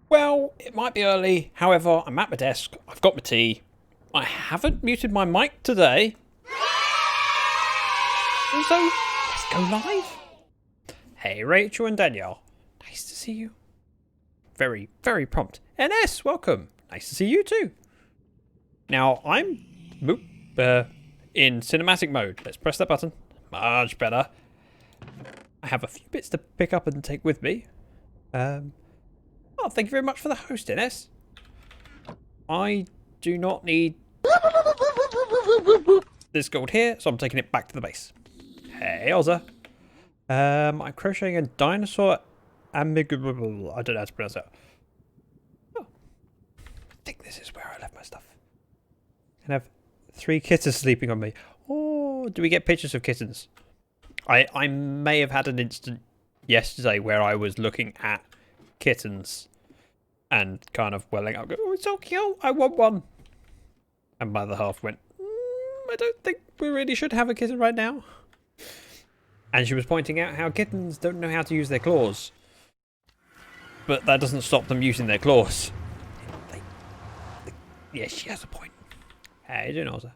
Well, it might be early. However, I'm at my desk. I've got my tea. I haven't muted my mic today. So, let's go live. Hey, Rachel and Danielle. Nice to see you. Very, very prompt. NS, welcome. Nice to see you too. Now, I'm in cinematic mode. Let's press that button. Much better. I have a few bits to pick up and take with me. Oh, thank you very much for the host, NS. I do not need this gold here, so I'm taking it back to the base. Hey, Ozza. I'm crocheting a dinosaur amigable. I don't know how to pronounce that. Oh, I think this is where I left my stuff. And I have 3 kittens sleeping on me. Oh, do we get pictures of kittens? I may have had an instant yesterday where I was looking at kittens and kind of welling up, going, oh, it's so cute, I want one. And my other half went, I don't think we really should have a kitten right now. And she was pointing out how kittens don't know how to use their claws. But that doesn't stop them using their claws. Yeah, she has a point. How you doing, Ozza?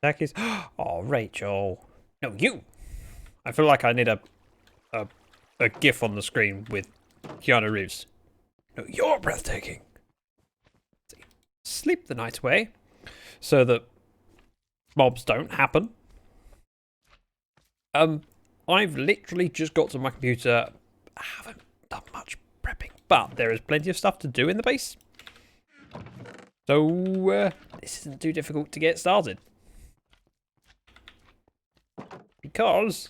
Attack is... Oh, Rachel. No, you! I feel like I need a GIF on the screen with Keanu Reeves. No, you're breathtaking. Sleep the night away so that mobs don't happen. I've literally just got to my computer. I haven't done much prepping, but there is plenty of stuff to do in the base. So this isn't too difficult to get started. Because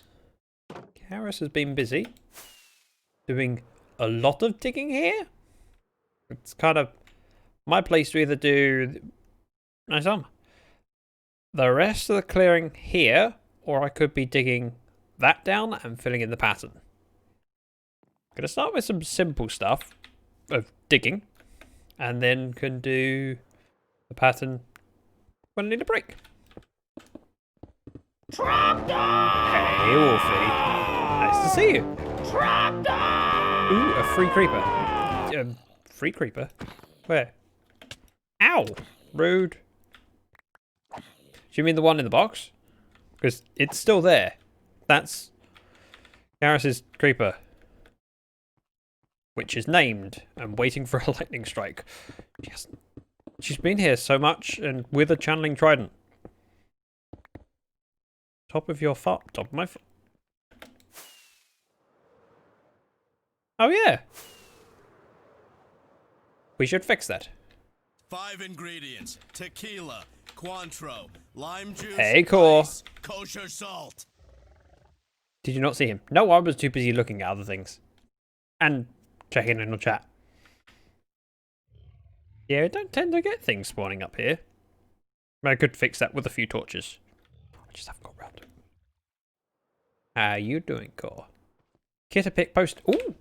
Karis has been busy doing a lot of digging here. It's kind of my place to either do the rest of the clearing here, or I could be digging that down and filling in the pattern. I'm going to start with some simple stuff of digging, and then can do the pattern when I need a break. Hey, Wolfie. Nice to see you. Ooh, a free creeper. Free creeper? Where? Ow! Rude. Do you mean the one in the box? Because it's still there. That's Garrus's creeper. Which is named and waiting for a lightning strike. She's been here so much and with a channeling trident. Top of your foot. Top of my foot. Oh yeah. We should fix that. 5 ingredients: tequila, Cointreau, lime juice, hey, Core. ice, kosher salt. Did you not see him? No, I was too busy looking at other things. And checking in the chat. Yeah, I don't tend to get things spawning up here. I could fix that with a few torches. I just haven't got round to it. How you doing, Core? Kitterpick post. Ooh!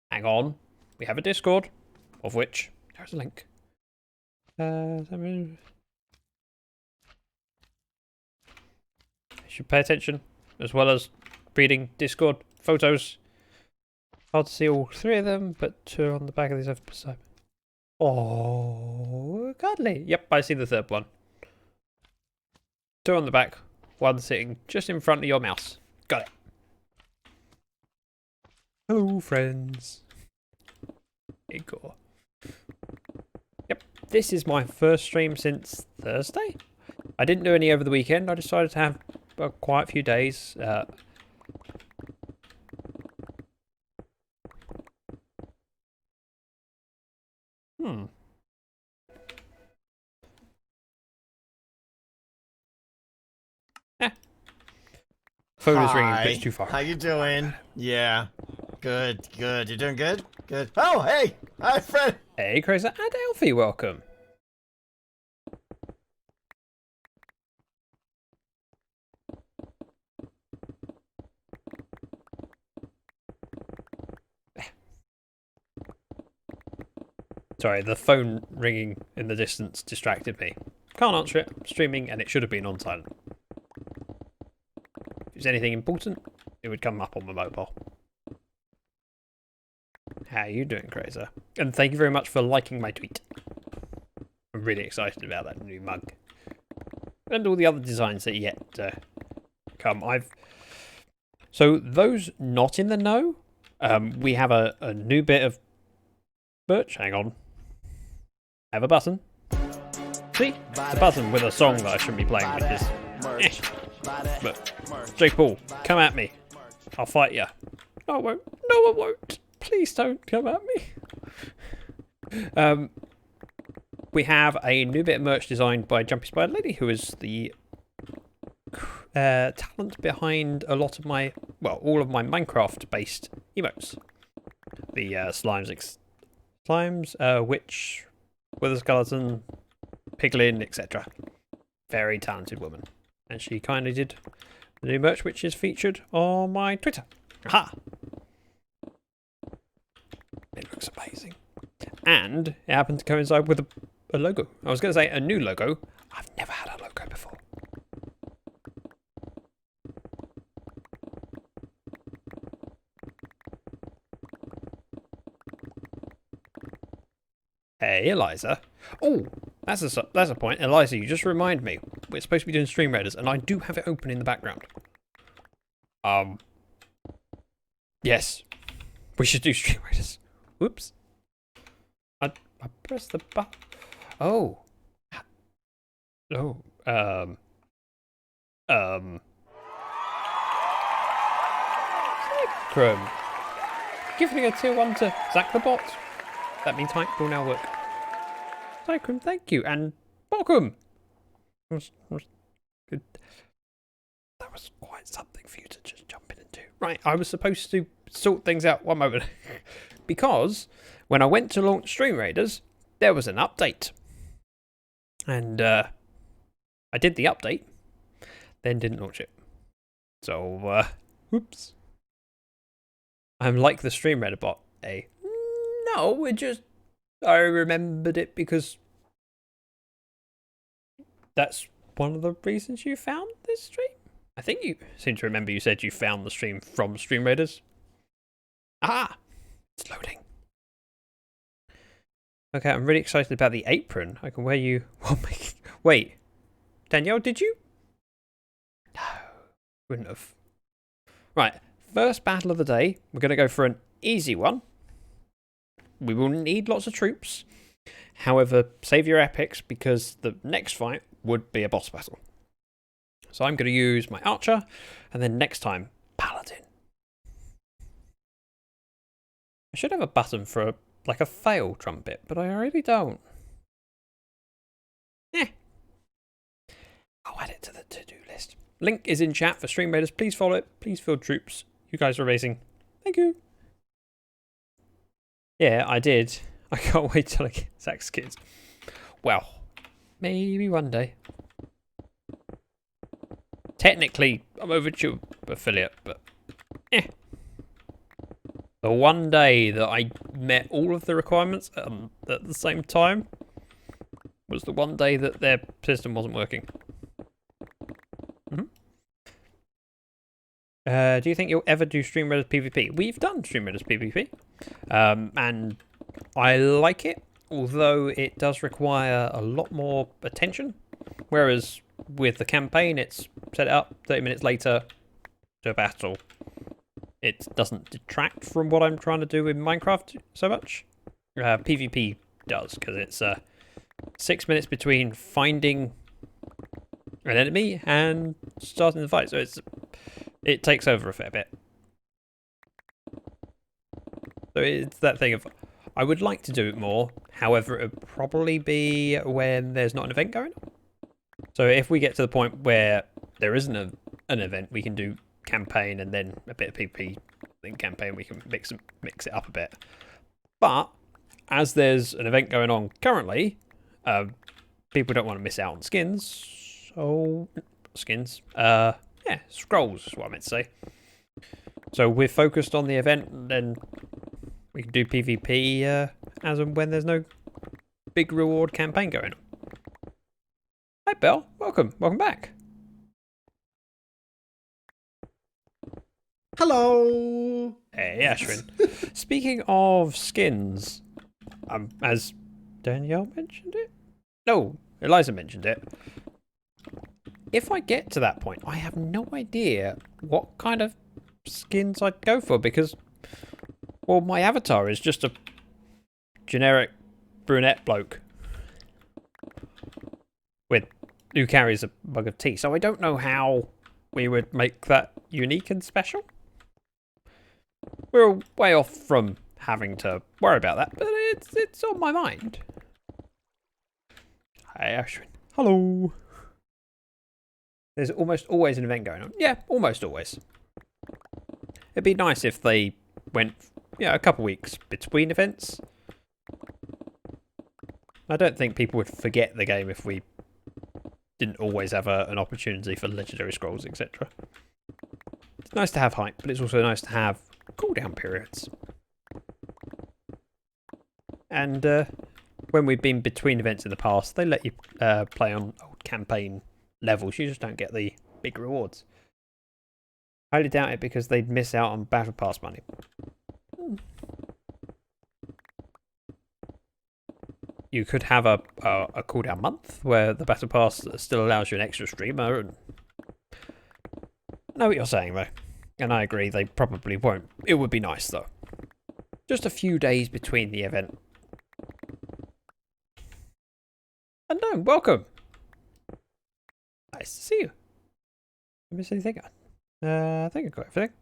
Hang on. We have a Discord, of which there's a link. I should pay attention, as well as reading Discord photos. Hard to see all 3 of them, but 2 on the back of this episode. Oh, cuddly. Yep, I see the 3rd one. 2 on the back, 1 sitting just in front of your mouse. Got it. Hello, friends. Hey, cool. Yep, this is my first stream since Thursday. I didn't do any over the weekend. I decided to have quite a few days. Phone is ringing, but it's too far. How you doing? Yeah. Good, good. You doing good? Good. Oh, hey! Hi, friend! Hey, Crazy and Elfie, welcome. Sorry, the phone ringing in the distance distracted me. Can't answer it. I'm streaming, and it should have been on silent. If it's anything important, it would come up on my mobile. How you doing, Crazer? And thank you very much for liking my tweet. I'm really excited about that new mug. And all the other designs that yet come. So those not in the know, we have a new bit of merch. Hang on. I have a button. See? It's a button with a song that I shouldn't be playing, which is But Jake Paul, come at me. I'll fight you. No, I won't. No, I won't. Please don't come at me. We have a new bit of merch designed by Jumpy Spider Lady, who is the talent behind a lot of my, well, all of my Minecraft-based emotes. The Slimes, Witch, Wither Skeleton, Piglin, etc. Very talented woman. And she kindly did the new merch, which is featured on my Twitter. Aha! It looks amazing. And it happened to coincide with a logo. I was going to say a new logo. I've never had a logo before. Hey, Eliza. Oh, that's a point. Eliza, you just remind me. We're supposed to be doing Stream Raiders, and I do have it open in the background. Yes. We should do Stream Raiders. Whoops. I pressed the button. Oh. Oh. Chrome. Giving a tier 1 to Zach the Bot. That means hype will now work. Cycrum, thank you, and welcome. That was quite something for you to just jump in and do. Right, I was supposed to sort things out one moment. Because when I went to launch Stream Raiders, there was an update. And I did the update, then didn't launch it. So, whoops. I'm like the Stream Raider bot, No, I remembered it because that's one of the reasons you found this stream. I think you seem to remember you said you found the stream from Stream Raiders. Ah, it's loading. Okay, I'm really excited about the apron. I can wear you. Wait, Danielle, did you? No, wouldn't have. Right, first battle of the day. We're going to go for an easy one. We will need lots of troops. However, save your epics because the next fight would be a boss battle. So I'm going to use my archer, and then next time, paladin. I should have a button for like a fail trumpet, but I really don't. I'll add it to the to-do list. Link is in chat for Stream Raiders. Please follow it. Please field troops. You guys are amazing. Thank you. Yeah, I did. I can't wait till I get Zach's kids. Well, maybe one day. Technically, I'm a YouTube affiliate, but the one day that I met all of the requirements at the same time was the one day that their system wasn't working. Do you think you'll ever do Stream Raiders PvP? We've done Stream Raiders PvP. And I like it, although it does require a lot more attention. Whereas with the campaign, it's set up 30 minutes later to a battle. It doesn't detract from what I'm trying to do in Minecraft so much. PvP does, because it's 6 minutes between finding an enemy and starting the fight. So it takes over a fair bit. So it's that thing of, I would like to do it more. However, it would probably be when there's not an event going on. So if we get to the point where there isn't an event, we can do campaign and then a bit of PvP. In campaign, we can mix it up a bit. But as there's an event going on currently, people don't want to miss out on skins. So skins, scrolls is what I meant to say. So we're focused on the event, and then we can do PvP as and when there's no big reward campaign going on. Hi, Belle. Welcome back. Hello. Hey, Ashwin. Speaking of skins, as Danielle mentioned it? No, Eliza mentioned it. If I get to that point, I have no idea what kind of skins I'd go for because, well, my avatar is just a generic brunette bloke who carries a mug of tea. So I don't know how we would make that unique and special. We're way off from having to worry about that, but it's on my mind. Hi, Ashwin. Hello. There's almost always an event going on. Yeah, almost always. It'd be nice if they went, a couple weeks between events. I don't think people would forget the game if we didn't always have an opportunity for legendary scrolls, etc. It's nice to have hype, but it's also nice to have cooldown periods. And when we've been between events in the past, they let you play on old campaign levels. You just don't get the big rewards. Highly doubt it because they'd miss out on battle pass money. You could have a cooldown month where the battle pass still allows you an extra streamer. And I know what you're saying though, and I agree they probably won't. It would be nice though. Just a few days between the event. Unknown, welcome. Nice to see you. Let me see anything. I think I got everything.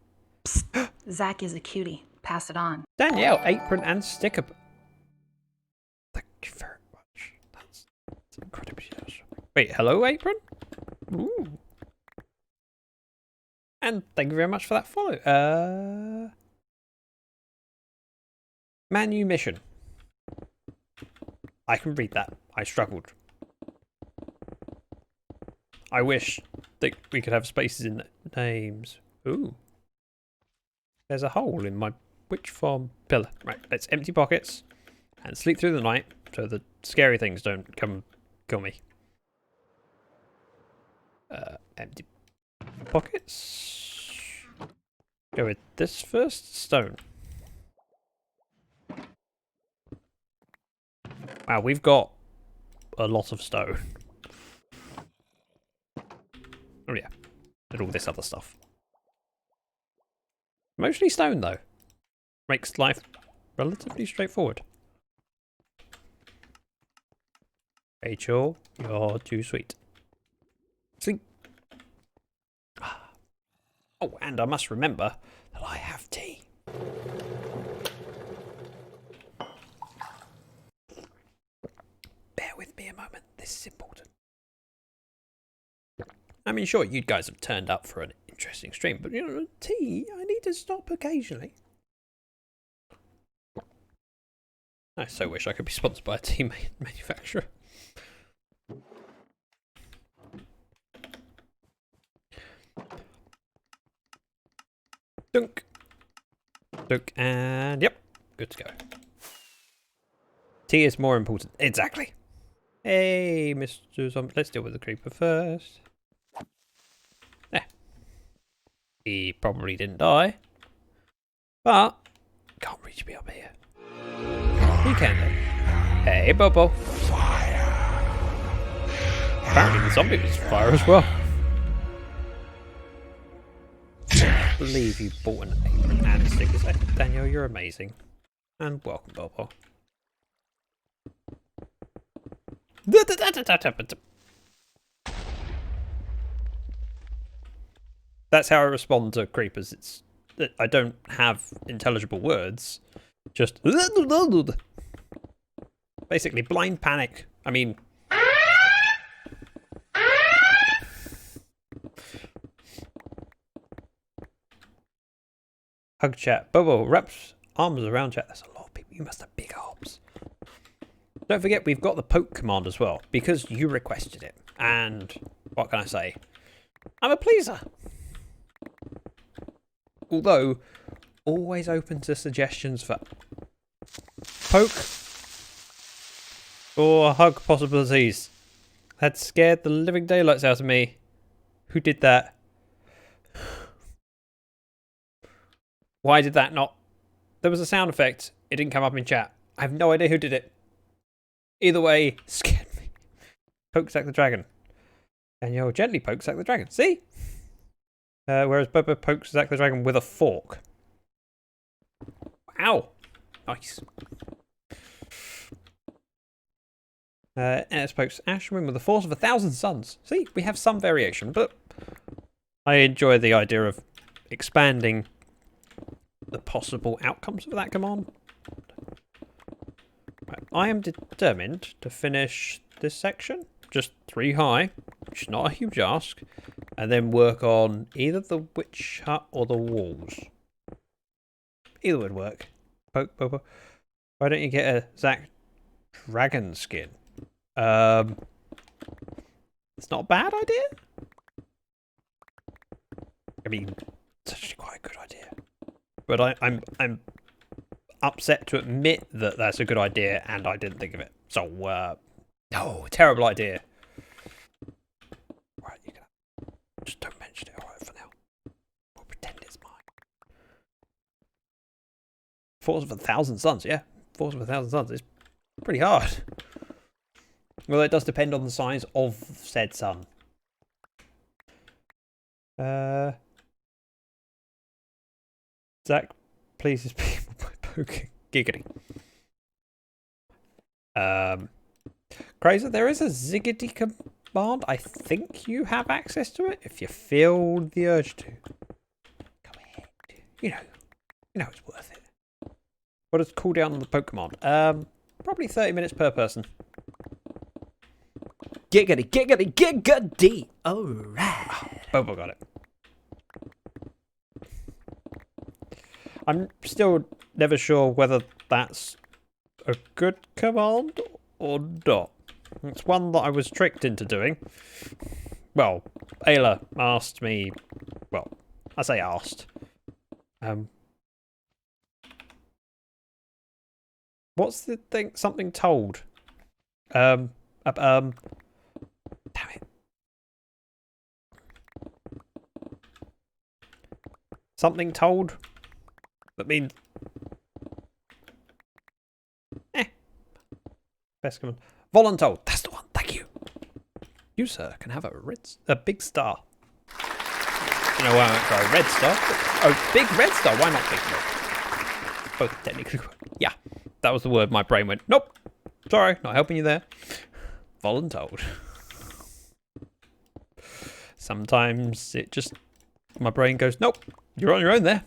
Psst. Zach is a cutie. Pass it on. Danielle, apron and sticker. Thank you very much. That's incredibly generous. Wait, hello, apron? Ooh. And thank you very much for that follow. Manu mission. I can read that. I struggled. I wish that we could have spaces in names. Ooh. There's a hole in my witch farm pillar. Right, let's empty pockets and sleep through the night so the scary things don't come kill me. Empty pockets. Go with this first. Stone. Wow, we've got a lot of stone. Oh yeah, and all this other stuff. Mostly stone though. Makes life relatively straightforward. Rachel, you're too sweet. Sleep. Oh, and I must remember that I have tea. Bear with me a moment. This is important. I mean, sure, you guys have turned up for an interesting stream, but tea, I need to stop occasionally. I so wish I could be sponsored by a tea manufacturer. Dunk. Dunk, and yep, good to go. Tea is more important. Exactly. Hey, Mr. Zombie, let's deal with the creeper first. He probably didn't die, but can't reach me up here. He can though. Hey, Bobo. Fire. Apparently the zombie was fire as well. I believe you bought an apron and stickers. Daniel, you're amazing. And welcome, Bobo. That's how I respond to creepers. It's I don't have intelligible words. Just basically blind panic. I mean, hug chat. Bobo wraps arms around chat. That's a lot of people. You must have big arms. Don't forget we've got the poke command as well because you requested it. And what can I say? I'm a pleaser. Although, always open to suggestions for poke or hug possibilities. That scared the living daylights out of me. Who did that? Why did that not... There was a sound effect. It didn't come up in chat. I have no idea who did it. Either way, scared me. Poke Zack the Dragon. And you'll gently poke Zack the Dragon. See? Whereas Bobo pokes Zack the Dragon with a fork. Ow! Nice. Ennis pokes Ashwin with the force of 1,000 suns. See? We have some variation, but I enjoy the idea of expanding the possible outcomes of that command. Right, I am determined to finish this section, just 3 high, which is not a huge ask, and then work on either the witch hut or the walls. Either would work. Poke, Bobo. Why don't you get a Zack dragon skin? It's not a bad idea. I mean, it's actually quite a good idea. But I'm upset to admit that that's a good idea and I didn't think of it. So, no, terrible idea. Right, you can just don't mention it, alright, for now. We'll pretend it's mine. Force of 1,000 suns, yeah. Force of 1,000 suns is pretty hard. Well, it does depend on the size of said sun. Zack pleases people by poking. Giggity. Crazy, there is a ziggity command. I think you have access to it if you feel the urge to. Go ahead. You know it's worth it. What is cooldown on the poke command? Probably 30 minutes per person. Giggity, giggity, giggity. Alright. Oh, Bobo got it. I'm still never sure whether that's a good command or not. It's one that I was tricked into doing. Well, Ayla asked me... Well, I say asked. What's the thing? Something told. Damn it. Something told? That means... Best command. Voluntold. That's the one. Thank you. You, sir, can have a big star. You know why I went for a red star? Oh, big red star. Why not big red? Both technically. Yeah, that was the word my brain went, nope. Sorry, not helping you there. Voluntold. Sometimes it just... My brain goes, nope, you're on your own there.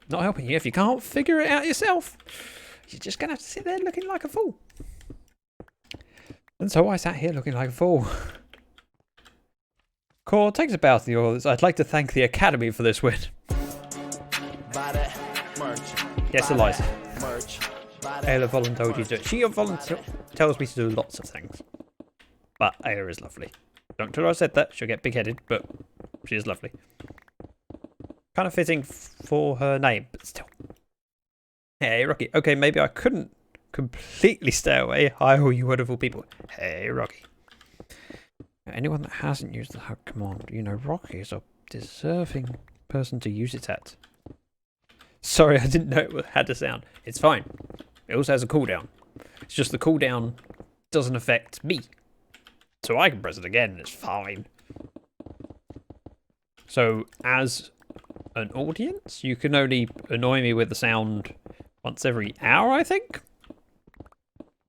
Not helping you. If you can't figure it out yourself, you're just going to have to sit there looking like a fool. And so I sat here looking like a fool. Core takes a bow to the others. I'd like to thank the Academy for this win. Yes, Eliza. Ayla voluntold you to do it. She tells me to do lots of things. But Ayla is lovely. Don't tell her I said that. She'll get big-headed, but she is lovely. Kind of fitting for her name, but still. Hey, Rocky. Okay, maybe I couldn't completely stay away. Hi, all you wonderful people. Hey, Rocky. Anyone that hasn't used the hug command, you know, Rocky is a deserving person to use it at. Sorry, I didn't know it had a sound. It's fine. It also has a cooldown. It's just the cooldown doesn't affect me. So I can press it again and it's fine. So, as an audience, you can only annoy me with the sound once every hour, I think.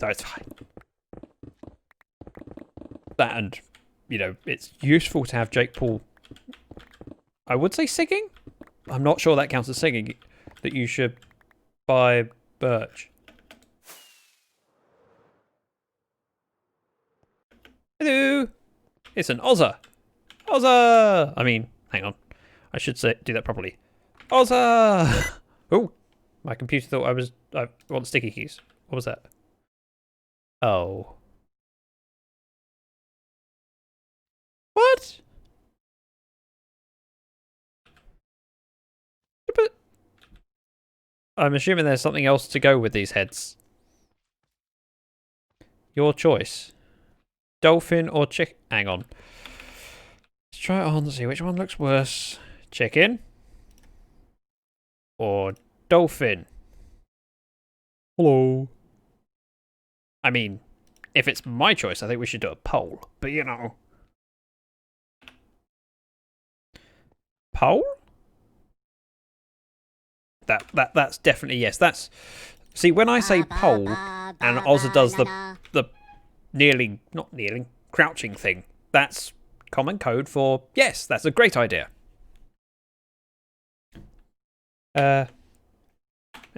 So it's fine. That and, you know, it's useful to have Jake Paul, I would say singing? I'm not sure that counts as singing. That you should buy Birch. Hello! It's an Ozza! Ozza! I mean, hang on. I should say do that properly. Ozza! Oh, my computer thought I want sticky keys. What was that? Oh. What? But I'm assuming there's something else to go with these heads. Your choice. Dolphin or chick... Hang on. Let's try it on and see which one looks worse. Chicken. or dolphin? Hello. I mean, if it's my choice, I think we should do a poll. But you know. Poll? That's definitely yes. That's see when I say poll and Ozza does the not kneeling, crouching thing. That's common code for yes, that's a great idea. Let's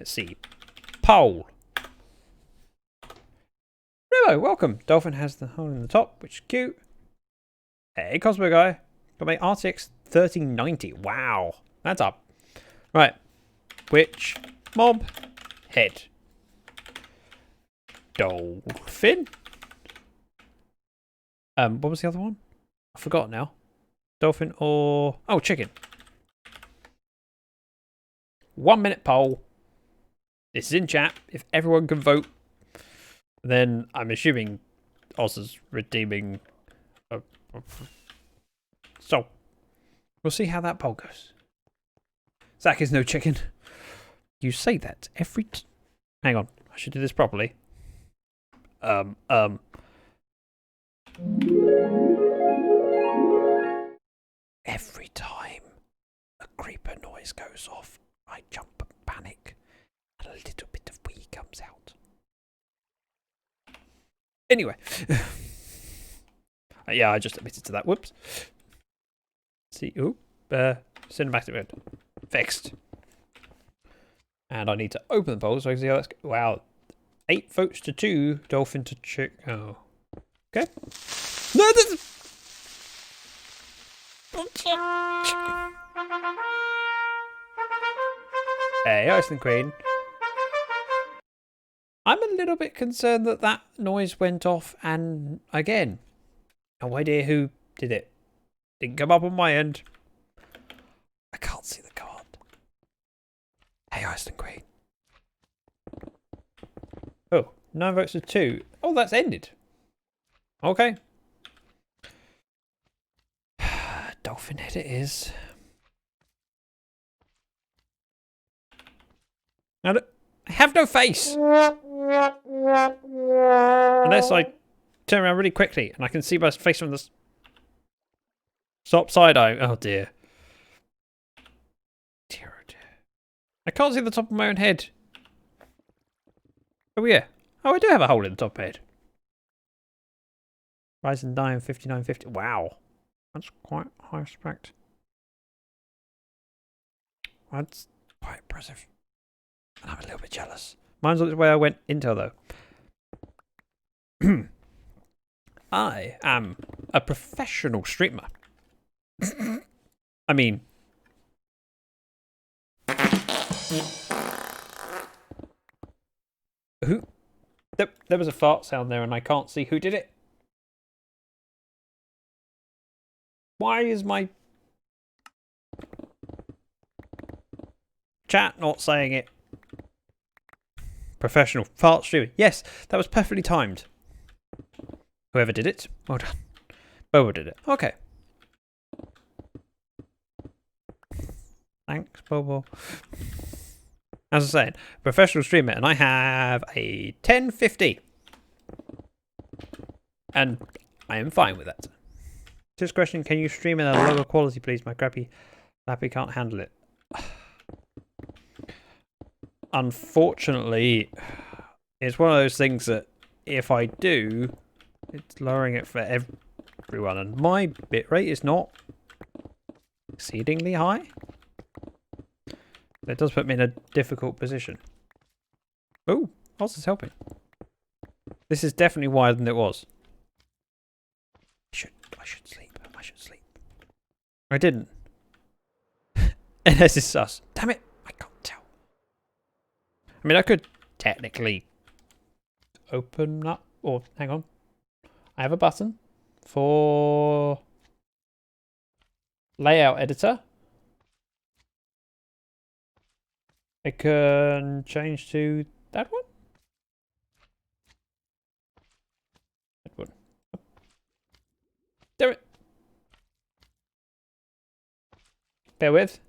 see. Poll. Hello, welcome. Dolphin has the hole in the top, which is cute. Hey, Cosmo Guy. Got my RTX 3090. Wow. That's up. Right. Which mob? Head. Dolphin? What was the other one? I forgot now. Dolphin or... Oh, chicken. 1 minute poll. This is in chat. If everyone can vote, then I'm assuming Oz is redeeming... So, we'll see how that poll goes. Zach is no chicken. You say that every... Hang on. I should do this properly. Every time a creeper noise goes off, I jump and panic, and a little bit of wee comes out. Anyway. Yeah, I just admitted to that. Whoops. See, ooh, cinematic mode. Fixed. And I need to open the poll so I can see how that's... Wow. 8 votes to 2. Dolphin to chick. Oh. Okay. No, this is... Hey, Iceland Queen. I'm a little bit concerned that that noise went off and again. No idea who did it. Didn't come up on my end. I can't see the card. Hey, Iceland Queen. Oh, 9 votes to 2. Oh, that's ended. Okay. Dolphin head it is. Now, I have no face. Unless I turn around really quickly and I can see my face from the top side eye. Oh dear. Dear, oh dear. I can't see the top of my own head. Oh yeah. Oh, I do have a hole in the top of my head. Ryzen 9 5950. Wow. That's quite high respect. That's quite impressive. And I'm a little bit jealous. Mine's the way I went Intel though. I am a professional streamer. I mean... Who? There was a fart sound there and I can't see who did it. Why is my chat not saying it? Professional fart streamer. Yes, that was perfectly timed. Whoever did it, well done. Bobo did it. Okay. Thanks, Bobo. As I was saying, professional streamer, and I have a 1050. And I am fine with that. Just question, can you stream in a lower quality, please? My crappy lappy can't handle it. Unfortunately, it's one of those things that if I do, it's lowering it for everyone. And my bitrate is not exceedingly high. It does put me in a difficult position. Oh, Oz is helping. This is definitely wider than it was. I should sleep. I should sleep. I didn't. And this is sus. Damn it. I can't tell. I mean, I could technically open up, or hang on. I have a button for layout editor. I can change to that one. That one. There it. Bear with.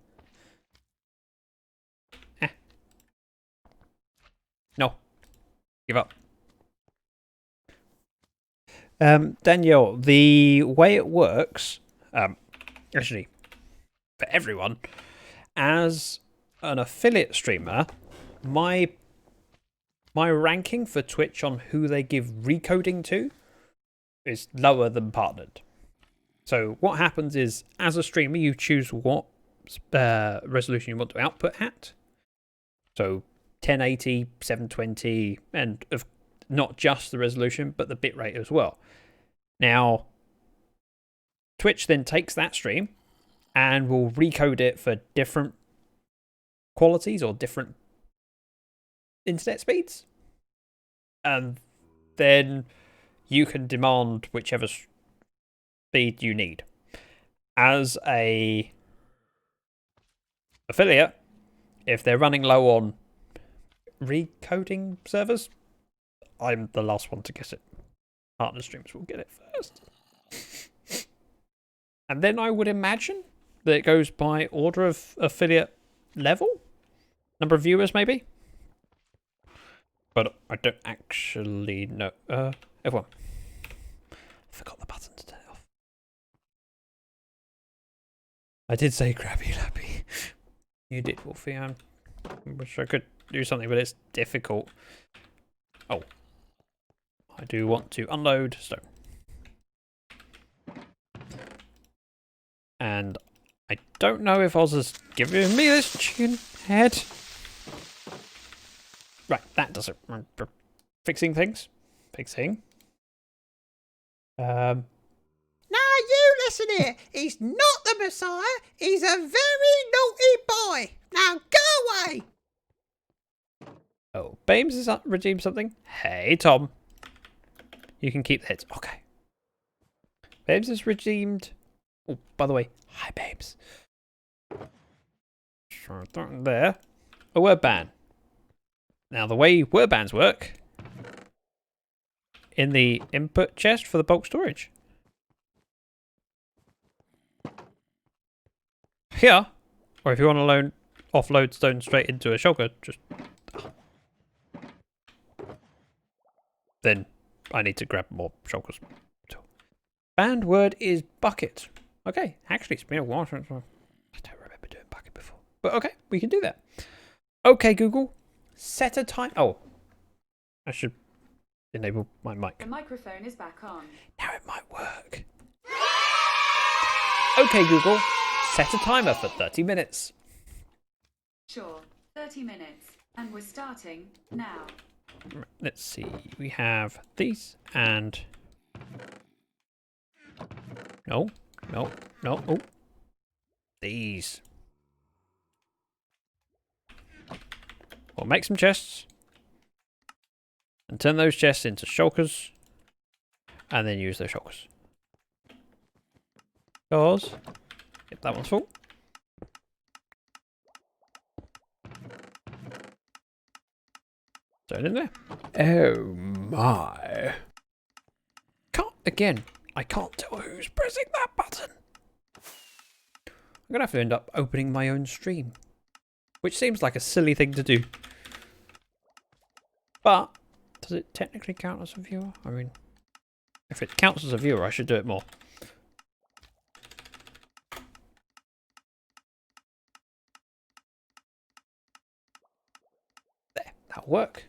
No. Give up. Danielle, the way it works, actually, for everyone, as an affiliate streamer, my ranking for Twitch on who they give recoding to is lower than partnered. So what happens is, as a streamer, you choose what resolution you want to output at. So 1080, 720, and not just the resolution, but the bitrate as well. Now, Twitch then takes that stream and will recode it for different qualities or different internet speeds. And then you can demand whichever speed you need. As a affiliate, if they're running low on recoding servers, I'm the last one to get it. Partner streams will get it first. And then I would imagine that it goes by order of affiliate level? Number of viewers, maybe? But I don't actually know. Everyone. I forgot the button to turn it off. I did say Krabby Lappy. You did, Wolfie. I wish I could do something, but it's difficult. Oh. I do want to unload stone. And I don't know if Oz has given me this chicken head. Right, that does it. Fixing things. Fixing. Now you listen here. He's not the Messiah. He's a very naughty boy. Now go away. Oh, Bames has redeemed something. Hey, Tom. You can keep the hits. Okay. Babes has redeemed. Oh, by the way, hi, Babes. Sure, there. A word ban. Now, the way word bans work, in the input chest for the bulk storage. Here, or if you want to offload stone straight into a shulker, just then I need to grab more shulkers. Banned word is bucket. Okay, actually, it's been a while since I don't remember doing bucket before. But okay, we can do that. Okay, Google, set a time. Oh, I should enable my mic. The microphone is back on. Now it might work. Okay, Google, set a timer for 30 minutes. Sure, 30 minutes. And we're starting now. Let's see, we have these and... No, oh. These. We'll make some chests. And turn those chests into shulkers. And then use those shulkers. Because... Yep, that one's full. Turn in there. Oh my. I can't tell who's pressing that button. I'm going to have to end up opening my own stream. Which seems like a silly thing to do. But, does it technically count as a viewer? I mean, if it counts as a viewer, I should do it more. There, that'll work.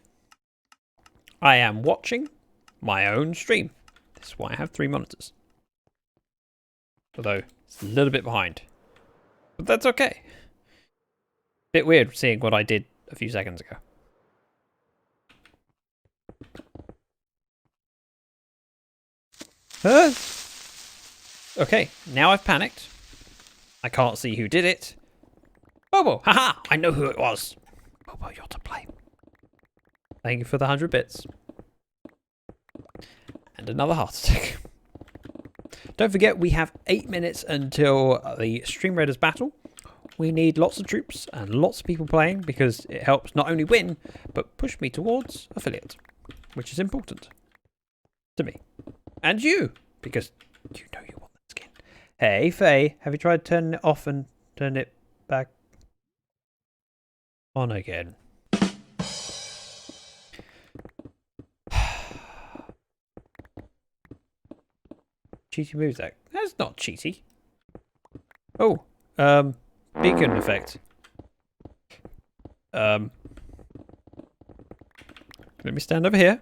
I am watching my own stream. This is why I have 3 monitors. Although, it's a little bit behind. But that's okay. Bit weird seeing what I did a few seconds ago. Okay, now I've panicked. I can't see who did it. Bobo, haha, I know who it was. Bobo, you're to blame. Thank you for the 100 bits. And another heart attack. Don't forget, we have 8 minutes until the Stream Raiders battle. We need lots of troops and lots of people playing because it helps not only win, but push me towards affiliate, which is important to me. And you, because you know you want that skin. Hey, Faye, have you tried turning it off and turn it back on again? Cheaty moves, Zach. That's not cheaty. Oh, beacon effect. Let me stand over here.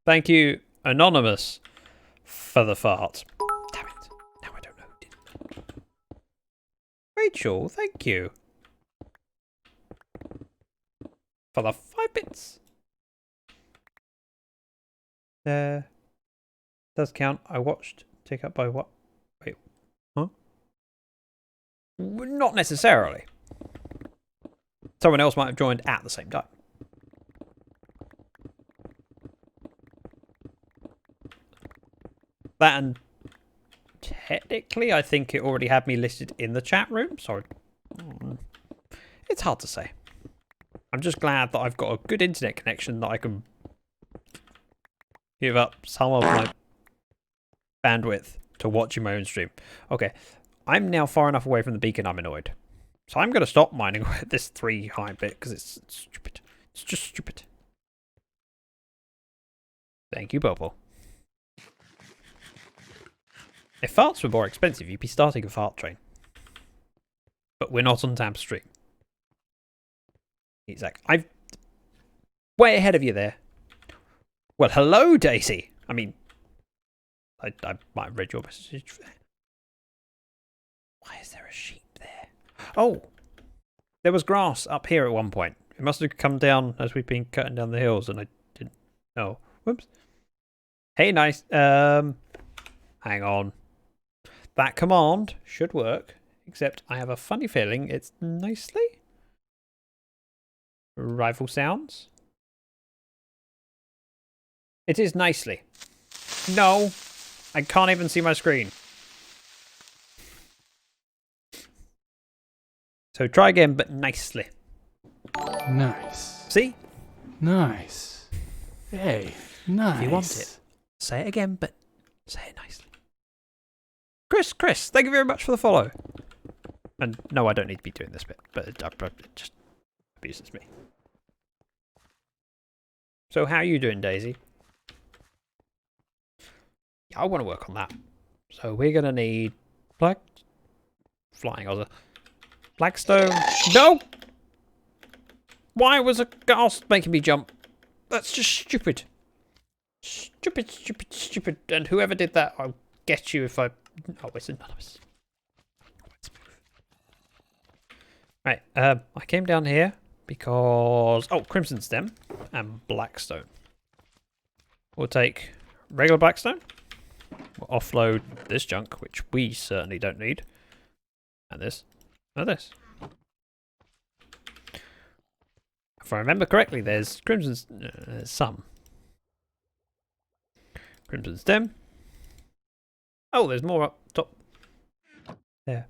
Thank you, Anonymous, for the fart. Damn it. Now I don't know who did it. Rachel, thank you. For the 5 bits. Does count. I watched. Take up by what? Wait. Huh? Not necessarily. Someone else might have joined at the same time. That, and technically I think it already had me listed in the chat room. Sorry. It's hard to say. I'm just glad that I've got a good internet connection that I can give up some of my bandwidth to watching my own stream. Okay, I'm now far enough away from the beacon I'm annoyed. So I'm going to stop mining this 3 high bit because it's stupid. It's just stupid. Thank you, Bobo. If farts were more expensive, you'd be starting a fart train. But we're not on Tampa Street. Exactly. I'm way ahead of you there. Well, hello, Daisy. I mean, I might have read your message. Why is there a sheep there? Oh, there was grass up here at one point. It must have come down as we've been cutting down the hills, and I didn't know. Whoops. Hey, nice. Hang on. That command should work, except I have a funny feeling it's nicely. Rifle sounds. It is nicely. No, I can't even see my screen. So try again, but nicely. Nice. See? Nice. Hey, nice. If you want it, say it again, but say it nicely. Chris, thank you very much for the follow. And no, I don't need to be doing this bit, but it just abuses me. So how are you doing, Daisy? Yeah, I want to work on that. So we're going to need flying other flagstone. No! Why was a ghast making me jump? That's just stupid. Stupid. And whoever did that, I'll get you if I... Oh, it's anonymous. Right, I came down here because... Oh, Crimson Stem and Blackstone. We'll take regular Blackstone. We'll offload this junk, which we certainly don't need. And this. And this. If I remember correctly, there's Crimson... there's some. Crimson Stem. Oh, there's more up top. There.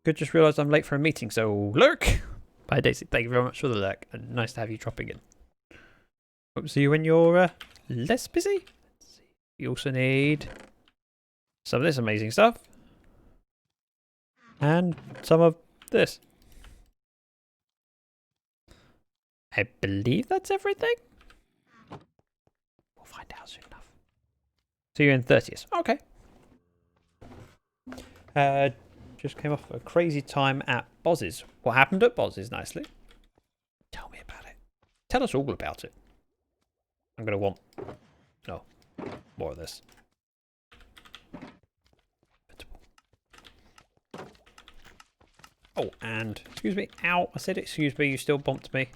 Good, just realised I'm late for a meeting, so lurk! Bye, Daisy. Thank you very much for the lurk, and nice to have you dropping in. Hope to see you when you're less busy. You also need some of this amazing stuff. And some of this. I believe that's everything. We'll find out soon enough. See you in 30th. Okay. Just came off a crazy time at Boz's. What happened at Boz's, nicely? Tell me about it. Tell us all about it. I'm going to want... No. More of this. Oh, and... Excuse me. Ow. I said excuse me. You still bumped me.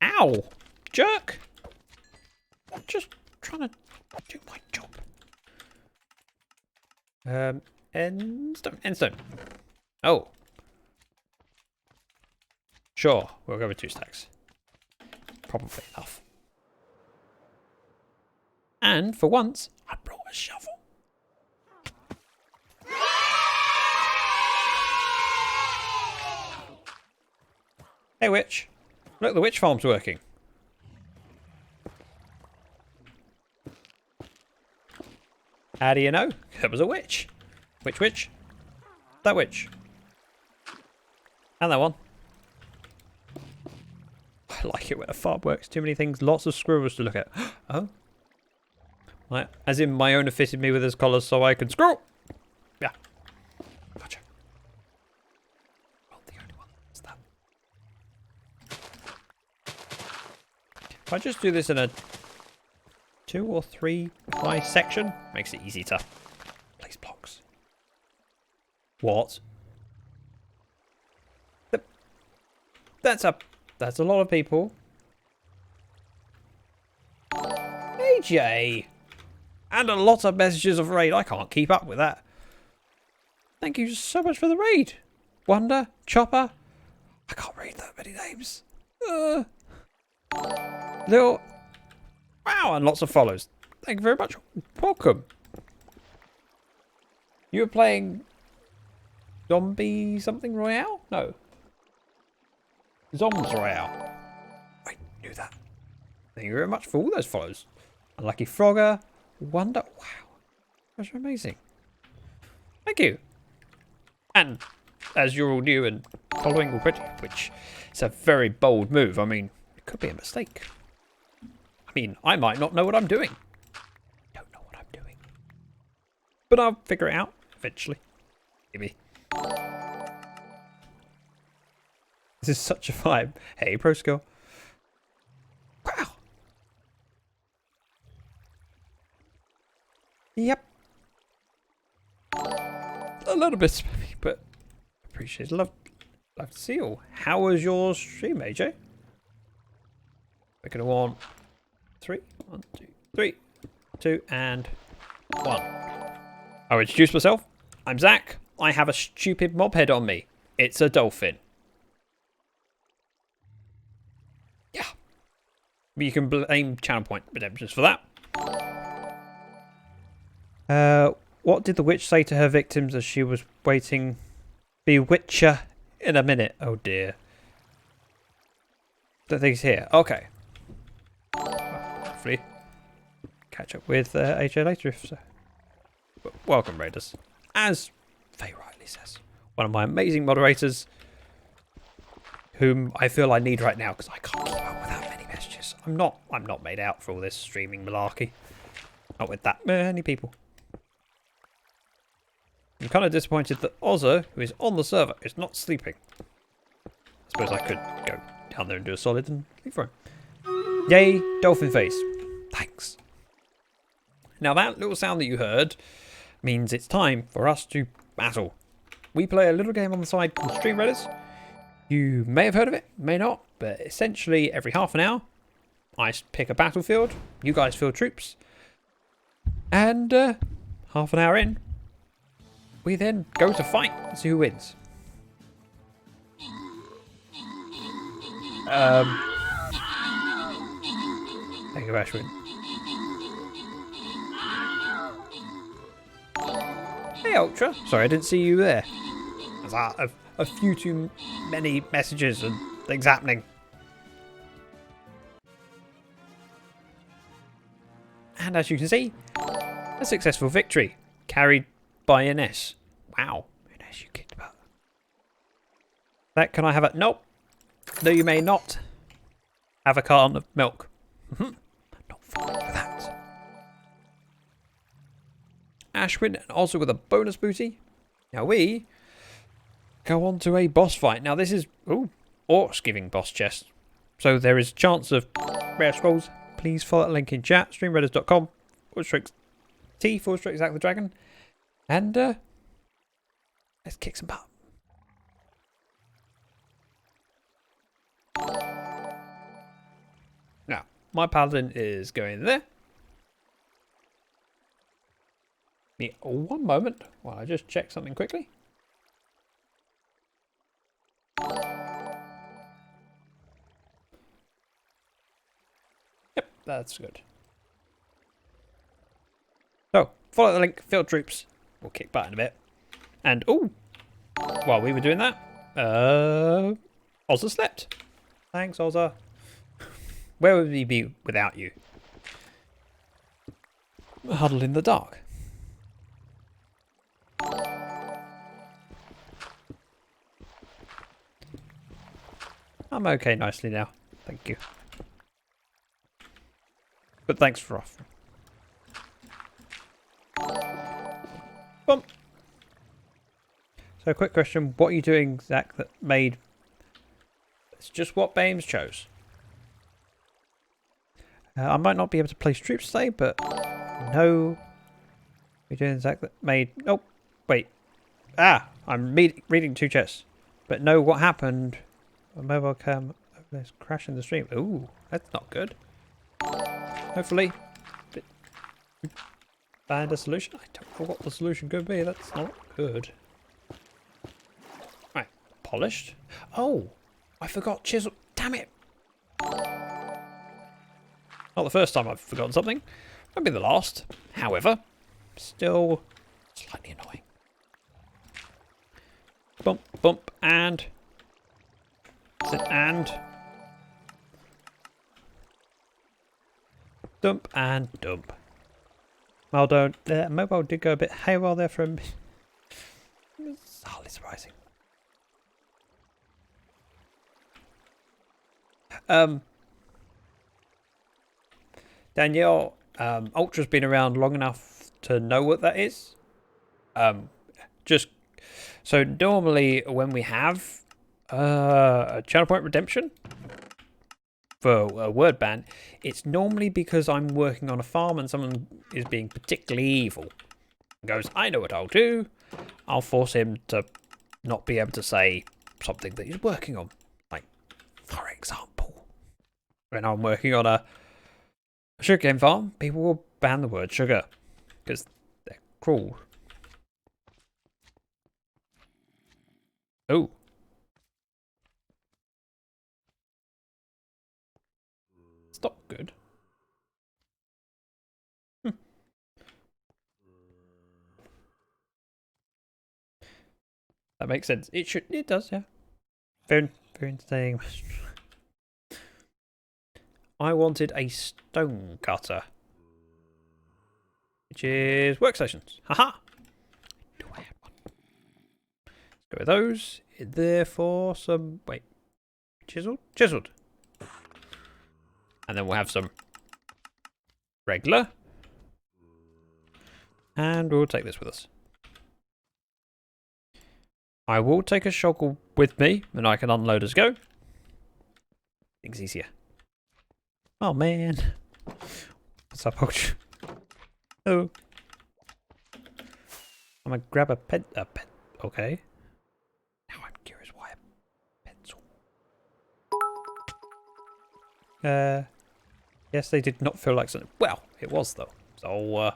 Ow! Jerk! I'm just trying to do my job. Endstone. Oh. Sure, we'll go with 2 stacks. Probably enough. And for once, I brought a shovel. Hey, witch. Look, the witch farm's working. How do you know? There was a witch. Which witch? That witch. And that one. I like it when a farm works. Too many things. Lots of squirrels to look at. Oh. Like, as in my owner fitted me with his collar so I can scroll. Yeah. Gotcha. Well, the only one that's that. If I just do this in a 2 or 3 ply section, makes it easy to place blocks. What? That's a lot of people. AJ! And a lot of messages of raid. I can't keep up with that. Thank you so much for the raid. Wonder, Chopper. I can't read that many names. Little. Wow, and lots of follows. Thank you very much. Welcome. You were playing Zombie something Royale? No. Zombs Royale. I knew that. Thank you very much for all those follows. Unlucky Frogger. Wonder. Wow. That's amazing. Thank you. And as you're all new and following already, which is a very bold move. I mean, it could be a mistake. I mean, I might not know what I'm doing. Don't know what I'm doing. But I'll figure it out eventually. Maybe. This is such a vibe. Hey, Pro Skill. Wow. Yep. A little bit spammy, but appreciate it. Love to see you all. How was your stream, AJ? We're going to want 3, 1, 2, 3, 2, and 1. I'll introduce myself. I'm Zach. I have a stupid mob head on me. It's a dolphin. Yeah. You can blame Channel Point Redemptions for that. What did the witch say to her victims as she was waiting? Bewitcher in a minute. Oh dear. The thing's here. Okay. Well, hopefully catch up with AJ later if so. But welcome, Raiders. As Faye rightly says, one of my amazing moderators, whom I feel I need right now because I can't keep up with that many messages. I'm not made out for all this streaming malarkey. Not with that many people. I'm kind of disappointed that Ozza, who is on the server, is not sleeping. I suppose I could go down there and do a solid and leave for him. Yay, dolphin face. Thanks. Now that little sound that you heard means it's time for us to battle. We play a little game on the side called Stream Reddits. You may have heard of it, may not, but essentially every half an hour I pick a battlefield, you guys field troops, and half an hour in, we then go to fight and see who wins. Thank you, Ashwin. Hey, Ultra. Sorry, I didn't see you there. There's a few too many messages and things happening. And as you can see, a successful victory carried by Ines. Wow, Ines, you kicked butt. That can I have it? Nope. No, you may not have a carton of milk. Not falling for that. Ashwin, and also with a bonus booty. Now we go on to a boss fight. Now this is orcs giving boss chest, so there is a chance of rare scrolls. Please follow that link in chat. streamreddits.com/T/Zack the Dragon, and let's kick some butt. Now my paladin is going there. Me one moment while I just check something quickly. Yep, that's good. So, follow the link, field troops. We'll kick butt in a bit. And, while we were doing that, Ozza slept. Thanks, Ozza. Where would we be without you? Huddled in the dark. I'm okay nicely now. Thank you. But thanks for offering. Bump. So, quick question. What are you doing, Zach, that made... It's just what Bames chose. I might not be able to place troops today, but... No... What are you doing, Zach, that made... Oh, wait. Ah! I'm reading two chests. But no, what happened... A mobile cam... Let's crash in the stream. Ooh, that's not good. Hopefully... Find a solution? I don't know what the solution could be. That's not good. Right. Polished. Oh! I forgot chisel. Damn it! Not the first time I've forgotten something. Won't be the last. However, still slightly annoying. Bump, bump, and... And... Dump and dump. Mobile did go a bit haywire there for a minute. It's hardly surprising. Danielle, Ultra's been around long enough to know what that is. Just so normally when we have a channel point redemption for a word ban, it's normally because I'm working on a farm and someone is being particularly evil. Goes, I know what I'll do. I'll force him to not be able to say something that he's working on. Like, for example, when I'm working on a sugarcane farm, people will ban the word sugar because they're cruel. Oh. It's not good. That makes sense. It does, yeah. Very entertaining. I wanted a stone cutter, which is workstations. Haha. Do I have one? Let's go with those. There for some. Wait, chiseled. And then we'll have some regular. And we'll take this with us. I will take a shovel with me, and I can unload as go. Things easier. Oh man. What's up, Ultra? Oh. I'm gonna grab a pen. Okay. Now I'm curious why a pencil. Yes, they did not feel like Sunday. Well, it was though. So,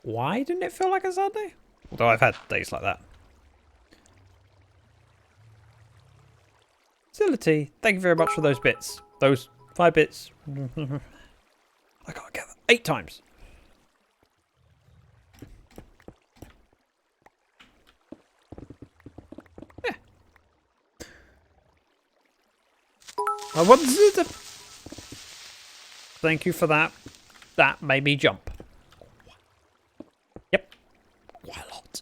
why didn't it feel like a Sunday? Although I've had days like that. Facility, thank you very much for those bits. Those 5 bits. I can't get that 8 times. Yeah. I wanted to... Thank you for that. That made me jump. Yep. Quite a lot.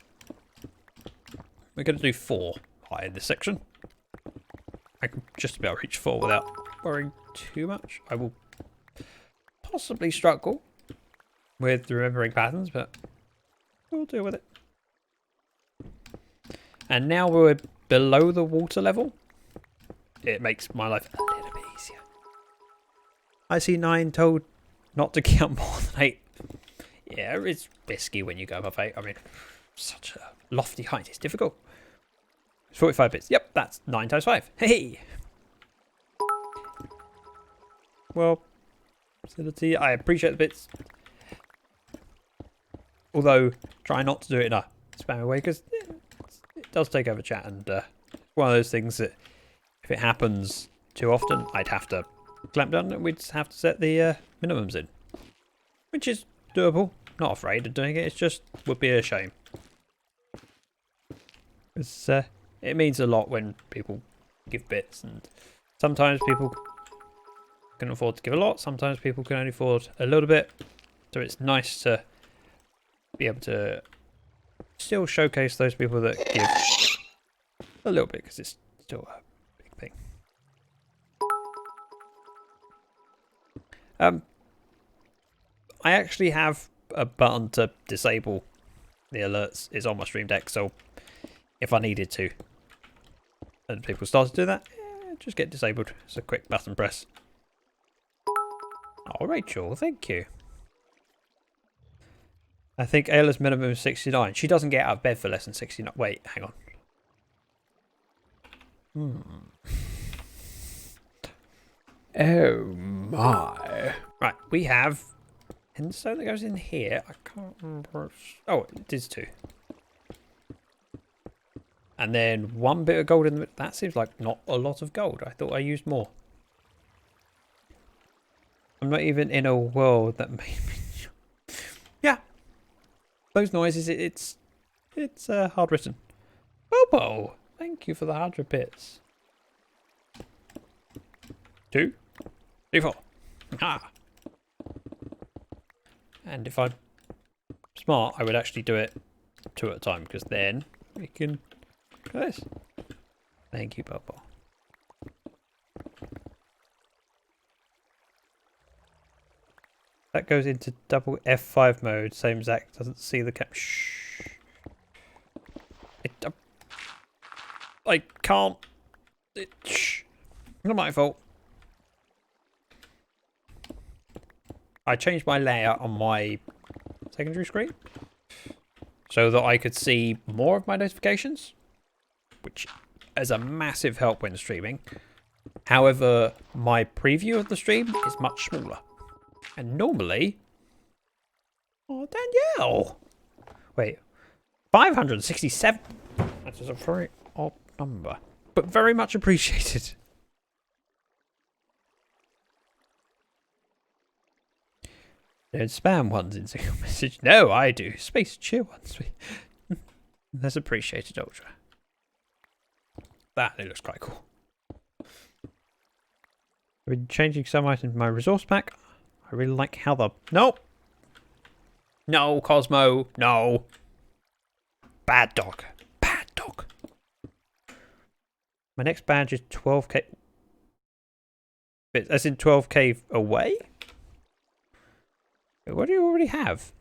We're going to do 4 high in this section. I can just about reach 4 without worrying too much. I will possibly struggle with remembering patterns, but we'll deal with it. And now we're below the water level. It makes my life a little bit easier. I see 9 told not to count more than 8. Yeah, it's risky when you go above 8. I mean, such a lofty height. It's difficult. It's 45 bits. Yep, that's 9 times 5. Hey! Well, facility, I appreciate the bits. Although, try not to do it in a spammy way, because it does take over chat, and one of those things that if it happens too often, I'd have to clamp down and we'd have to set the minimums in. Which is doable. Not afraid of doing it, it's just would be a shame. It's, it means a lot when people give bits, and sometimes people can afford to give a lot, sometimes people can only afford a little bit, so it's nice to be able to still showcase those people that give a little bit, because it's still a big thing. I actually have a button to disable the alerts is on my stream deck, so if I needed to, and people start to do that, just get disabled. It's a quick button press. Oh, Rachel, thank you. I think Ayla's minimum is 69. She doesn't get out of bed for less than 69. Wait, hang on. Oh my. Right, we have endstone that goes in here. I can't remember. Oh, it is 2. And then 1 bit of gold in the middle. That seems like not a lot of gold. I thought I used more. I'm not even in a world that made me... Yeah. Those noises, it's hard written. Bobo, thank you for the 100 bits. 2, 3, 4. Ah. And if I'm smart, I would actually do it 2 at a time, because then we can... Look at this. Thank you, Bobo. That goes into double F5 mode. Same Zach doesn't see the cap. Shh. I can't. Shh. Not my fault. I changed my layout on my secondary screen so that I could see more of my notifications, which is a massive help when streaming. However, my preview of the stream is much smaller. And normally... Oh, Danielle! Wait. 567? That is a very odd number. But very much appreciated. Don't spam ones in single message. No, I do. Space cheer ones. That's appreciated, Ultra. That looks quite cool. I've been changing some items in my resource pack. I really like how the... Nope. No, Cosmo. No. Bad dog. Bad dog. My next badge is 12k. As in 12k away? What do you already have?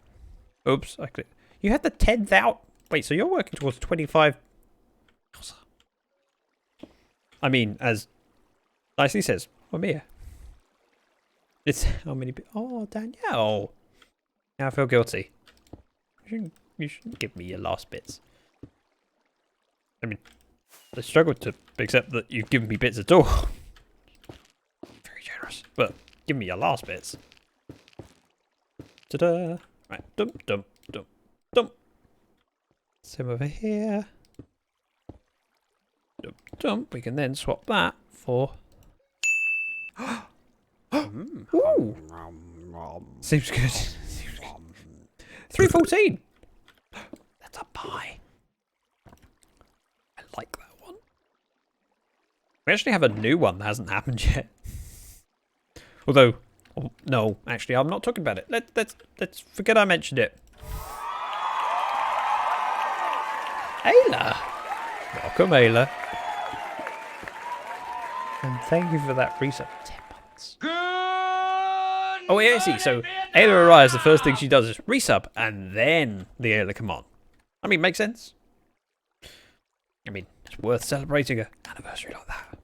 Oops. I clicked. You had the 10,000... Wait, so you're working towards 25... I mean, as nicely says, I'm here. It's how many... Oh, Danielle. Now I feel guilty. You shouldn't give me your last bits. I mean, I struggle to accept that you've given me bits at all. Very generous. But give me your last bits. Ta-da. Right. Dump, dump, dump, dump. Same over here. Dump, dump. We can then swap that for... Ooh. Seems good. 314. That's a pie. I like that one. We actually have a new one that hasn't happened yet. Although, oh, no, actually, I'm not talking about it. Let's forget I mentioned it. Ayla. Welcome, Ayla. And thank you for that reset. 10 months. Oh, yeah, I see. So, Ayla arrives, the first thing she does is resub, and then the Ayla command. I mean, makes sense. I mean, it's worth celebrating an anniversary like that.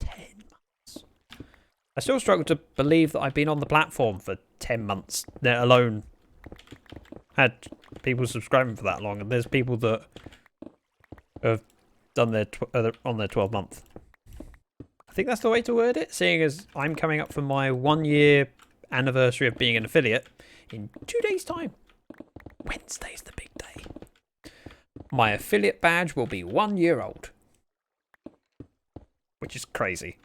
10 months. I still struggle to believe that I've been on the platform for 10 months, let alone had people subscribing for that long, and there's people that have done their on their 12 month. I think that's the way to word it, seeing as I'm coming up for my 1 year anniversary of being an affiliate in 2 days' time. Wednesday's the big day. My affiliate badge will be 1 year old, which is crazy.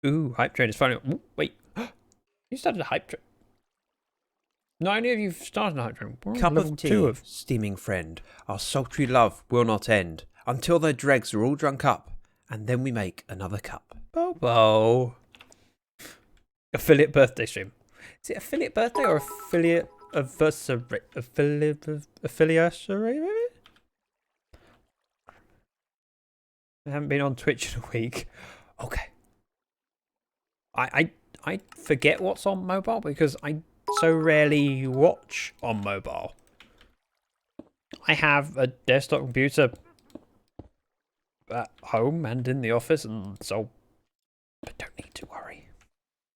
Ooh, Hype Train is finally... Ooh, wait, you started a Hype Train. Not only have you started a Hype Train, we're on Cup level of tea, 2 of... steaming friend. Our sultry love will not end until their dregs are all drunk up, and then we make another cup. Bobo. Affiliate birthday stream. Is it affiliate birthday or affiliate anniversary? Affiliate? I haven't been on Twitch in a week. Okay. I forget what's on mobile because I so rarely watch on mobile. I have a desktop computer at home and in the office, and so I don't need to worry.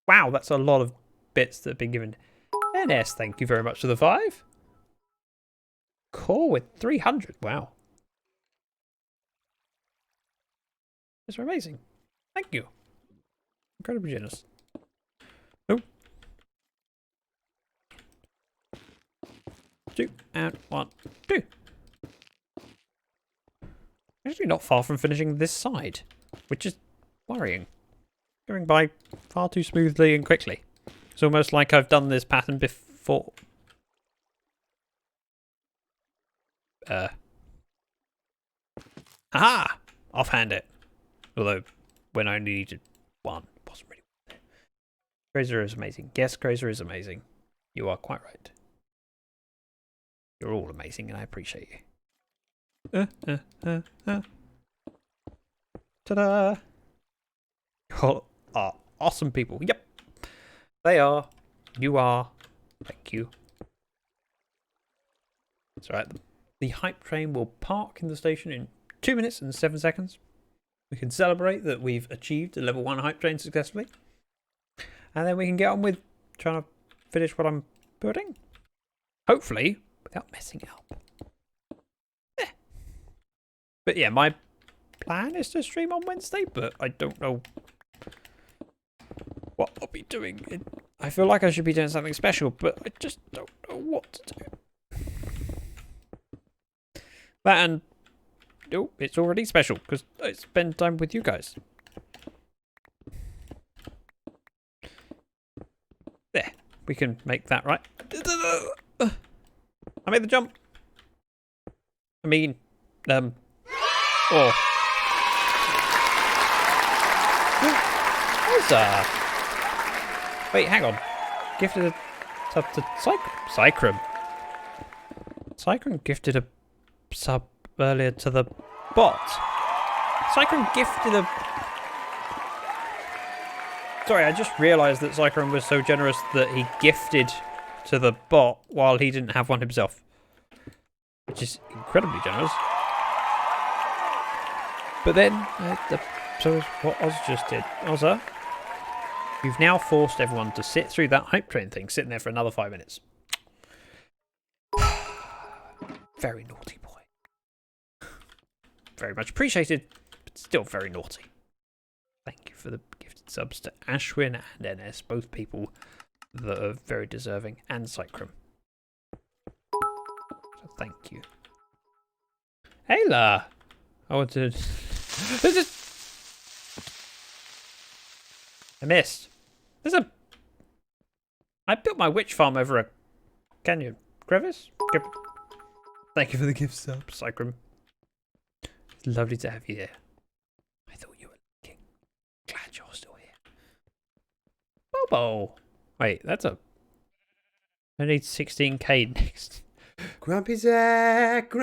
Wow, that's a lot of bits that have been given. NS, thank you very much for the 5. Core with 300. Wow. These are amazing. Thank you. Incredibly generous. Oh. 2 and 1, 2. Actually not far from finishing this side, which is worrying. Going by far too smoothly and quickly. It's almost like I've done this pattern before. Aha! Offhand it. Although, when I only needed 1, wasn't really worth it. Grazer is amazing. Yes, Grazer is amazing. You are quite right. You're all amazing, and I appreciate you. Ta-da! You all are awesome people. Yep. They are. You are. Thank you. That's right. The hype train will park in the station in 2 minutes and 7 seconds. We can celebrate that we've achieved a level 1 hype train successfully. And then we can get on with trying to finish what I'm building. Hopefully, without messing it up. Yeah. But yeah, my plan is to stream on Wednesday, but I don't know what I'll be doing. I feel like I should be doing something special, but I just don't know what to do. That and... oh, it's already special, because I spend time with you guys. There. We can make that right. I made the jump. I mean... oh. Wait, hang on. Gifted a sub to Cycrum. Cycrum gifted a sub earlier to the bot. Cycrum gifted a... sorry, I just realised that Cycrum was so generous that he gifted to the bot while he didn't have one himself. Which is incredibly generous. But then, so is what Oz just did. Ozza, you've now forced everyone to sit through that hype train thing, sitting there for another 5 minutes. Very naughty boy. Very much appreciated, but still very naughty. Thank you for the gifted subs to Ashwin and NS, both people that are very deserving, and Cycrum. So thank you. Ayla! I wanted... I missed. I built my witch farm over a canyon crevice. Thank you for the gift sub, Cycrum. It's lovely to have you here. I thought you were looking. Glad you're still here. Bobo! Wait, that's a... I need 16k next. Grumpy Zach,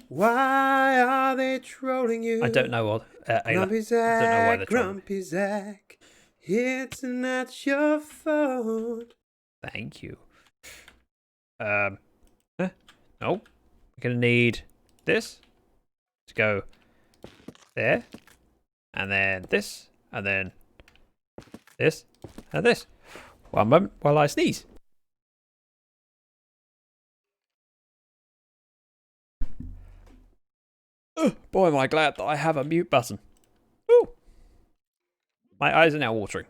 why are they trolling you? I don't know what... Grumpy I Zach, don't know why they're trolling. Grumpy Zach, it's not your fault. Thank you. Nope. We're going to need this to go there. And then this. And then this. And this. One moment while I sneeze. Boy, am I glad that I have a mute button. Ooh. My eyes are now watering.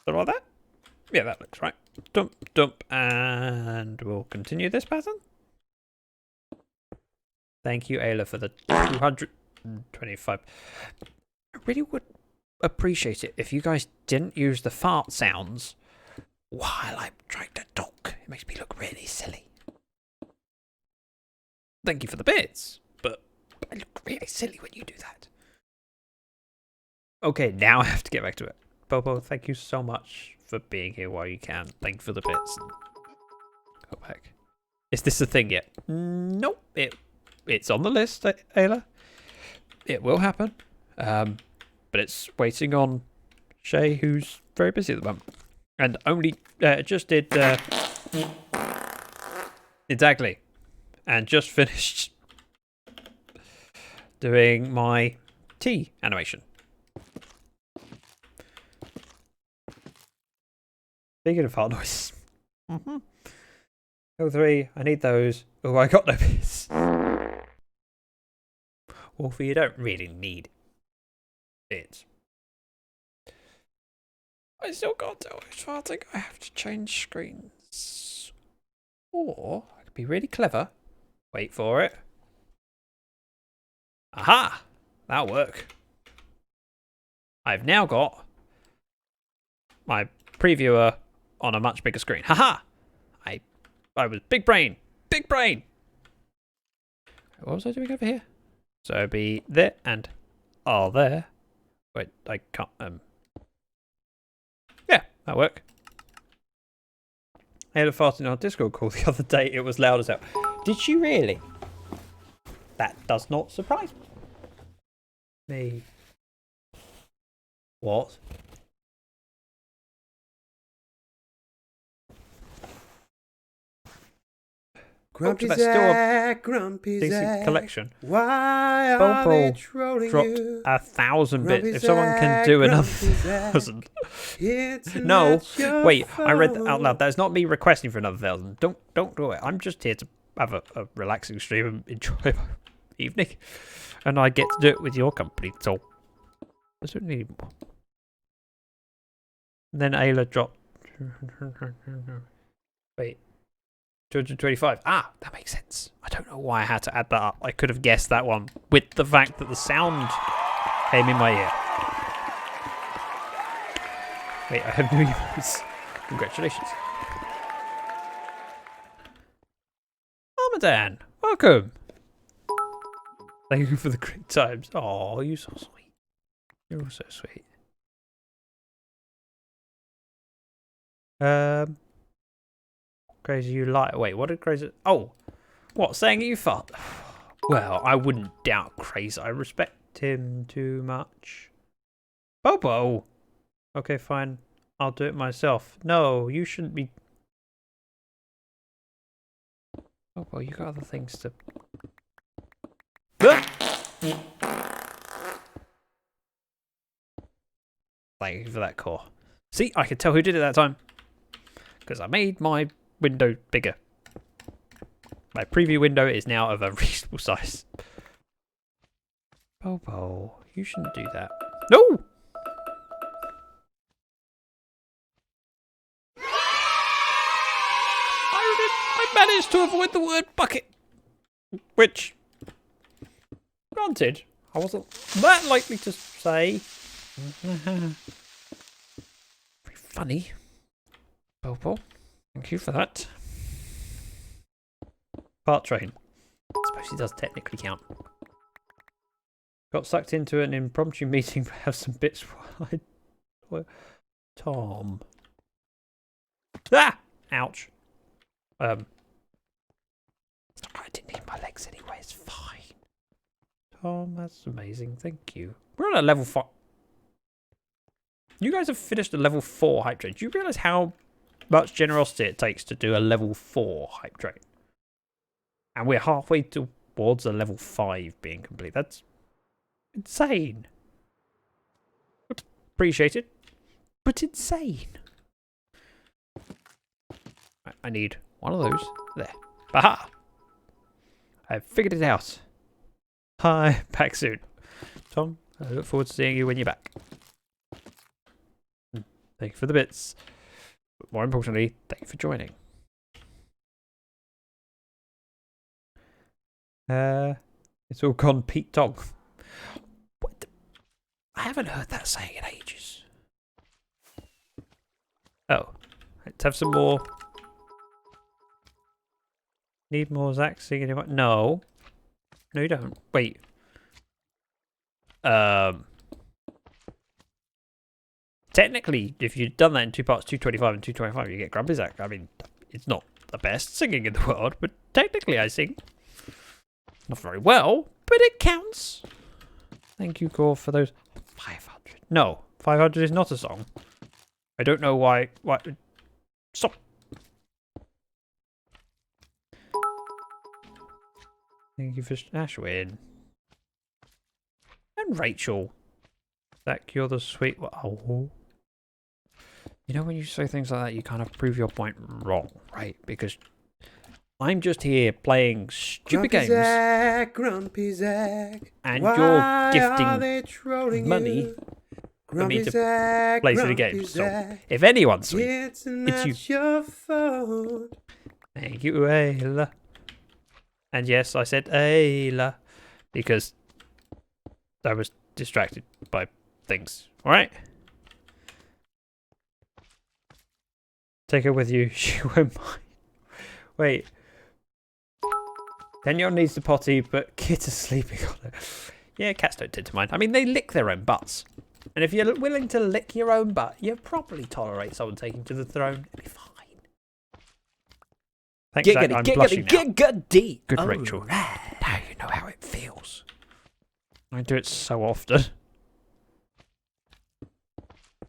Something like that? Yeah, that looks right. Dump, dump, and we'll continue this pattern. Thank you, Ayla, for the 225. I really would appreciate it if you guys didn't use the fart sounds while I'm trying to talk. It makes me look really silly. Thank you for the bits, but I look really silly when you do that. Okay, now I have to get back to it. Bobo, thank you so much for being here while you can. Thank you for the bits. Go back. Is this a thing yet? Nope. It's on the list, Ayla. It will happen. But it's waiting on Shay, who's very busy at the moment. And only just did Exactly. And just finished doing my tea animation. Speaking of fart noise. O3, I need those. Oh, I got no bits. Wolfie, you don't really need bits. I still can't tell who's farting. I have to change screens. Or I could be really clever. Wait for it. Aha! That'll work. I've now got my previewer on a much bigger screen. Haha! I was big brain. Big brain! What was I doing over here? So it'd be there and there. Wait, I can't yeah, that'll work. I had a fart in our Discord call the other day. It was loud as hell. Did you really? That does not surprise me. What? Grumpy that's still a Zach, Grumpy decent Zach. collection. Why Bobo are they trolling dropped you? 1,000 bits. Grumpy If someone can do Zach, another Grumpy Zach. 1,000. It's No, not your wait, I read that out fault. loud. That's not me requesting for another 1,000. Don't do it. I'm just here to have a relaxing stream and enjoy my evening. And I get to do it with your company, so I don't need more. And then Ayla dropped. Wait. 225. Ah, that makes sense. I don't know why I had to add that up. I could have guessed that one with the fact that the sound came in my ear. Wait, I have new emotes. Congratulations. Ramadan, welcome. Thank you for the great times. Oh, you're so sweet. You're so sweet. Crazy, you like. Wait, what did Crazy? Oh, what? Saying you fart? Well, I wouldn't doubt Crazy. I respect him too much. Bobo. Okay, fine. I'll do it myself. No, you shouldn't be. Bobo, you got other things to. Thank you for that core. See, I could tell who did it that time. Because I made my window bigger. My preview window is now of a reasonable size. Bobo, you shouldn't do that. No! I managed to avoid the word bucket. Which, granted, I wasn't that likely to say. Very funny. Bobo, thank you for that. Fart train. I suppose it does technically count. Got sucked into an impromptu meeting to have some bits. Tom. Ah! Ouch. I didn't need my legs anyway, it's fine. Tom, that's amazing, thank you. We're on a level 5. You guys have finished a level 4 hype train. Do you realise how much generosity it takes to do a level 4 hype train? And we're halfway towards a level 5 being complete. That's insane. Appreciate it, but insane. I need one of those. There. Aha! I've figured it out. Hi, back soon. Tom, I look forward to seeing you when you're back. Thank you for the bits. But more importantly, thank you for joining. It's all gone Pete Dog. What? I haven't heard that saying in ages. Oh, let's have some more. Need more Zach singing? No. No, you don't. Wait. Technically, if you'd done that in 2 parts, 225 and 225, you get Grumpy Zach. I mean, it's not the best singing in the world, but technically I sing. Not very well, but it counts. Thank you, Core, for those 500. No, 500 is not a song. I don't know why. Stop. Thank you for Ashwin. And Rachel. Zach, you're the sweet one. Oh. You know when you say things like that, you kind of prove your point wrong, right? Because I'm just here playing stupid games. Grumpy Zach. And Why you're gifting are they trolling money you? for me to Zach, play silly Grumpy games. So, Zach. if anyone's sweet, It's not you. your fault. Thank you, Ayla. And yes, I said Ayla because I was distracted by things. Alright? Take her with you. She won't mind. Wait. Danielle needs the potty, but Kit is sleeping on it. Yeah, cats don't tend to mind. I mean, they lick their own butts. And if you're willing to lick your own butt, you probably tolerate someone taking to the throne. It'll be fine. Thanks, Zach. I'm blushing now. Giggity. Good, Rachel. Now you know how it feels. I do it so often.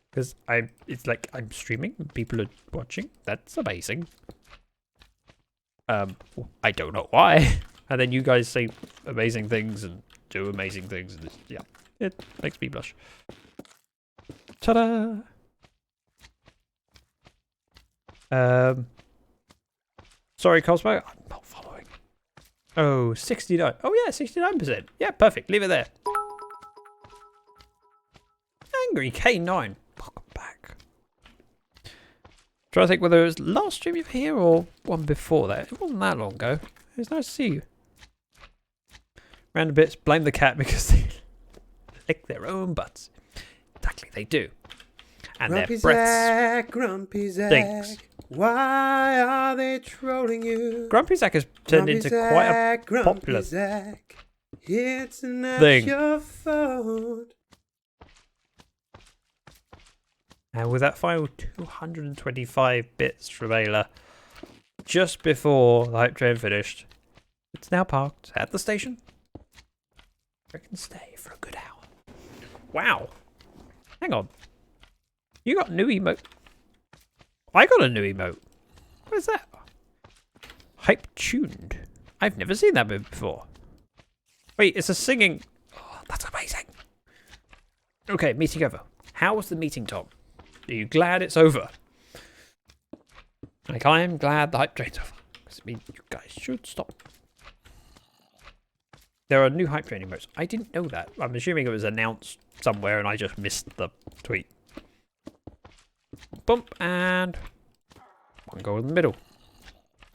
Because it's like I'm streaming and people are watching. That's amazing. I don't know why. And then you guys say amazing things and do amazing things. And yeah, it makes me blush. Ta-da! Sorry, Cosmo. I'm not following. Oh, 69. Oh, yeah, 69%. Yeah, perfect. Leave it there. Angry K9. Welcome back. Trying to think whether it was last stream you were here or one before that. It wasn't that long ago. It was nice to see you. Random bits. Blame the cat because they lick their own butts. Exactly, they do. And Grumpy their breaths Zach, Grumpy Zach. stinks. Why are they trolling you? Grumpy Zach has turned Grumpy into Zach, quite a Grumpy popular Zach. It's not thing. your fault. And with that final 225 bits from Ayla, just before the hype train finished, it's now parked at the station. I can stay for a good hour. Wow. Hang on. You got a new emote. I got a new emote. What is that? Hype tuned. I've never seen that move before. Wait, it's a singing. Oh, that's amazing. Okay, meeting over. How was the meeting, Tom? Are you glad it's over? Like, I am glad the hype train's over. Because it means you guys should stop. There are new hype train emotes. I didn't know that. I'm assuming it was announced somewhere and I just missed the tweet. Bump and one go in the middle.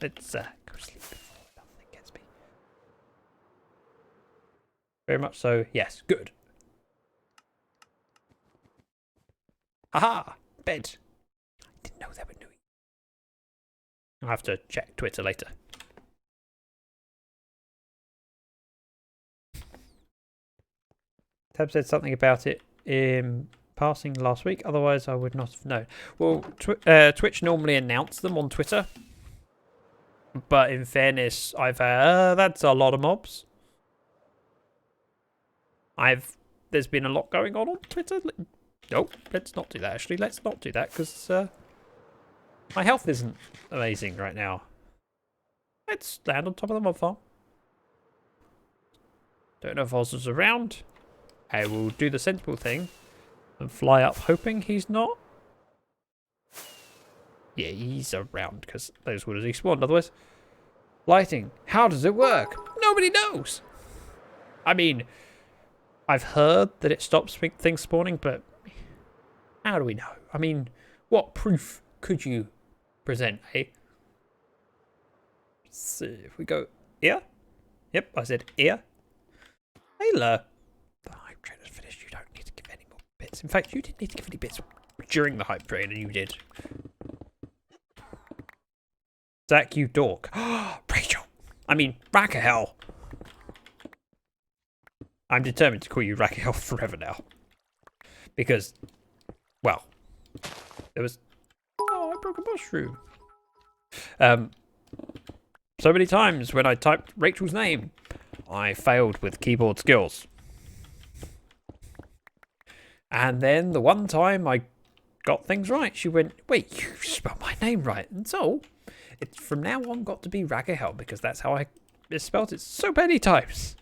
Let's go sleep before something gets me. Very much so. Yes, good. Haha! Bed. I didn't know they were new. I'll have to check Twitter later. Tab said something about it in passing last week, otherwise I would not have known. Well, Twitch normally announce them on Twitter, but in fairness, I've that's a lot of mobs. There's been a lot going on Twitter. Nope, let's not do that, actually. Let's not do that, because my health isn't amazing right now. Let's land on top of the mob farm. Don't know if Oz is around. I will do the sensible thing and fly up, hoping he's not. Yeah, he's around, because those would have despawned otherwise. Lighting. How does it work? Nobody knows. I mean, I've heard that it stops things spawning, but how do we know? I mean, what proof could you present, eh? Let's see if we go here. Yep, I said here. Ayla. The hype train has finished. You don't need to give any more bits. In fact, you didn't need to give any bits during the hype train, and you did. Zach, you dork. Rachel. I mean, Rakahel. I'm determined to call you Rakahel forever now. Because, well, there was... Oh, I broke a mushroom. So many times when I typed Rachel's name, I failed with keyboard skills. And then the one time I got things right, she went, wait, you spelled my name right. And so, it's from now on got to be Rakahel, because that's how I misspelled it so many times.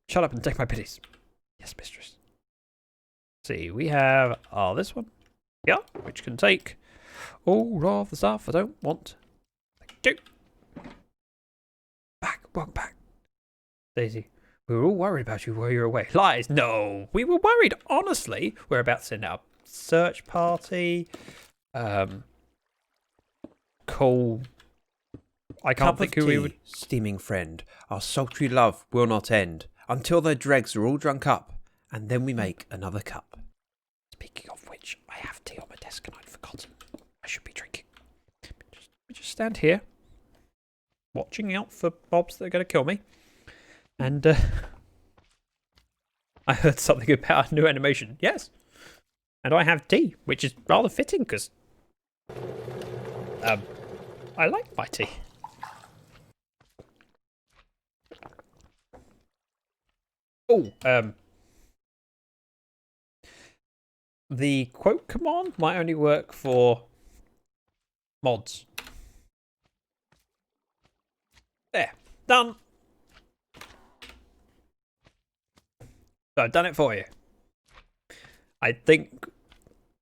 Shut up and take my pities. Yes, mistress. See, we have this one. Yeah, which can take all of the stuff I don't want. Thank you. Welcome back. Daisy, we were all worried about you while you were away. Lies. No, we were worried. Honestly, we're about to send out a search party. Call. I can't think who we would. Steaming friend, our sultry love will not end until their dregs are all drunk up, and then we make another cup. Speaking of which, I have tea on my desk and I'd forgotten. I should be drinking. Let me just stand here, watching out for mobs that are going to kill me. And I heard something about a new animation. Yes. And I have tea, which is rather fitting because I like my tea. Oh, the quote command might only work for mods. There, done. So I've done it for you. I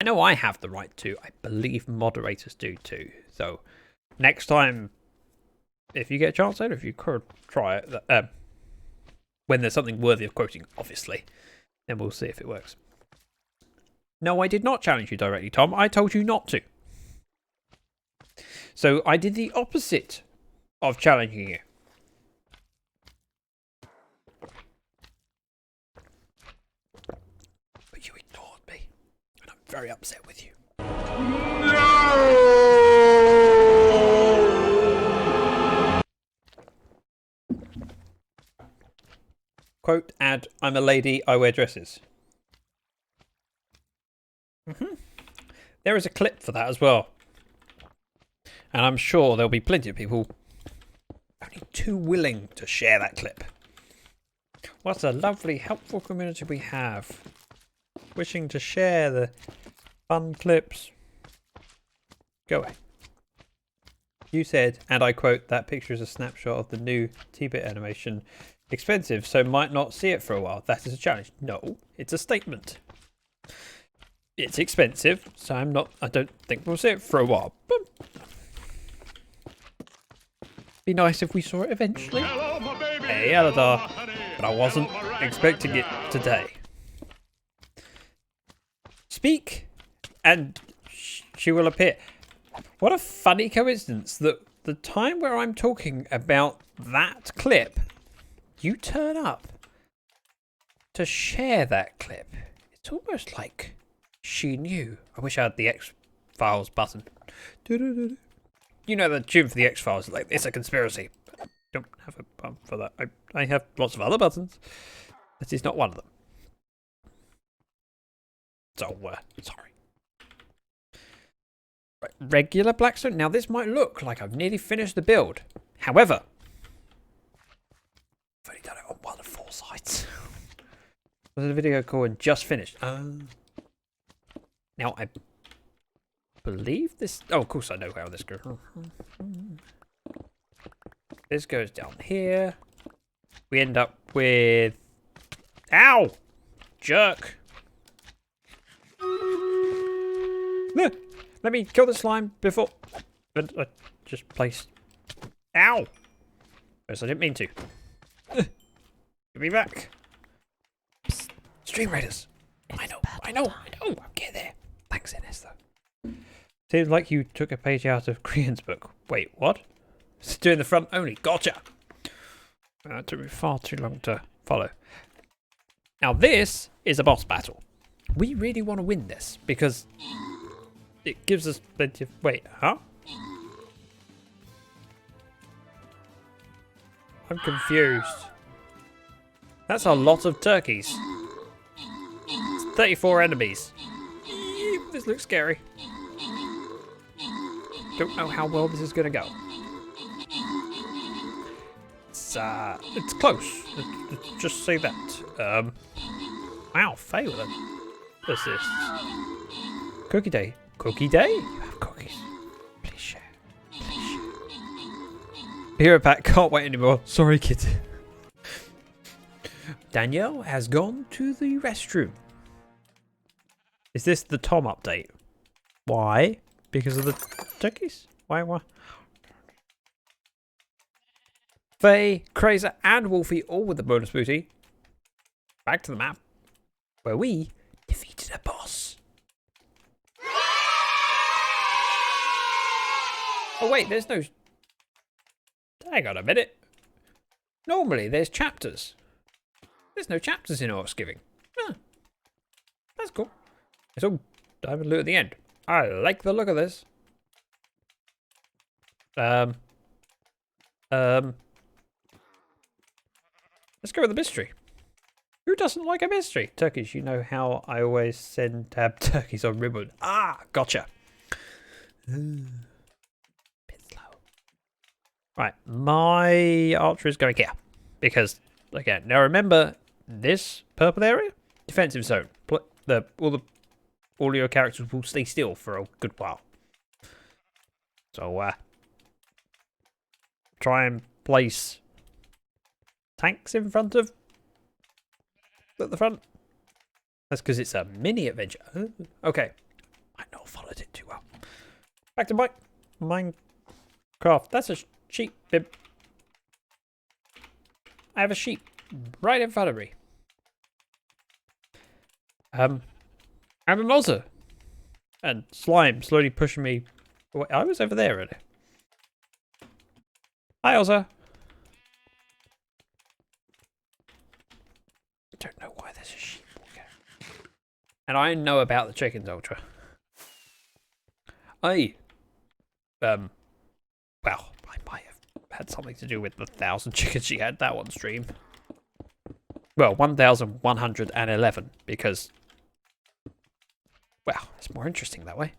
know I have the right to. I believe moderators do too. So next time, if you get a chance, if you could try it, when there's something worthy of quoting, obviously, then we'll see if it works. No, I did not challenge you directly, Tom. I told you not to. So I did the opposite of challenging you. But you ignored me, and I'm very upset with you. Quote, add, I'm a lady, I wear dresses. There is a clip for that as well. And I'm sure there'll be plenty of people only too willing to share that clip. What a lovely, helpful community we have. Wishing to share the fun clips. Go away. You said, and I quote, that picture is a snapshot of the new T-bit animation. Expensive, so might not see it for a while. That is a challenge. No, it's a statement. It's expensive, so I don't think we'll see it for a while. But be nice if we saw it eventually. Hello, my baby. Hey, Aladar. But I wasn't expecting it today. Speak, and she will appear. What a funny coincidence that the time where I'm talking about that clip, you turn up to share that clip. It's almost like she knew. I wish I had the X-Files button. You know the tune for the X-Files, like, it's a conspiracy. I don't have a button for that. I have lots of other buttons. That is not one of them. So, sorry. Right, regular Blackstone. Now, this might look like I've nearly finished the build. However, I've only done it on one of 4 sites. Was the video call and just finished? Now, I believe this... Oh, of course I know how this goes. This goes down here. We end up with... Ow! Jerk! No! Let me kill the slime before... I just placed... Ow! Yes, I didn't mean to. Give me back. Psst. Stream Raiders. I know. I'll get there. Thanks, Ines, though. Seems like you took a page out of Krian's book. Wait, what? It's doing the front only. Gotcha. That took me far too long to follow. Now, this is a boss battle. We really want to win this because it gives us plenty of... Wait, huh? I'm confused. That's a lot of turkeys. It's 34 enemies. This looks scary. Don't know how well this is going to go. It's close. Let's just say that. Wow, Faye with an assist. Cookie Day. Cookie Day? You have cookies. Please share. Please share. Hero pack, can't wait anymore. Sorry, kid. Danielle has gone to the restroom. Is this the Tom update? Why? Because of the turkeys? Why? Faye, Crazer, and Wolfie all with the bonus booty. Back to the map, where we defeated a boss. Oh wait, there's no... Hang on a minute. Normally there's chapters. There's no chapters in Orcs Giving. Ah, that's cool. It's all diamond loot at the end. I like the look of this. Let's go with the mystery. Who doesn't like a mystery? Turkeys, you know how I always send to have turkeys on ribbon. Ah, gotcha. Bit slow. Right, my archer is going here. Because, again, now remember, this purple area, defensive zone. All your characters will stay still for a good while. So, try and place tanks in front of at the front. That's because it's a mini adventure. Oh, okay, I not followed it too well. Back to Minecraft. That's a sheep bib. I have a sheep right in front of me. I'm a Mozza. And slime slowly pushing me. Wait, I was over there already. Hi, Ozza. I don't know why there's a sheep. Okay. And I know about the chickens, Ultra. Well, I might have had something to do with the 1,000 chickens she had that one stream. Well, 1,111 because, well, it's more interesting that way.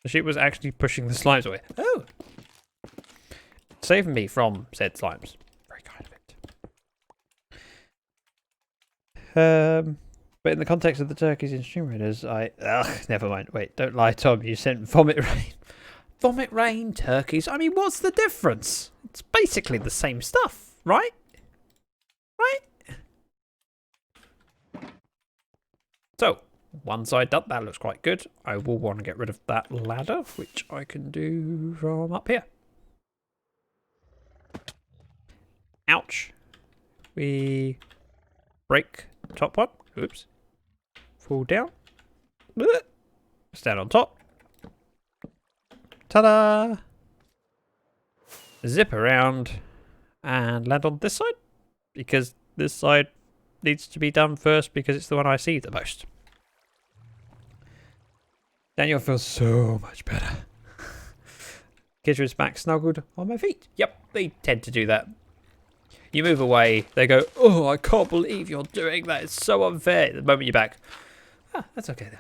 The sheep was actually pushing the slimes away. Oh! Saving me from said slimes. Very kind of it. But in the context of the turkeys in Stream Raiders, never mind. Wait, don't lie, Tom. You sent vomit rain. Vomit rain, turkeys. I mean, what's the difference? It's basically the same stuff, right? Right? So, one side done. That looks quite good. I will want to get rid of that ladder, which I can do from up here. Ouch. We break top one. Oops. Fall down. Stand on top. Ta-da! Zip around and land on this side because this side needs to be done first because it's the one I see the most. Daniel feels so much better. Kidra is back snuggled on my feet. Yep, they tend to do that. You move away, they go, oh, I can't believe you're doing that. It's so unfair. The moment you're back, that's okay though.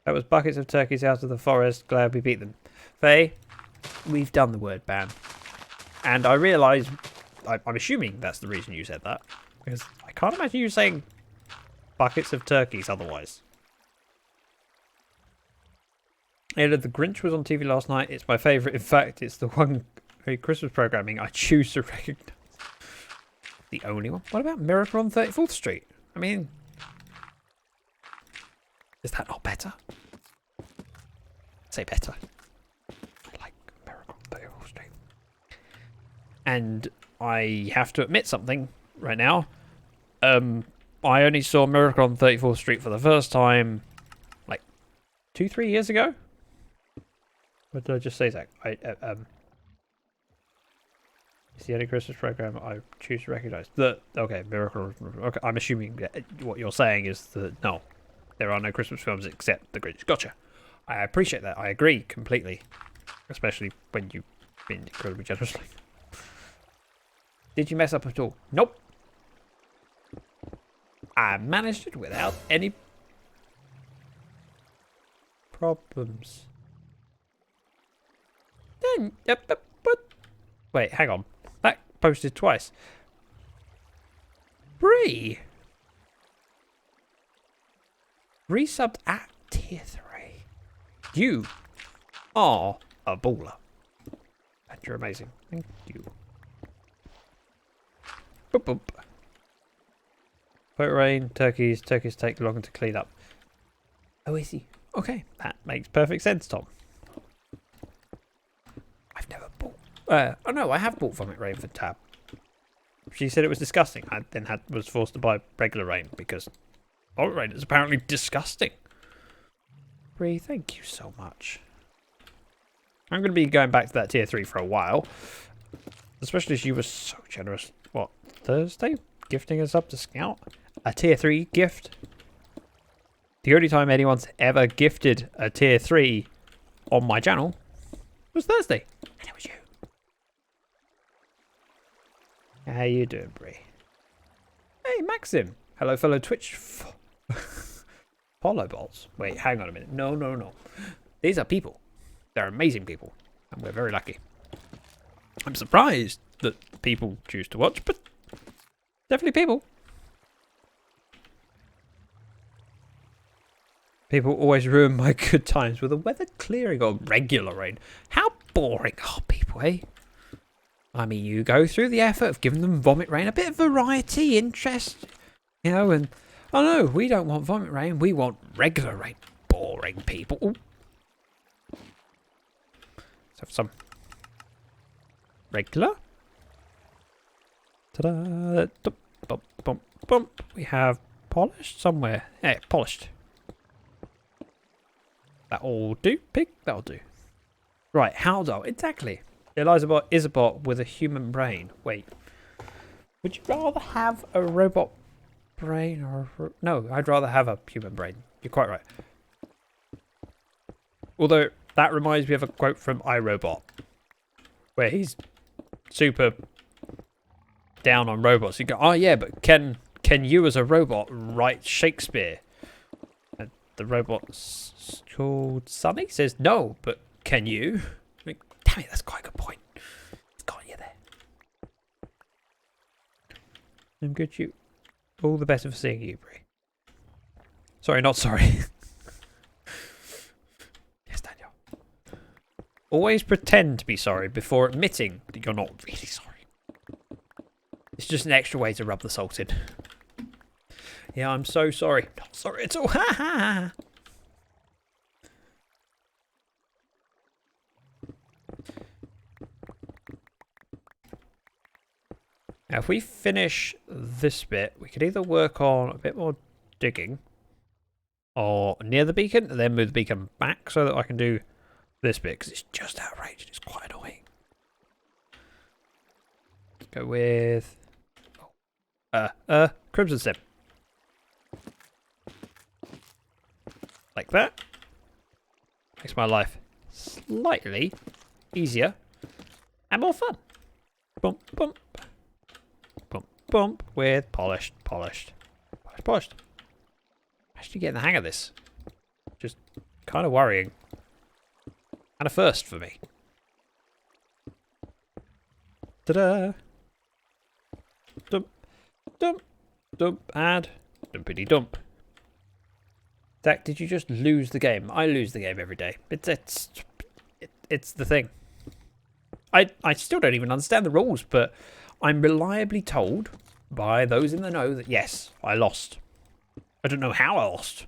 That was buckets of turkeys out of the forest. Glad we beat them. Faye, we've done the word ban. And I realise, I'm assuming that's the reason you said that. Because I can't imagine you saying buckets of turkeys otherwise. The Grinch was on TV last night. It's my favourite. In fact, it's the one Christmas programming I choose to recognise. The only one? What about Miracle on 34th Street? I mean, is that not better? Say better. I like Miracle on 34th Street. And I have to admit something right now. I only saw Miracle on 34th Street for the first time like 2-3 years ago. What did I just say, Zach? It's the only Christmas program I choose to recognise. Okay, Miracle. Okay, I'm assuming that what you're saying is that no, there are no Christmas films except The Grinch. Gotcha. I appreciate that. I agree completely, especially when you've been incredibly generous. Did you mess up at all? Nope. I managed it without any problems. Then, wait, hang on. That posted twice. Bree. Resubbed at tier 3. You are a baller. You're amazing. Thank you. Boop, boop. Boat rain, turkeys. Turkeys take longer to clean up. Oh, is he? Okay, that makes perfect sense, Tom. I've never bought... oh no, I have bought Vomit Rain for Tab. She said it was disgusting. I then was forced to buy regular rain because Vomit Rain is apparently disgusting. Bree, thank you so much. I'm going to be going back to that tier 3 for a while. Especially as you were so generous. What, Thursday? Gifting us up to Scout? A tier 3 gift? The only time anyone's ever gifted a tier 3 on my channel was Thursday. And it was you. How you doing, Bree? Hey, Maxim. Hello, fellow Twitch. Follow bots. Wait, hang on a minute. No, no, no. These are people. They're amazing people. And we're very lucky. I'm surprised that people choose to watch, but definitely people. People always ruin my good times with the weather clearing or regular rain. How boring are people, eh? I mean, you go through the effort of giving them Vomit Rain, a bit of variety, interest, you know, and oh no, we don't want Vomit Rain, we want regular rain. Boring people. Ooh. Let's have some regular. Ta-da! Bump, bump, bump, bump. We have polished somewhere. Yeah, polished. That'll do, pig. That'll do. Right, how do exactly? Elizabot is a bot with a human brain. Wait, would you rather have a robot brain or no? I'd rather have a human brain. You're quite right. Although that reminds me of a quote from iRobot, where he's super down on robots. You go, oh yeah, but can you as a robot write Shakespeare? And the robot's called Sunny says no, but can you? I mean, damn it, that's quite a good point. It's got you there. I'm good, you. All the better for seeing you, Brie. Sorry, not sorry. Yes, Daniel. Always pretend to be sorry before admitting that you're not really sorry. It's just an extra way to rub the salt in. Yeah, I'm so sorry. Not sorry at all. Ha ha. Now, if we finish this bit, we could either work on a bit more digging or near the beacon and then move the beacon back so that I can do this bit because it's just outrageous. It's quite annoying. Let's go with Crimson Stem. Like that. Makes my life slightly easier and more fun. Bump, bump. Bump, bump with polished. Actually getting the hang of this. Just kind of worrying. And a first for me. Ta-da! Dump, dump, dump, add, dumpity dump. Zach, did you just lose the game? I lose the game every day. It's the thing. I still don't even understand the rules, but I'm reliably told by those in the know that yes, I lost. I don't know how I lost.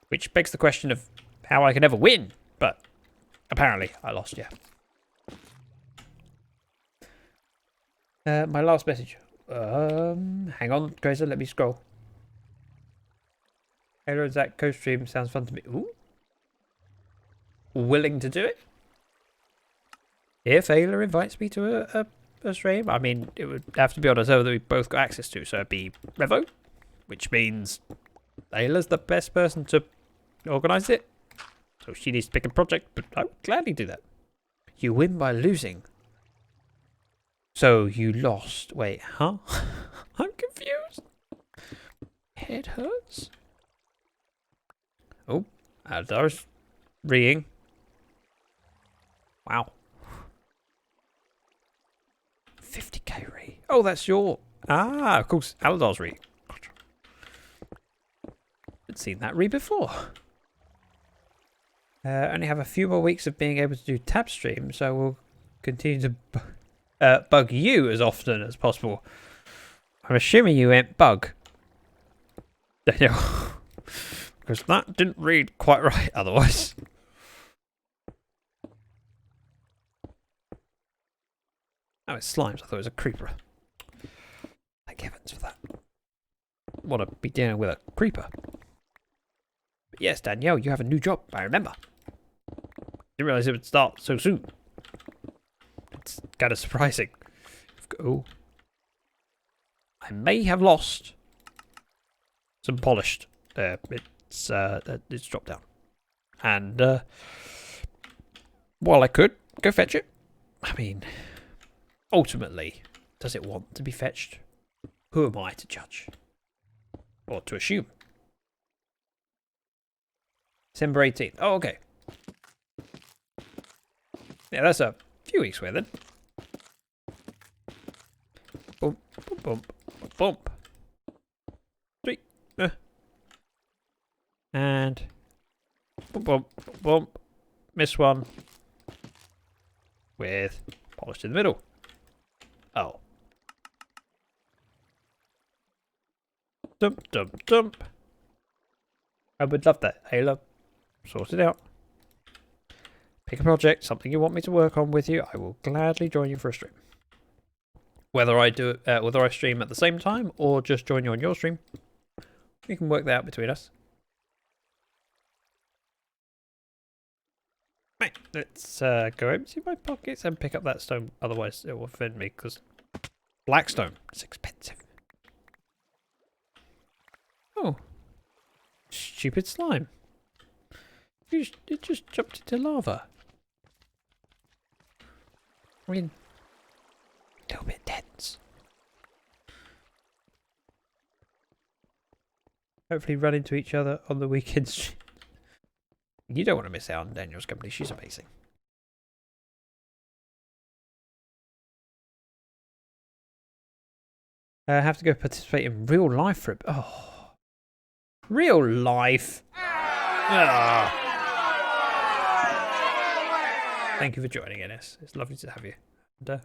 Which begs the question of how I can ever win, but apparently I lost, yeah. My last message. Hang on, Grazer, let me scroll. Hello, Zach, co-stream sounds fun to me. Ooh. Willing to do it? If Ayla invites me to a stream, I mean, it would have to be on a server that we both got access to, so it'd be Revo, which means Ayla's the best person to organise it. So she needs to pick a project, but I would gladly do that. You win by losing. So you lost. Wait, huh? I'm confused. Head hurts. Oh, Aldar's reeing. Wow. 50k re. Oh, that's your... Ah, of course, Aldar's re. Gotcha. I'd seen that re before. Only have a few more weeks of being able to do tab stream, so we'll continue to bug you as often as possible. I'm assuming you went bug. Daniel. Because that didn't read quite right otherwise. Oh, it's slimes. I thought it was a creeper. Thank heavens for that. Want to be dealing with a creeper. But yes, Danielle, you have a new job, I remember. Didn't realise it would start so soon. It's kind of surprising. Oh. I may have lost some polished. It's dropped down. And while I could go fetch it, I mean, ultimately, does it want to be fetched? Who am I to judge? Or to assume? December 18th. Oh, okay. Yeah, that's a few weeks away then. Bump, bump, bump, bump. 3. And bump, bump, bump. Miss one. With polished in the middle. Oh. Dump, dump, dump. I would love that. Ayla, sort it out. Pick a project, something you want me to work on with you. I will gladly join you for a stream. Whether I do it, whether I stream at the same time or just join you on your stream, we can work that out between us. Right, let's go empty my pockets and pick up that stone. Otherwise, it will offend me because black stone is expensive. Oh, stupid slime! It just jumped into lava. I mean, a little bit tense. Hopefully run into each other on the weekends. You don't want to miss out on Daniel's company. She's amazing. I have to go participate in real life for it. Oh. Real life. Ah. Thank you for joining, NS. It's lovely to have you. And,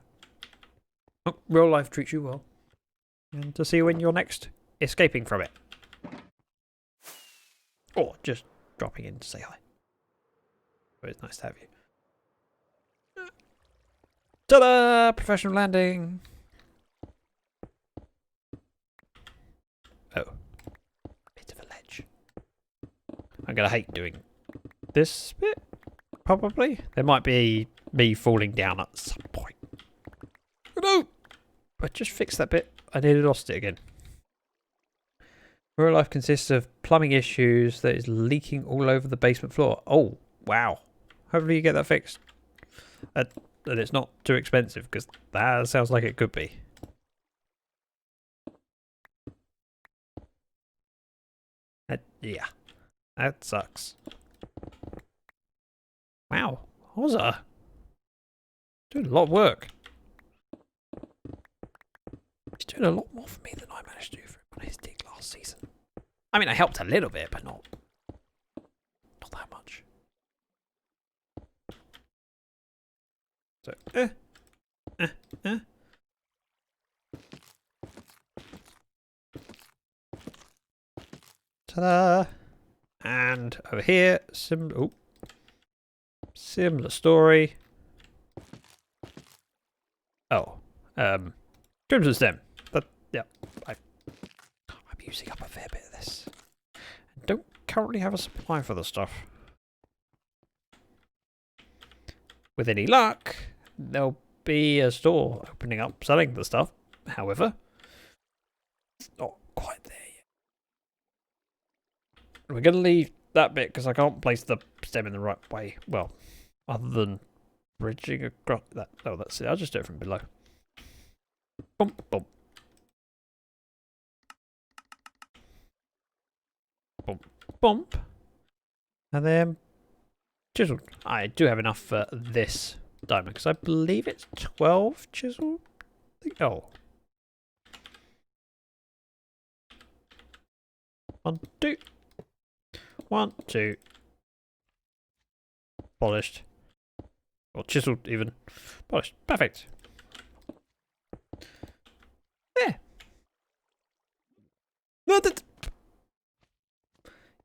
real life treats you well. And to see you when you're next escaping from it. Or just dropping in to say hi. But it's nice to have you. Ta-da! Professional landing. Oh. Bit of a ledge. I'm going to hate doing this bit. Probably. There might be me falling down at some point. Oh no! I just fixed that bit. I nearly lost it again. Real life consists of plumbing issues that is leaking all over the basement floor. Oh, wow. Hopefully you get that fixed. And it's not too expensive, because that sounds like it could be. Yeah. That sucks. Wow. Ozza. Doing a lot of work. He's doing a lot more for me than I managed to do for him on his dig last season. I mean, I helped a little bit, but not that much. So, ta-da! And over here, similar story. Oh, Crimson Stem. Yeah, I'm using up a fair bit of this. Don't currently have a supply for the stuff. With any luck, there'll be a store opening up selling the stuff. However, it's not quite there yet. We're going to leave that bit because I can't place the stem in the right way. Well, other than bridging across that. Oh, that's it. I'll just do it from below. Bump, bump. Bump, bump. And then chiseled. I do have enough for this diamond because I believe it's 12 chiseled. Oh. 1, 2. 1, 2. Polished. Or chiseled even. Polished. Perfect. There.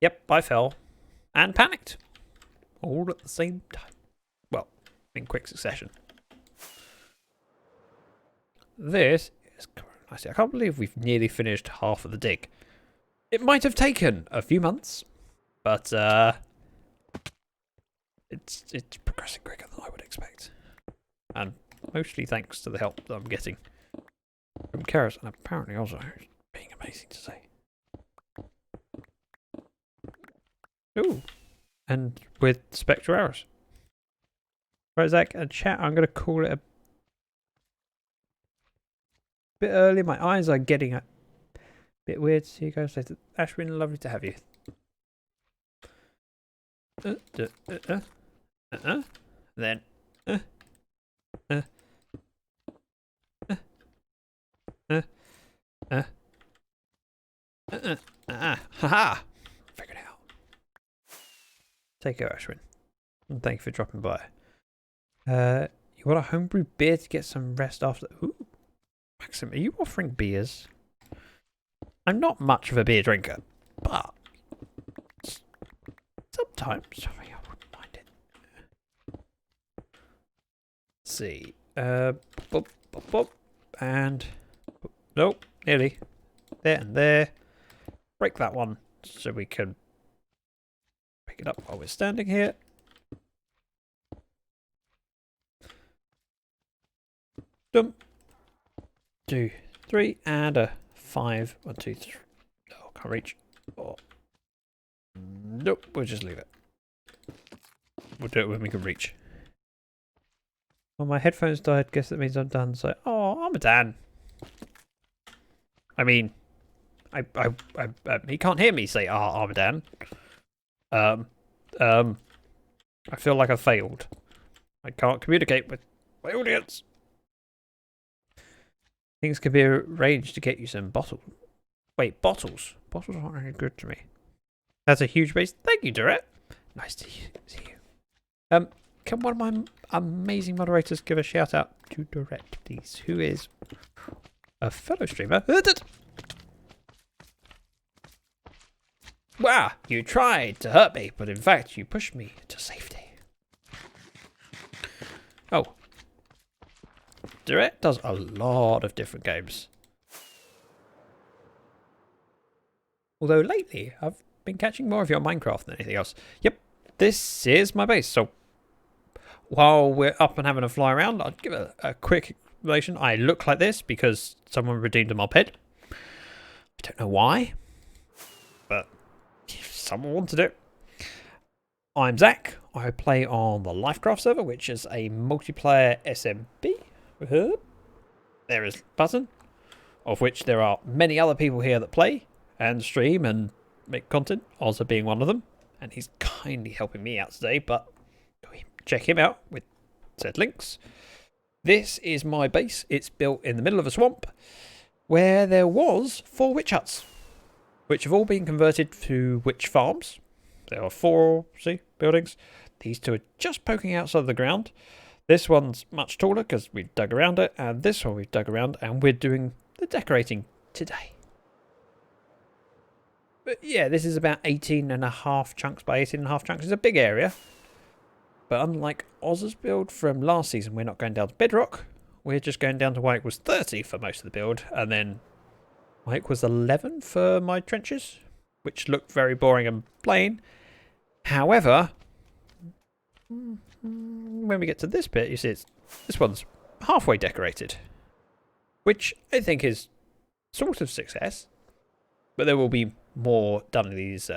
Yep, I fell. And panicked. All at the same time. Well, in quick succession. This is... I can't believe we've nearly finished half of the dig. It might have taken a few months, but it's progressing quicker than I would expect. And mostly thanks to the help that I'm getting from Karis, and apparently also being amazing to say. Ooh, and with spectral arrows. Right, Zach, and chat, I'm going to call it a bit early. My eyes are getting a bit weird. See you guys later. Ashwin, lovely to have you. Then. Haha! Figured it out. Take care, Ashwin. And thank you for dropping by. You want a homebrew beer to get some rest after? Ooh. Maxim, are you offering beers? I'm not much of a beer drinker, but sometimes I wouldn't mind it. Let's see. Boop, boop, boop, and nope, nearly. There and there. Break that one so we can pick it up while we're standing here. Dum. 2, 3, and a 5. 1, 2, 3. Oh, can't reach. Oh. Nope, we'll just leave it. We'll do it when we can reach. Well, my headphones died. Guess that means I'm done. So, oh, I'm a Dan. I mean, he can't hear me say, "Ah, I'm a Dan." I feel like I failed. I can't communicate with my audience. Things can be arranged to get you some bottles. Wait, bottles? Bottles aren't really good to me. That's a huge base. Thank you, Durrett. Nice to see you. Can one of my amazing moderators give a shout out to Durrett, please? Who is a fellow streamer. Wow, you tried to hurt me, but in fact you pushed me to safety. Oh. Durrett does a lot of different games. Although lately, I've been catching more of your Minecraft than anything else. Yep, this is my base. So while we're up and having a fly around, I'll give a quick explanation. I look like this because someone redeemed a mob head. I don't know why, but someone wanted it. I'm Zach. I play on the Lyfcraft server, which is a multiplayer SMB. There is Button, of which there are many other people here that play and stream and make content, also being one of them. And he's kindly helping me out today, but check him out with said links. This is my base. It's built in the middle of a swamp where there was 4 witch huts, which have all been converted to witch farms. There are 4, see, buildings. These 2 are just poking outside the ground. This one's much taller because we've dug around it, and this one we've dug around, and we're doing the decorating today. But yeah, this is about 18.5 chunks by 18.5 chunks. It's a big area. But unlike Oz's build from last season, we're not going down to bedrock. We're just going down to why it was 30 for most of the build, and then Mike was 11 for my trenches, which looked very boring and plain. However, when we get to this bit, you see this one's halfway decorated, which I think is sort of success. But there will be more done in these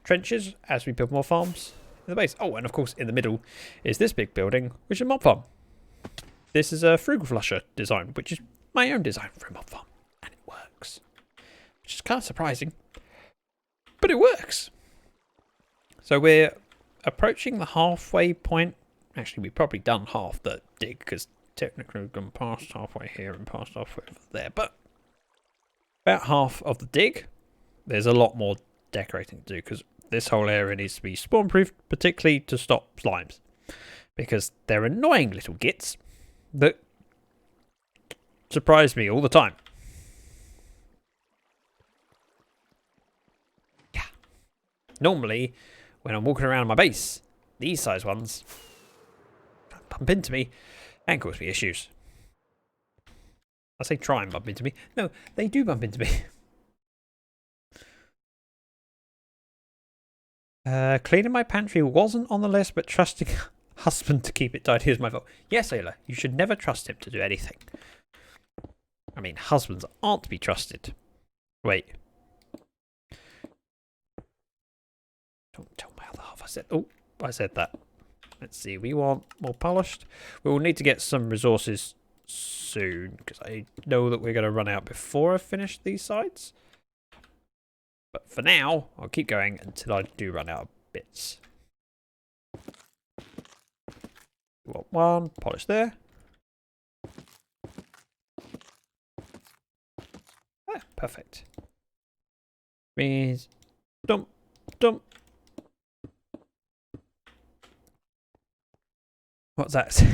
trenches as we build more farms in the base. Oh, and of course in the middle is this big building, which is a mob farm. This is a Frugal Flusher design, which is my own design for a mob farm. And it works. Which is kind of surprising. But it works. So we're approaching the halfway point. Actually, we've probably done half the dig, because technically we've gone past halfway here and past halfway over there. But about half of the dig, there's a lot more decorating to do, because this whole area needs to be spawn-proofed, particularly to stop slimes. because they're annoying little gits that surprise me all the time. Yeah. Normally, when I'm walking around my base, these size ones bump into me and cause me issues. I say try and bump into me. No, they do bump into me. Cleaning my pantry wasn't on the list, but trusting husband to keep it tidy is my fault. Yes, Ayla, you should never trust him to do anything. I mean, husbands aren't to be trusted. Wait. Don't tell my other half I said... Oh, I said that. Let's see, we want more polished. We will need to get some resources soon, because I know that we're going to run out before I finish these sides. But for now, I'll keep going until I do run out of bits. We want one, polish there. Ah, perfect. Means dump, dump. What's that?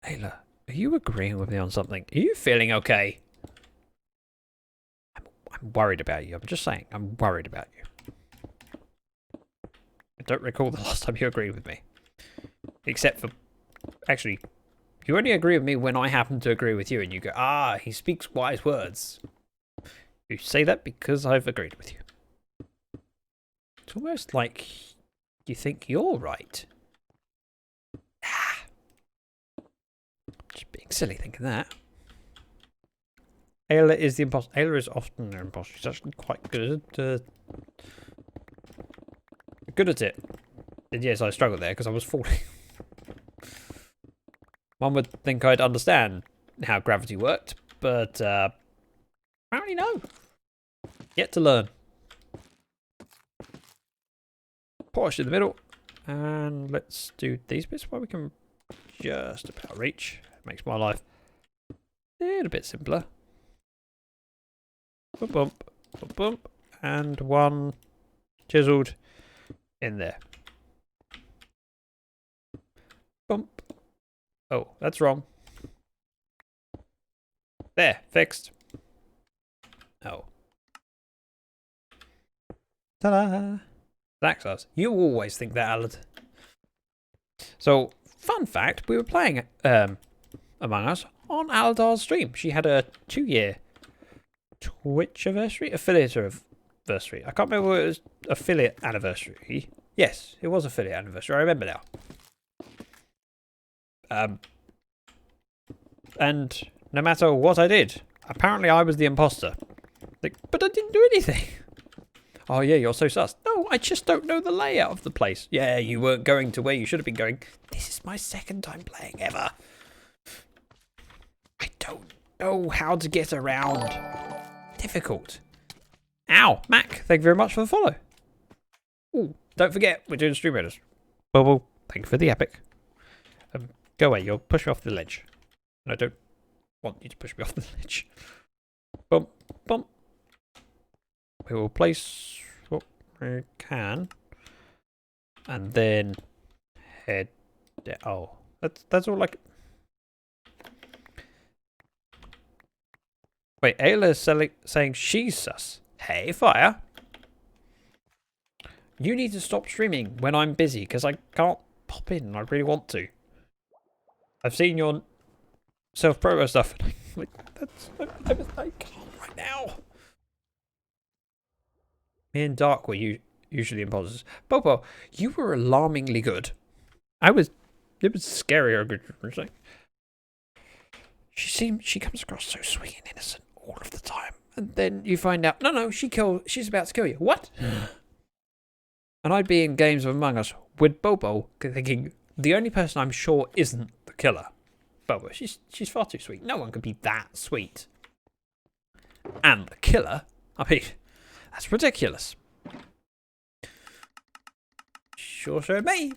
Ayla, are you agreeing with me on something? Are you feeling okay? I'm worried about you. I'm just saying, I'm worried about you. I don't recall the last time you agreed with me. Except for... Actually, you only agree with me when I happen to agree with you and you go, ah, he speaks wise words. You say that because I've agreed with you. It's almost like you think you're right. Ah. Just being silly thinking that. Ayla is the imposter. Ayla is often the imposter. She's actually quite good at it. And yes, I struggled there because I was falling. One would think I'd understand how gravity worked, but apparently no. Yet to learn. Polish in the middle, and let's do these bits where we can just about reach. Makes my life a little bit simpler. Bump, bump, bump, bump, and one chiseled in there. Bump. Oh, that's wrong. There, fixed. Oh. Ta-da! Zaxxas. You always think that, Alad. So, fun fact, we were playing Among Us on Aladar's stream. She had a 2-year Twitch anniversary? Affiliate anniversary. I can't remember whether it was affiliate anniversary. Yes, it was affiliate anniversary. I remember now. And no matter what I did, apparently I was the imposter. Like, but I didn't do anything. Oh yeah, you're so sus. No, I just don't know the layout of the place. Yeah, you weren't going to where you should have been going. This is my second time playing ever. I don't know how to get around. Difficult. Ow, Mac, thank you very much for the follow. Ooh, don't forget, we're doing stream raiders. Bubble, thank you for the epic. Go away, you'll push me off the ledge. And I don't want you to push me off the ledge. Bump, bump. We will place what we can. And then head down. Oh, that's all like... Wait, Ayla is saying she's sus. Hey, Fire. You need to stop streaming when I'm busy, because I can't pop in and I really want to. I've seen your self-promo stuff. Like, I can't right now. Me and Dark were usually imposters. Bobo, you were alarmingly good. It was scarier good. She comes across so sweet and innocent all of the time. And then you find out, no, she's about to kill you. What? And I'd be in games of Among Us with Bobo thinking, the only person I'm sure isn't the killer. Bobo, she's far too sweet. No one could be that sweet. And the killer? I mean, that's ridiculous. Sure showed me.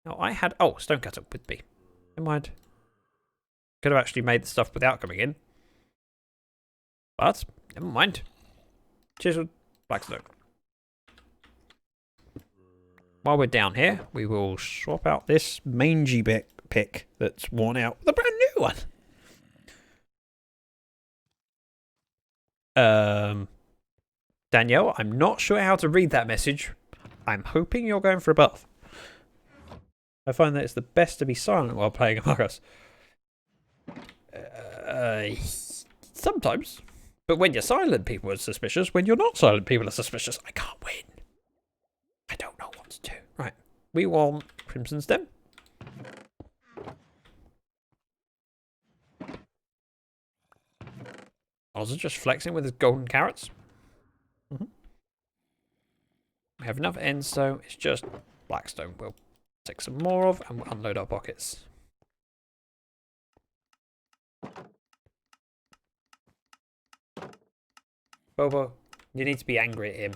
Now I had... Oh, Stonecutter with me. Never mind. Could have actually made the stuff without coming in. But, never mind. Chiseled Blackstone. While we're down here, we will swap out this mangy pick that's worn out with a brand new one. Danielle, I'm not sure how to read that message. I'm hoping you're going for a bath. I find that it's the best to be silent while playing Among Us. Sometimes. But when you're silent, people are suspicious. When you're not silent, people are suspicious. I can't win. I don't know what to do. Right. We want Crimson Stem. Also just flexing with his golden carrots. We have enough ends, so it's just Blackstone. We'll take some more of and we'll unload our pockets. Bobo, you need to be angry at him.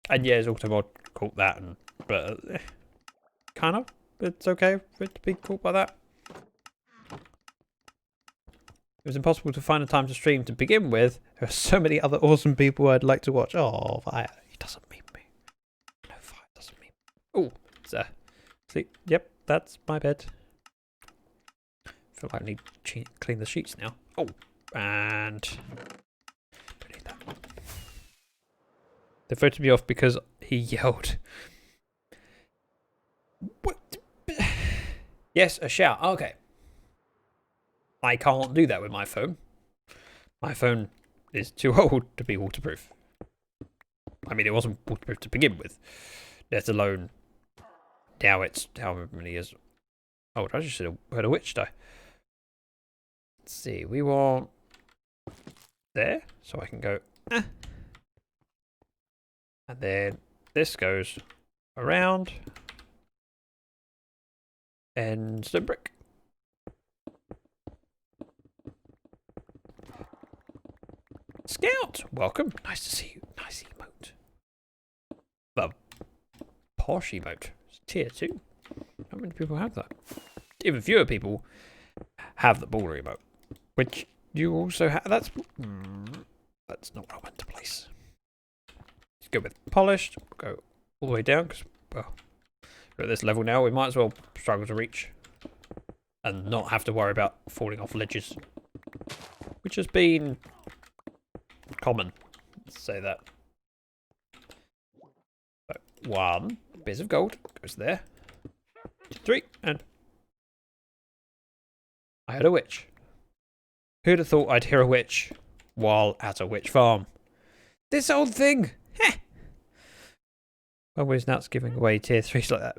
And yeah, his Automod caught that, but kind of. It's okay for it to be caught by that. It was impossible to find a time to stream to begin with. There are so many other awesome people I'd like to watch. Oh, fire. He doesn't mean me. No, fire doesn't mean me. Oh, sir. See, yep, that's my bed. Feel like I need to clean the sheets now. Oh, and don't need that. They voted me off because he yelled. What? Yes, a shout. Okay. I can't do that with my phone. My phone is too old to be waterproof. I mean, it wasn't waterproof to begin with, let alone now it's however many years old. I just should have heard a witch die. Let's see, we want there, so I can go, and then this goes around and stone brick. Scout, welcome. Nice to see you. Nice emote. The posh emote. It's tier 2. Not many people have that. Even fewer people have the baller emote, which you also have. That's not what I went to place. Let's go with polished. Go all the way down because, well, we're at this level now. We might as well struggle to reach and not have to worry about falling off ledges, which has been common. Let's say that. So, 1 bit of gold goes there. 3, and I had a witch. Who'd have thought I'd hear a witch while at a witch farm? This old thing! Heh! Always nuts giving away tier 3s like that.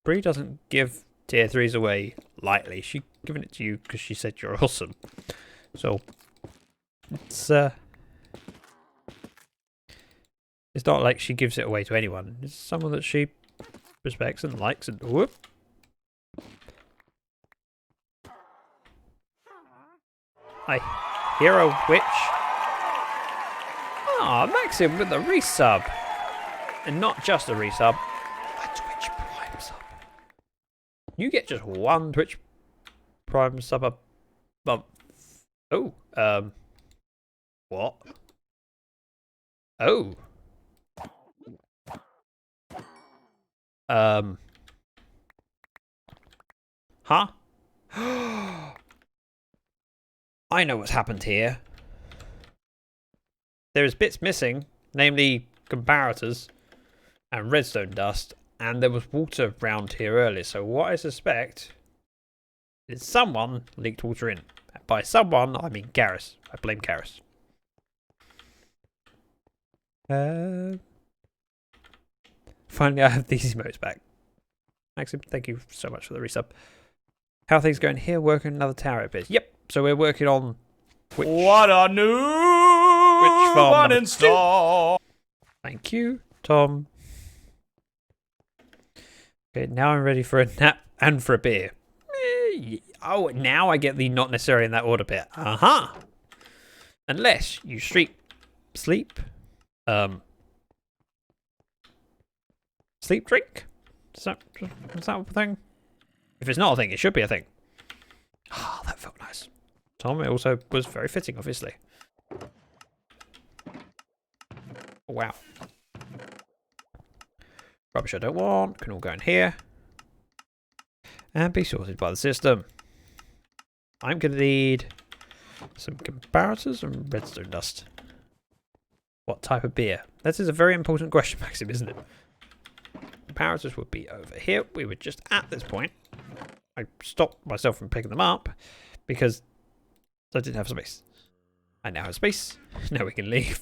Bree doesn't give tier 3s away lightly. She's giving it to you because she said you're awesome. So, it's not like she gives it away to anyone. It's someone that she respects and likes and whoop. I hear a witch. Ah, Maxim with a resub. And not just a resub, a Twitch Prime sub. You get just 1 Twitch Prime sub a month. Oh, what? Oh. Huh? I know what's happened here. There's bits missing, namely comparators and redstone dust, and there was water around here earlier, so what I suspect is someone leaked water in. By someone, I mean Garrus. I blame Garrus. Finally, I have these emotes back. Maxim, thank you so much for the resub. How are things going here? Working on another tower, it appears. Yep, so we're working on which... What a new Which farm one install. Thank you, Tom. Okay, now I'm ready for a nap and for a beer. Oh, now I get the not necessarily in that order bit. Aha! Unless you sleep. Sleep drink? Is that a thing? If it's not a thing, it should be a thing. Ah, that felt nice. Tom. It also was very fitting, obviously. Oh, wow. Rubbish I don't want. Can all go in here. And be sorted by the system. I'm going to need some comparators and redstone dust. What type of beer? That is a very important question, Maxim, isn't it? Comparators would be over here. We were just at this point. I stopped myself from picking them up because I didn't have space. I now have space. Now we can leave.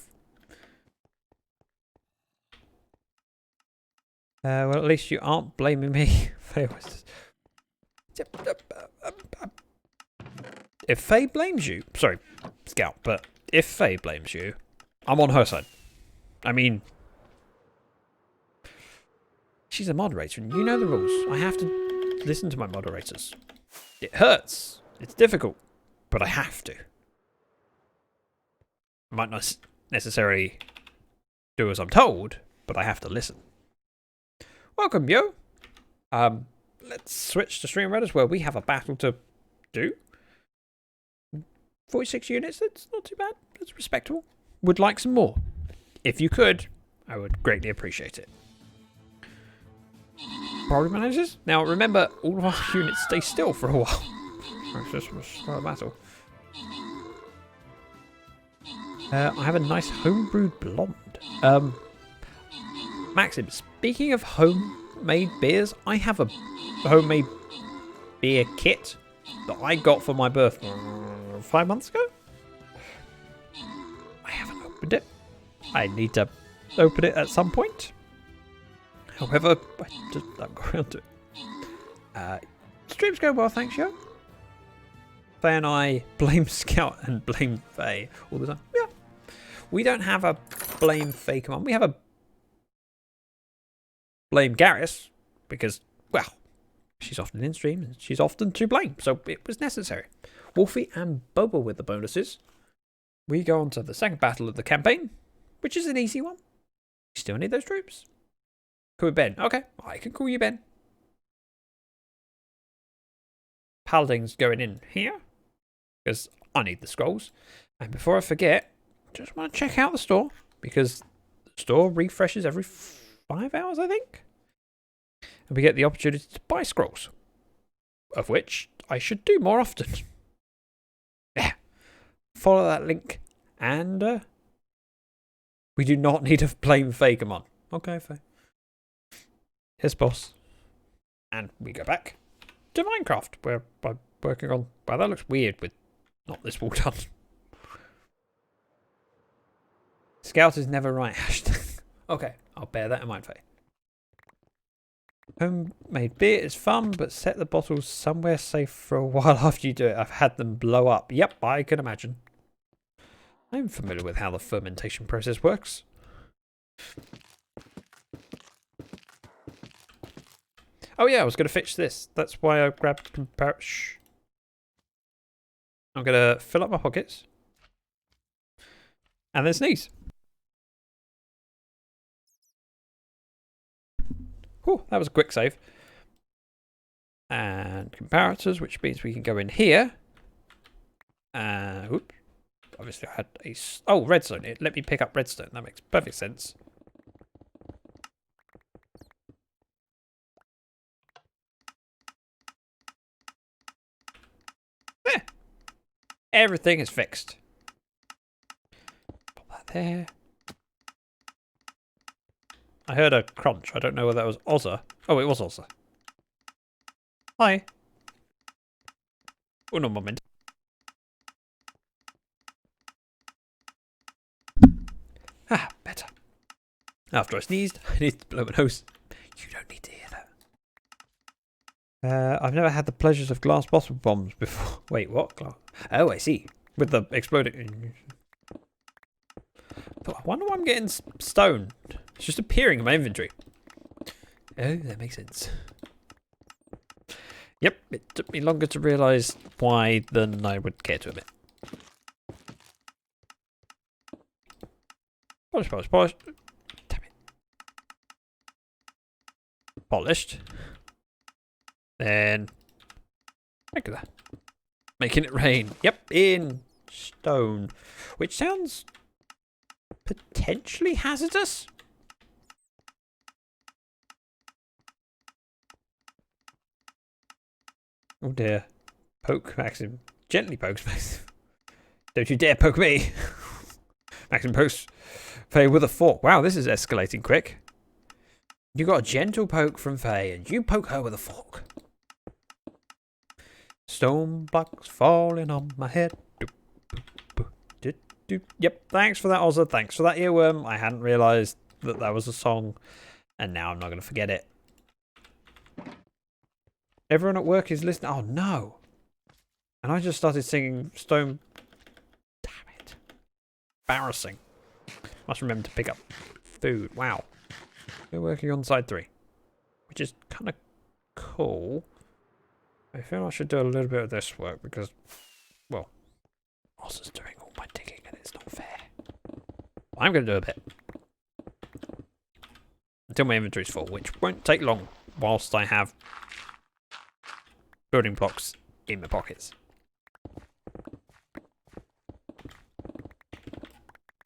Well, at least you aren't blaming me. If Faye blames you, sorry, Scout, but if Faye blames you, I'm on her side. I mean, she's a moderator and you know the rules. I have to listen to my moderators. It hurts. It's difficult, but I have to. I might not necessarily do as I'm told, but I have to listen. Welcome, yo. Let's switch to Stream Reddit where we have a battle to do. 46 units, that's not too bad. That's respectable. Would like some more. If you could, I would greatly appreciate it. Problem managers? Now remember, all of our units stay still for a while. This was start a battle. I have a nice homebrewed blonde. Maxim, speaking of homemade beers, I have a homemade beer kit that I got for my birthday 5 months ago. I haven't opened it. I need to open it at some point. However, I just haven't got around to it. Stream's going well, thanks, yo. Faye and I blame Scout and blame Faye all the time. Yeah. We don't have a blame Faye command. We have a blame Garrus because, well, she's often in stream and she's often to blame, so it was necessary. Wolfie and Boba with the bonuses. We go on to the second battle of the campaign, which is an easy one. We still need those troops. Call me Ben. Okay, I can call you Ben. Paladin's going in here because I need the scrolls. And before I forget, just want to check out the store because the store refreshes every 5 hours, I think. And we get the opportunity to buy scrolls, of which I should do more often. Yeah. Follow that link. And we do not need to blame Faye command. Okay, Faye. Here's boss. And we go back to Minecraft, where I'm working on... Wow, that looks weird with not this wall done. Scout is never right, hashtag. Okay, I'll bear that in mind, Faye. Homemade beer is fun, but set the bottles somewhere safe for a while after you do it. I've had them blow up. Yep, I can imagine. I'm familiar with how the fermentation process works. Oh yeah, I was going to fix this. That's why I grabbed Shh. I'm going to fill up my pockets. And then sneeze. Whew, that was a quick save. And comparators, which means we can go in here. Oops. Obviously I had a... Oh, redstone. It let me pick up redstone. That makes perfect sense. There. Everything is fixed. Put that there. I heard a crunch. I don't know whether that was Ozza. Oh, it was Ozza. Hi. Uno moment. Ah, better. After I sneezed, I need to blow my nose. You don't need to hear that. I've never had the pleasures of glass bottle bombs before. Wait, what? Oh, I see. With the exploding... But I wonder why I'm getting stone. It's just appearing in my inventory. Oh, that makes sense. Yep, it took me longer to realise why than I would care to admit. Polish, polish, polish. Damn it. Polished. Then... Look at that. Making it rain. Yep, in stone. Which sounds potentially hazardous. Oh dear. Poke Maxim. Gently pokes Maxim. Don't you dare poke me. Maxim pokes Faye with a fork. Wow, this is escalating quick. You got a gentle poke from Faye, and you poke her with a fork. Stone blocks falling on my head. Yep, thanks for that, Ozza. Thanks for that earworm. I hadn't realised that that was a song, and now I'm not going to forget it. Everyone at work is listening. Oh, no. And I just started singing Stone... Damn it. Embarrassing. Must remember to pick up food. Wow. We're working on side 3. Which is kind of cool. I feel I should do a little bit of this work because, well, Ozza's doing all my digging and it's not fair. I'm going to do a bit. Until my inventory's full, which won't take long whilst I have building blocks in my pockets.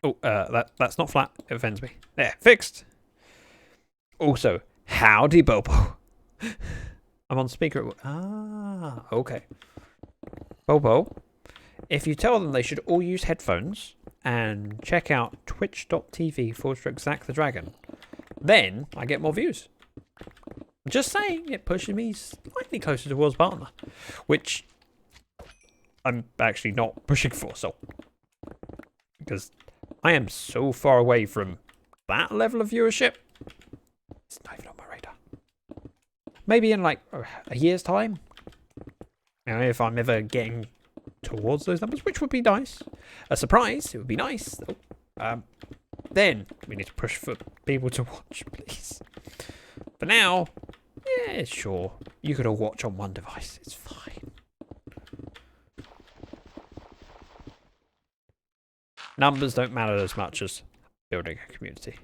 Oh, that's not flat. It offends me. There, fixed. Also, howdy, Bobo. I'm on speaker. Ah, okay. Bobo, if you tell them they should all use headphones and check out twitch.tv/Zack the Dragon, then I get more views. Just saying, it pushes me slightly closer towards partner, which I'm actually not pushing for, so. Because I am so far away from that level of viewership, it's not even on my radar. Maybe in like a year's time, you know, if I'm ever getting towards those numbers, which would be nice. A surprise, it would be nice. Then we need to push for people to watch, please. For now, yeah, sure. You could all watch on one device. It's fine. Numbers don't matter as much as building a community.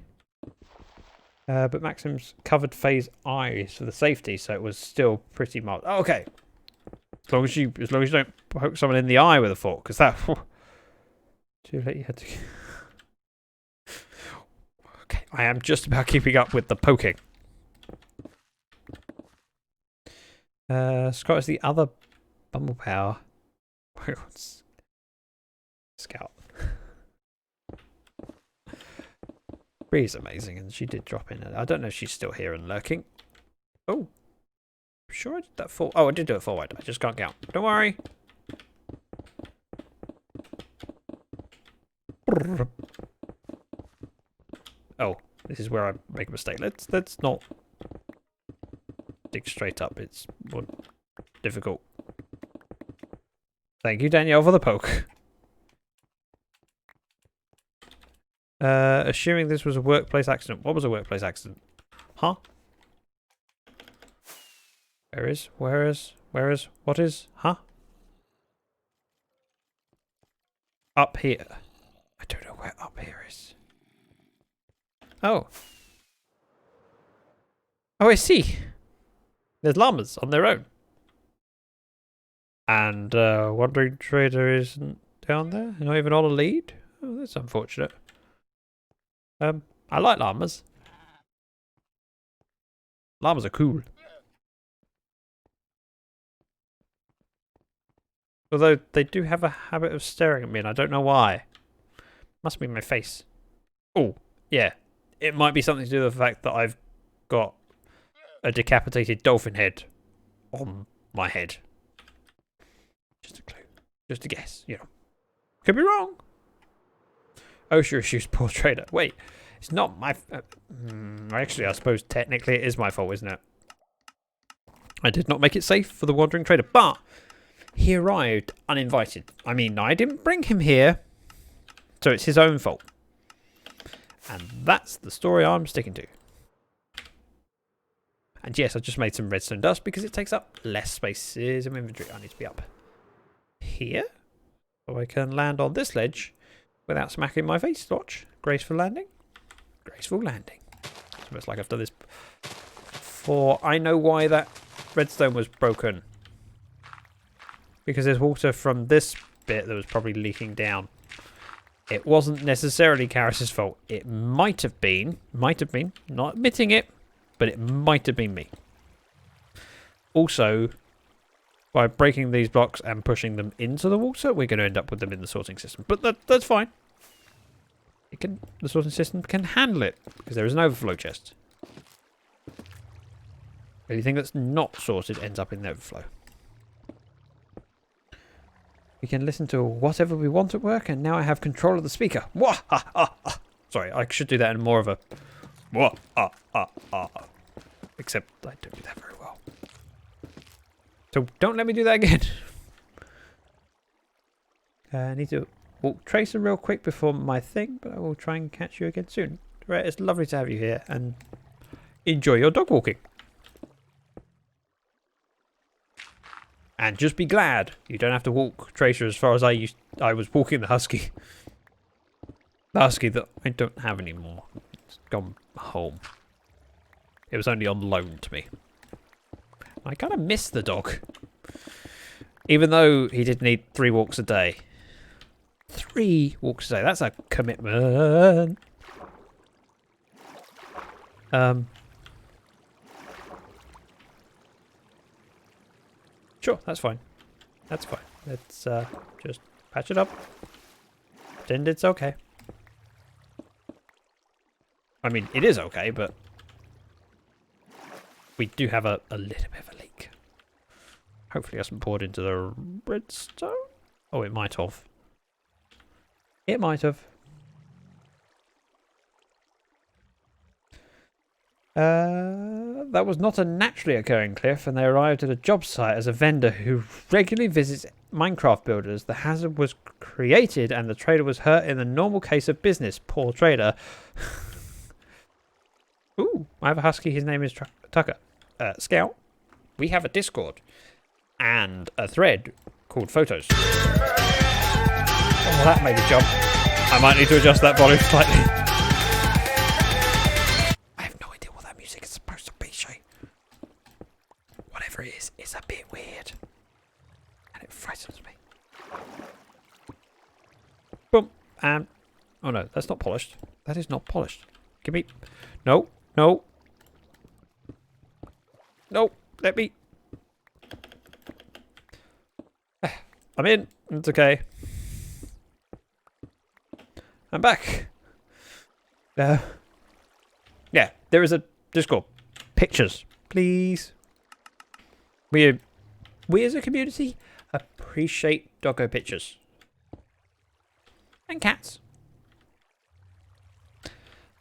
But Maxim's covered Faye's eyes for the safety, so it was still pretty mild. Oh, okay. As long as you don't poke someone in the eye with a fork, because that... Too late, you had to... Okay, I am just about keeping up with the poking. Scott is the other Bumblepower. Scout. Bree's amazing, and she did drop in. I don't know if she's still here and lurking. Oh. I'm sure I did that forward. Oh, I did do it forward. I just can't count. Don't worry. Oh, this is where I make a mistake. Let's not dig straight up. It's more difficult. Thank you, Danielle, for the poke. Assuming this was a workplace accident. What was a workplace accident? Huh? Where is? What is? Huh? Up here. I don't know where up here is. Oh. Oh, I see. There's llamas on their own. And Wandering Trader isn't down there? Not even on a lead? Oh, that's unfortunate. I like llamas. Llamas are cool. Although they do have a habit of staring at me and I don't know why. Must be my face. Oh, yeah. It might be something to do with the fact that I've got a decapitated dolphin head on my head. Just a clue. Just a guess, you know. Could be wrong. OSHA issues poor trader. Wait, it's not my... actually, I suppose technically it is my fault, isn't it? I did not make it safe for the wandering trader, but he arrived uninvited. I mean, I didn't bring him here, so it's his own fault. And that's the story I'm sticking to. And yes, I just made some redstone dust because it takes up less spaces in my inventory. I need to be up here, so I can land on this ledge without smacking my face. Watch. Graceful landing. Graceful landing. It's almost like I've done this before. I know why that redstone was broken. because there's water from this bit that was probably leaking down. It wasn't necessarily Karis's fault. It might have been, not admitting it, but it might have been me. Also, by breaking these blocks and pushing them into the water, we're going to end up with them in the sorting system. But that's fine. The sorting system can handle it, because there is an overflow chest. Anything that's not sorted ends up in the overflow. We can listen to whatever we want at work, and now I have control of the speaker. Sorry, I should do that in more of a... Except I don't do that very well. So don't let me do that again. I need to walk Tracer real quick before my thing, but I will try and catch you again soon. Right, it's lovely to have you here, and enjoy your dog walking. And just be glad you don't have to walk Tracer as far as I was walking the Husky. The Husky that I don't have anymore. It's gone home. It was only on loan to me. I kind of miss the dog. Even though he did need 3 walks a day. 3 walks a day. That's a commitment. Sure, that's fine. That's fine. Let's just patch it up. Pretend it's okay. I mean, it is okay, but we do have a little bit of a leak. Hopefully it hasn't poured into the redstone. Oh, it might have. It might have. That was not a naturally occurring cliff, and they arrived at a job site as a vendor who regularly visits Minecraft builders. The hazard was created and the trader was hurt in the normal case of business. Poor trader. Ooh, I have a Husky. His name is Tucker. Scout, we have a Discord and a thread called Photos. Oh, that made a jump. I might need to adjust that volume slightly. I have no idea what that music is supposed to be, Shay. Whatever it is, it's a bit weird. And it frightens me. Boom. And... oh no, that's not polished. That is not polished. Give me... no, no. No, let me... I'm in. It's okay. I'm back. Yeah, there is a Discord. Pictures, please. We as a community appreciate doggo pictures. And cats.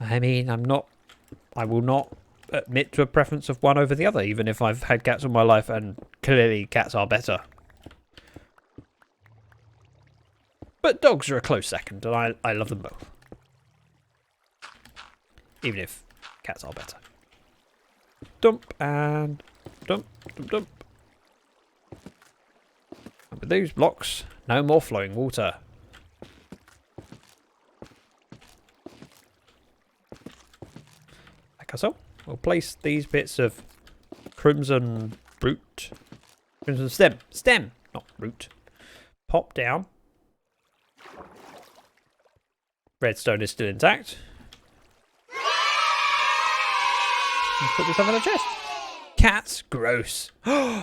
I mean, I will not admit to a preference of one over the other, even if I've had cats all my life, and clearly cats are better. But dogs are a close second, and I love them both. Even if cats are better. Dump and dump, dump, dump. And with these blocks, no more flowing water. Like so. We'll place these bits of crimson stem, not root. Pop down. Redstone is still intact. Let's put this up in a chest. Cats, gross.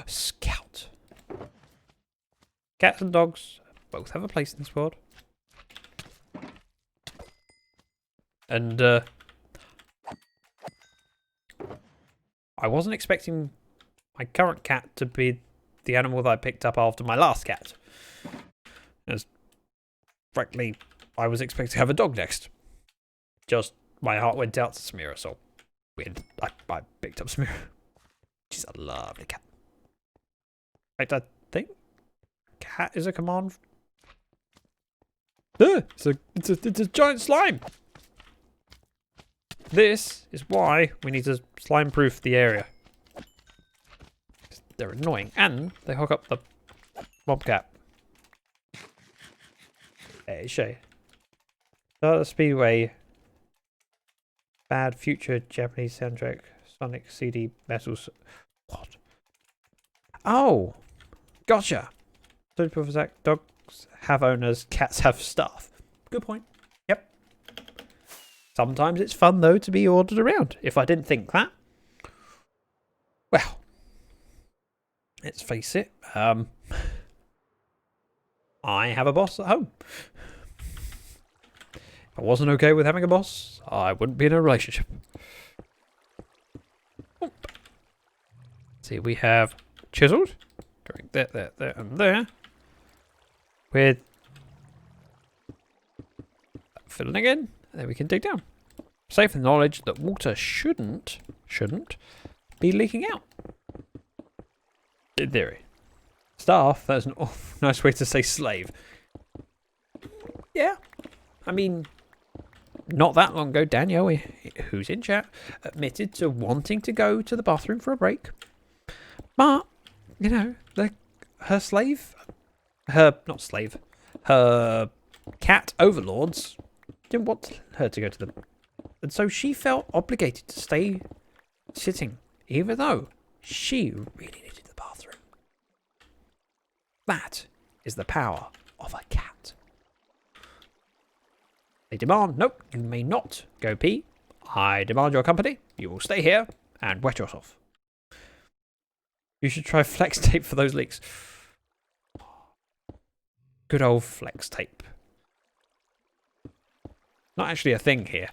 Scout. Cats and dogs both have a place in this world. And I wasn't expecting my current cat to be the animal that I picked up after my last cat. As frankly, I was expecting to have a dog next. Just my heart went out to Samira, so I picked up Samira. She's a lovely cat. I think cat is a command. It's a giant slime. This is why we need to slime-proof the area. They're annoying, and they hog up the mobcat. Hey, Shay. Start the Speedway. Bad future Japanese soundtrack. Sonic CD metals. What? Oh, gotcha. Super for Zach. Dogs have owners, cats have staff. Good point. Yep. Sometimes it's fun, though, to be ordered around. If I didn't think that, well, let's face it. I have a boss at home. If I wasn't okay with having a boss, I wouldn't be in a relationship. Oop. See, we have chiseled. Going there, and there. With filling in. And then we can dig down. Safe in the knowledge that water shouldn't be leaking out. In theory. Staff, that's an nice way to say slave. Yeah. I mean, not that long ago, Danielle, who's in chat, admitted to wanting to go to the bathroom for a break. But, you know, her cat overlords didn't want her to go to the... And so she felt obligated to stay sitting, even though she really needed the bathroom. That is the power of a cat. They demand, nope, you may not go pee. I demand your company. You will stay here and wet yourself. You should try flex tape for those leaks. Good old flex tape. Not actually a thing here.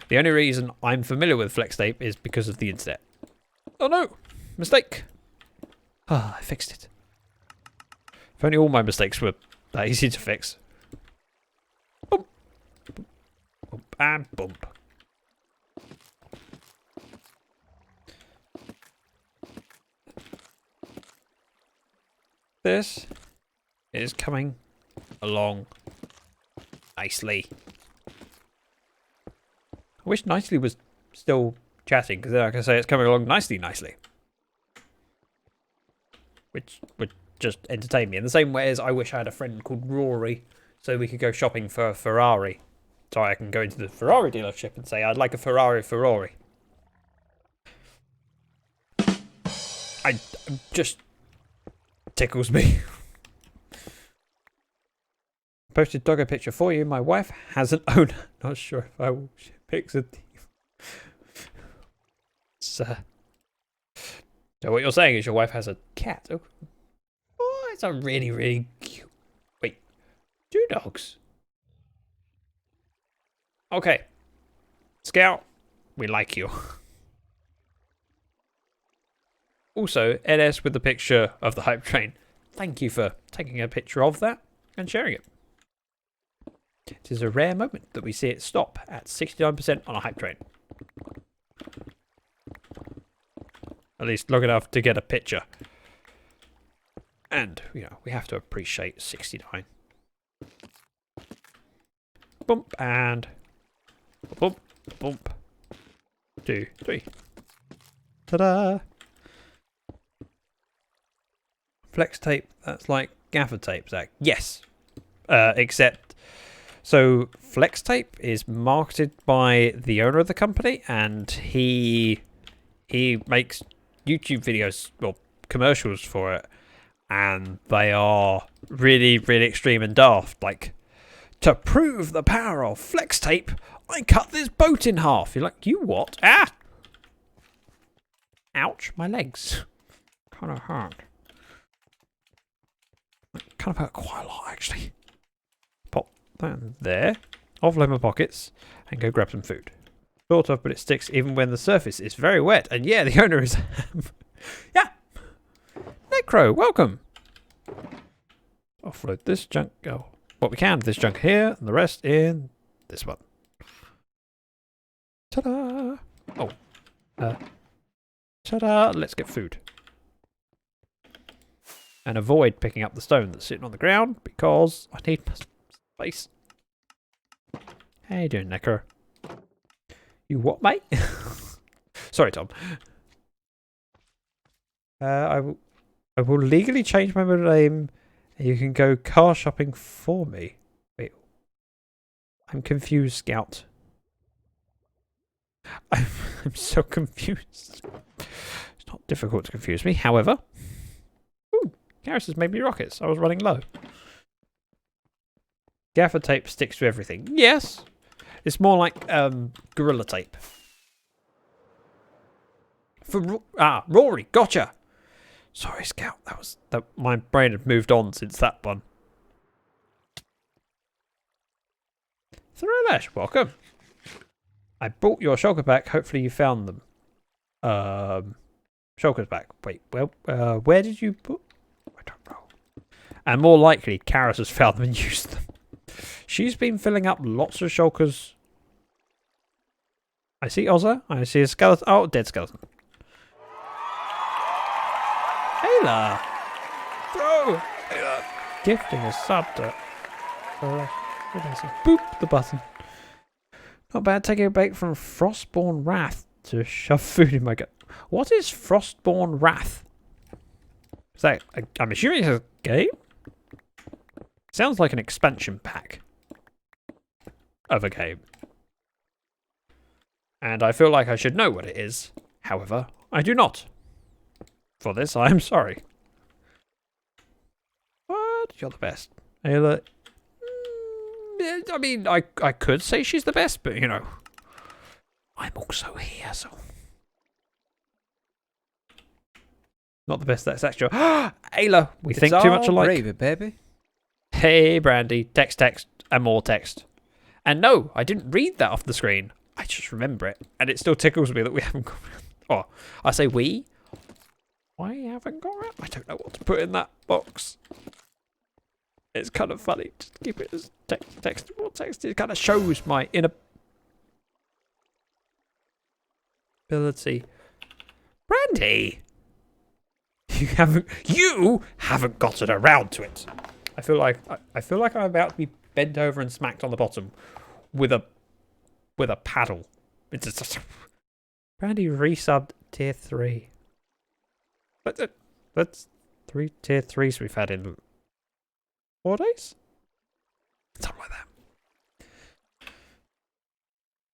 The only reason I'm familiar with flex tape is because of the internet. Oh no! Mistake! Ah, I fixed it. If only all my mistakes were that easy to fix. Boom. Bump and bump. This is coming along nicely. I wish Nicely was still chatting, because then I can say it's coming along nicely. Which would just entertain me. In the same way as I wish I had a friend called Rory, so we could go shopping for a Ferrari. So I can go into the Ferrari dealership and say, I'd like a Ferrari. Just tickles me. Posted doggo picture for you. My wife has an owner. Not sure if I will pick the team. So what you're saying is your wife has a cat. Oh, it's a really, really cute. Wait, 2 dogs. Okay. Scout, we like you. Also, NS with the picture of the hype train. Thank you for taking a picture of that and sharing it. It is a rare moment that we see it stop at 69% on a hype train. At least long enough to get a picture. And, you know, we have to appreciate 69. Bump and... Bump, bump. 2, 3. Ta-da! Flex tape, that's like gaffer tape, Zach. Yes. Except... So, flex tape is marketed by the owner of the company, and he makes YouTube videos, or commercials for it, and they are really, really extreme and daft. Like, to prove the power of flex tape, I cut this boat in half. You're like, you what? Ah! Ouch, my legs. Kind of hurt. Kind of hurt quite a lot, actually. Pop that there. Offload my pockets and go grab some food. Sort of, but it sticks even when the surface is very wet. And yeah, the owner is... yeah! Necro, welcome! Offload this junk. Oh, what we can. This junk here, and the rest in this one. Ta-da! Oh. Ta-da! Let's get food. And avoid picking up the stone that's sitting on the ground, because I need space. How you doing, Necro? You what, mate? Sorry, Tom. I will legally change my middle name, and you can go car shopping for me. Wait. I'm confused, Scout. I'm so confused. It's not difficult to confuse me, however. Ooh, Garrus has made me rockets. I was running low. Gaffer tape sticks to everything. Yes. It's more like gorilla tape. Rory, gotcha. Sorry, Scout. My brain had moved on since that one. Thrulash, welcome. I brought your shulker back. Hopefully you found them. Shulker's back. Wait, well, where did you put? I don't know. And more likely, Karis has found them and used them. She's been filling up lots of shulkers. I see Ozza. I see a skeleton. Oh, dead skeleton. Ayla! Throw! Ayla! Gifting a sub to... Boop the button. Not bad taking a break from Frostborn Wrath to shove food in my gut. What is Frostborn Wrath? Is that... I'm assuming it's a game? Sounds like an expansion pack of a game. And I feel like I should know what it is. However, I do not. For this, I am sorry. What? You're the best. Ayla. I mean, I could say she's the best, but you know, I'm also here, so. Not the best, that's extra. Ayla, we think too much alike. Gravy, baby. Hey, Brandy. Text, and more text. And no, I didn't read that off the screen. I just remember it. And it still tickles me that we haven't got... Oh, I say we. Why haven't got it? I don't know what to put in that box. It's kind of funny. Just keep it as text. More text. It kind of shows my inability. Brandy! You haven't gotten around to it. I feel like I'm about to be bent over and smacked on the bottom with a paddle. It's just Brandy resubbed tier 3. That's 3 tier 3s we've had in 4 days? Something like that.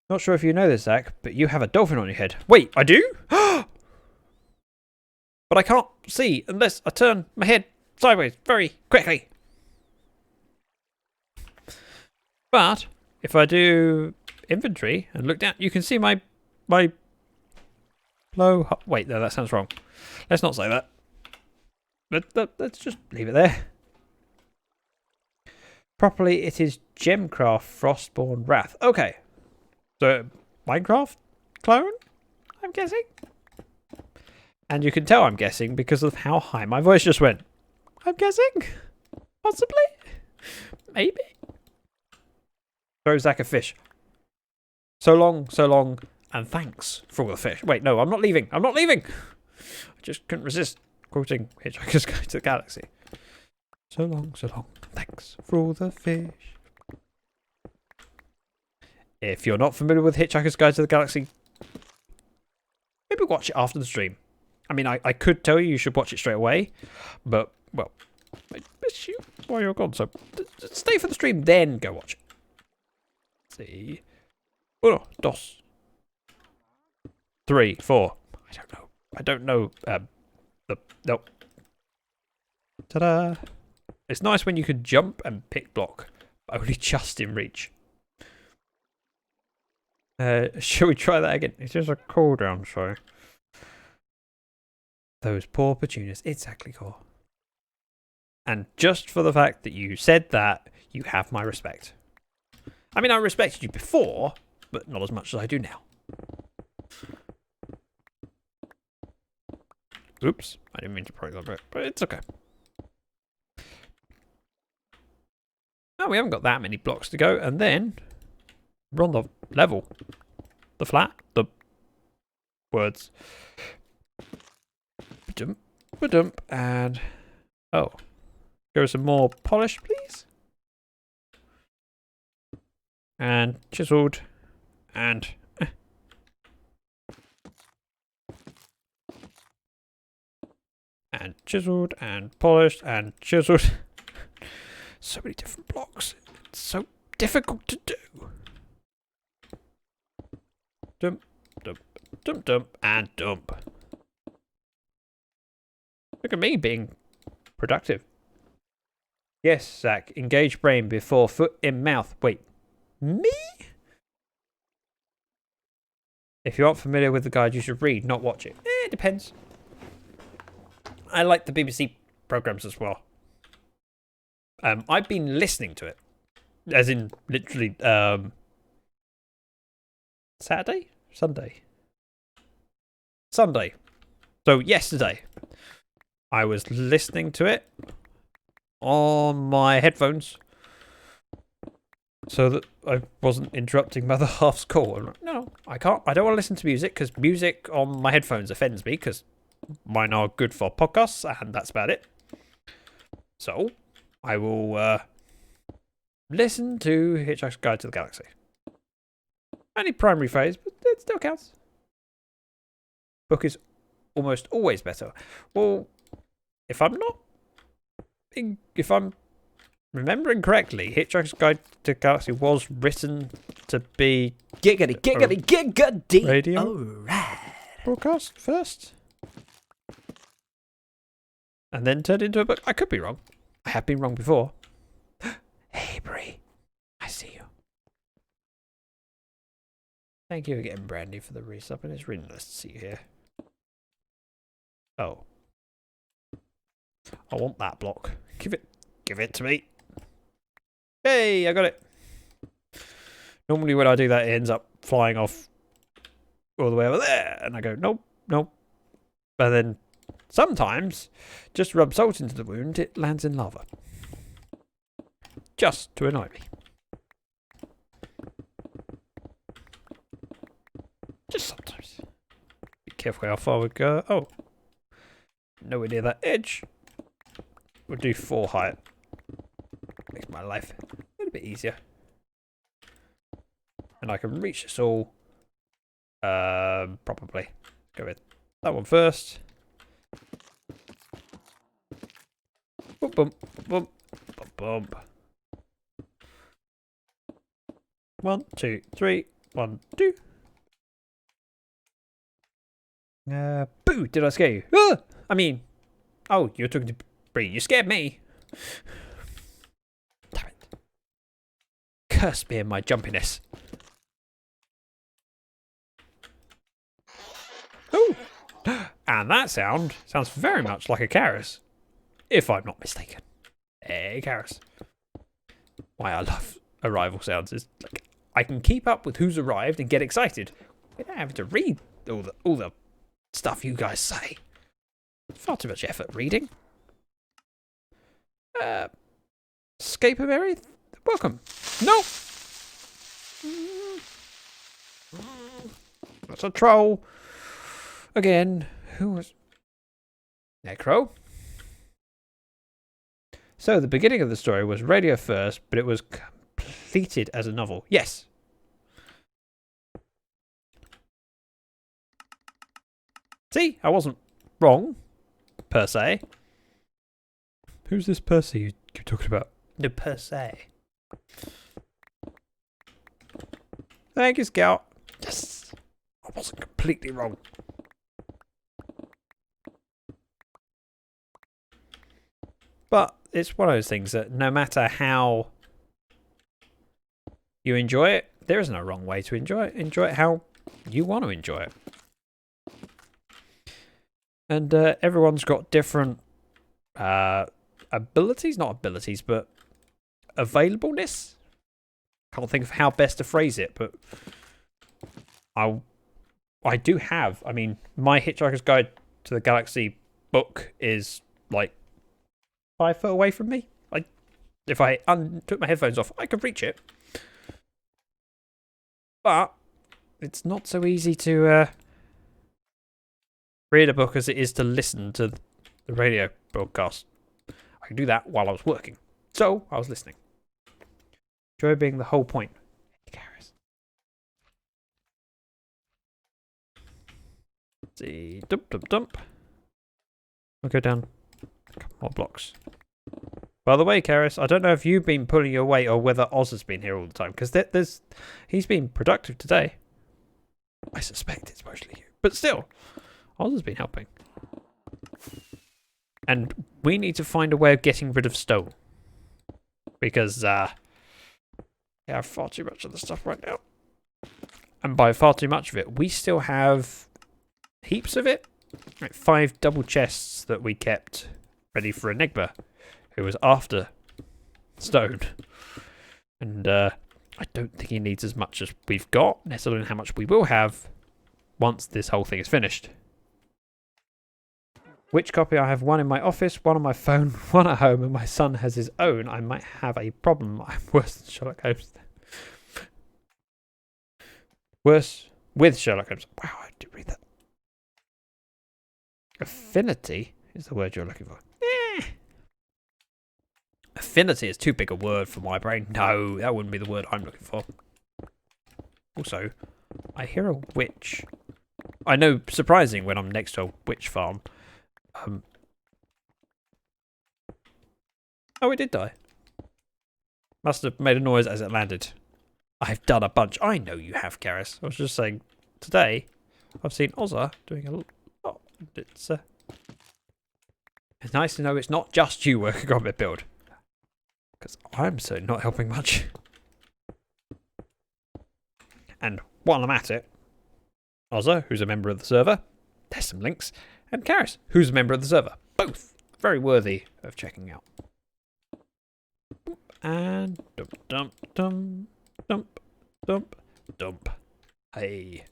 Not sure if you know this, Zach, but you have a dolphin on your head. Wait, I do? But I can't see unless I turn my head sideways very quickly. But if I do inventory and look down, you can see my low. Wait, no, that sounds wrong. Let's not say that. Let's just leave it there. Properly, it is Gemcraft Frostborn Wrath. Okay, so Minecraft clone, I'm guessing. And you can tell I'm guessing because of how high my voice just went. I'm guessing, possibly, maybe. Throw Zach a fish. So long, and thanks for all the fish. Wait, no, I'm not leaving. I just couldn't resist quoting Hitchhiker's Guide to the Galaxy. So long, thanks for all the fish. If you're not familiar with Hitchhiker's Guide to the Galaxy, maybe watch it after the stream. I mean, I could tell you should watch it straight away, but, well, I miss you while you're gone, so stay for the stream, then go watch it. Let's see. Oh, dos. 3, 4. I don't know. Nope. Ta-da. It's nice when you can jump and pick block, but only just in reach. Shall we try that again? It's just a cooldown show. Those poor petunias. Exactly, Core. And just for the fact that you said that, you have my respect. I mean, I respected you before, but not as much as I do now. Oops, I didn't mean to break that bit, but it's okay. Oh, we haven't got that many blocks to go, and then we're on the level. The flat, the words. Ba-dump, ba-dump, and oh, go with some more polish, please. And chiseled, and chiseled, and polished, and chiseled. So many different blocks. It's so difficult to do. Dump, dump, dump, and dump. Look at me being productive. Yes, Zach. Engage brain before foot in mouth. Wait, me? If you aren't familiar with the guide, you should read, not watch it. It depends. I like the BBC programs as well. I've been listening to it, as in literally Saturday, Sunday. So yesterday, I was listening to it on my headphones, so that I wasn't interrupting my other half's call. I'm like, no, I can't. I don't want to listen to music because music on my headphones offends me because mine are good for podcasts and that's about it. So I will listen to Hitchhiker's Guide to the Galaxy. Only primary phase, but it still counts. Book is almost always better. Well, if I'm remembering correctly, Hitchhiker's Guide to the Galaxy was written to be Giggity. radio Alright. broadcast first, and then turned into a book. I could be wrong. I have been wrong before. Hey, Brie. I see you. Thank you again, Brandy, for the resub, and it's really nice to see you here. Oh. I want that block. Give it to me. Hey, I got it. Normally when I do that, it ends up flying off all the way over there, and I go, nope. But then sometimes, just rub salt into the wound, it lands in lava. Just to annoy me. Just sometimes. Be careful how far we go. Oh. Nowhere near that edge. We'll do 4 height. Makes my life a little bit easier. And I can reach this all. Probably. Go with that one first. Boom, boom, boom, boom, boom. 1, 2, 3. 1, 2. Boo! Did I scare you? Ah! I mean, oh, you're talking to Bree. You scared me. Damn it! Curse me and my jumpiness. Oh, and that sounds very much like a Karis, if I'm not mistaken. Hey, Karis. Why I love arrival sounds is like I can keep up with who's arrived and get excited without having to read all the stuff you guys say. Far too much effort reading. Escape of Mary? Welcome. No! That's a troll. Again. Who was... Necro? So, the beginning of the story was radio first, but it was completed as a novel. Yes. See? I wasn't wrong. Per se. Who's this Percy you keep talking about? No, per se. Thank you, Scout. Yes. I wasn't completely wrong. But it's one of those things that no matter how you enjoy it, there isn't a wrong way to enjoy it. Enjoy it how you want to enjoy it. And everyone's got different abilities, not abilities, but availableness. Can't think of how best to phrase it, but I do have. I mean, my Hitchhiker's Guide to the Galaxy book is like 5 foot away from me. Like, if I took my headphones off, I could reach it. But it's not so easy to read a book as it is to listen to the radio broadcast. I could do that while I was working. So, I was listening. Joy being the whole point. Let's see. Dump. I'll go down a couple more blocks. By the way, Karis, I don't know if you've been pulling your weight or whether Oz has been here all the time, because he's been productive today. I suspect it's mostly you. But still, Oz has been helping. And we need to find a way of getting rid of stone. Because, we have far too much of the stuff right now. And by far too much of it, we still have heaps of it. Like 5 double chests that we kept ready for Enigma, who was after stone. And I don't think he needs as much as we've got, necessarily how much we will have once this whole thing is finished. Which copy? I have one in my office, one on my phone, one at home, and my son has his own. I might have a problem. I'm worse than Sherlock Holmes. Worse with Sherlock Holmes. Wow, I did read that. Affinity is the word you're looking for. Affinity is too big a word for my brain. No, that wouldn't be the word I'm looking for. Also, I hear a witch. I know, surprising when I'm next to a witch farm. Oh, it did die. Must have made a noise as it landed. I've done a bunch. I know you have, Garrus. I was just saying, today, I've seen Ozza doing a lot. It's nice to know it's not just you working on my build. Because I'm so not helping much. And while I'm at it, Ozza, who's a member of the server, there's some links, and Garrus, who's a member of the server. Both very worthy of checking out. And dump, dump, dump, dump, dump, dump. Hey.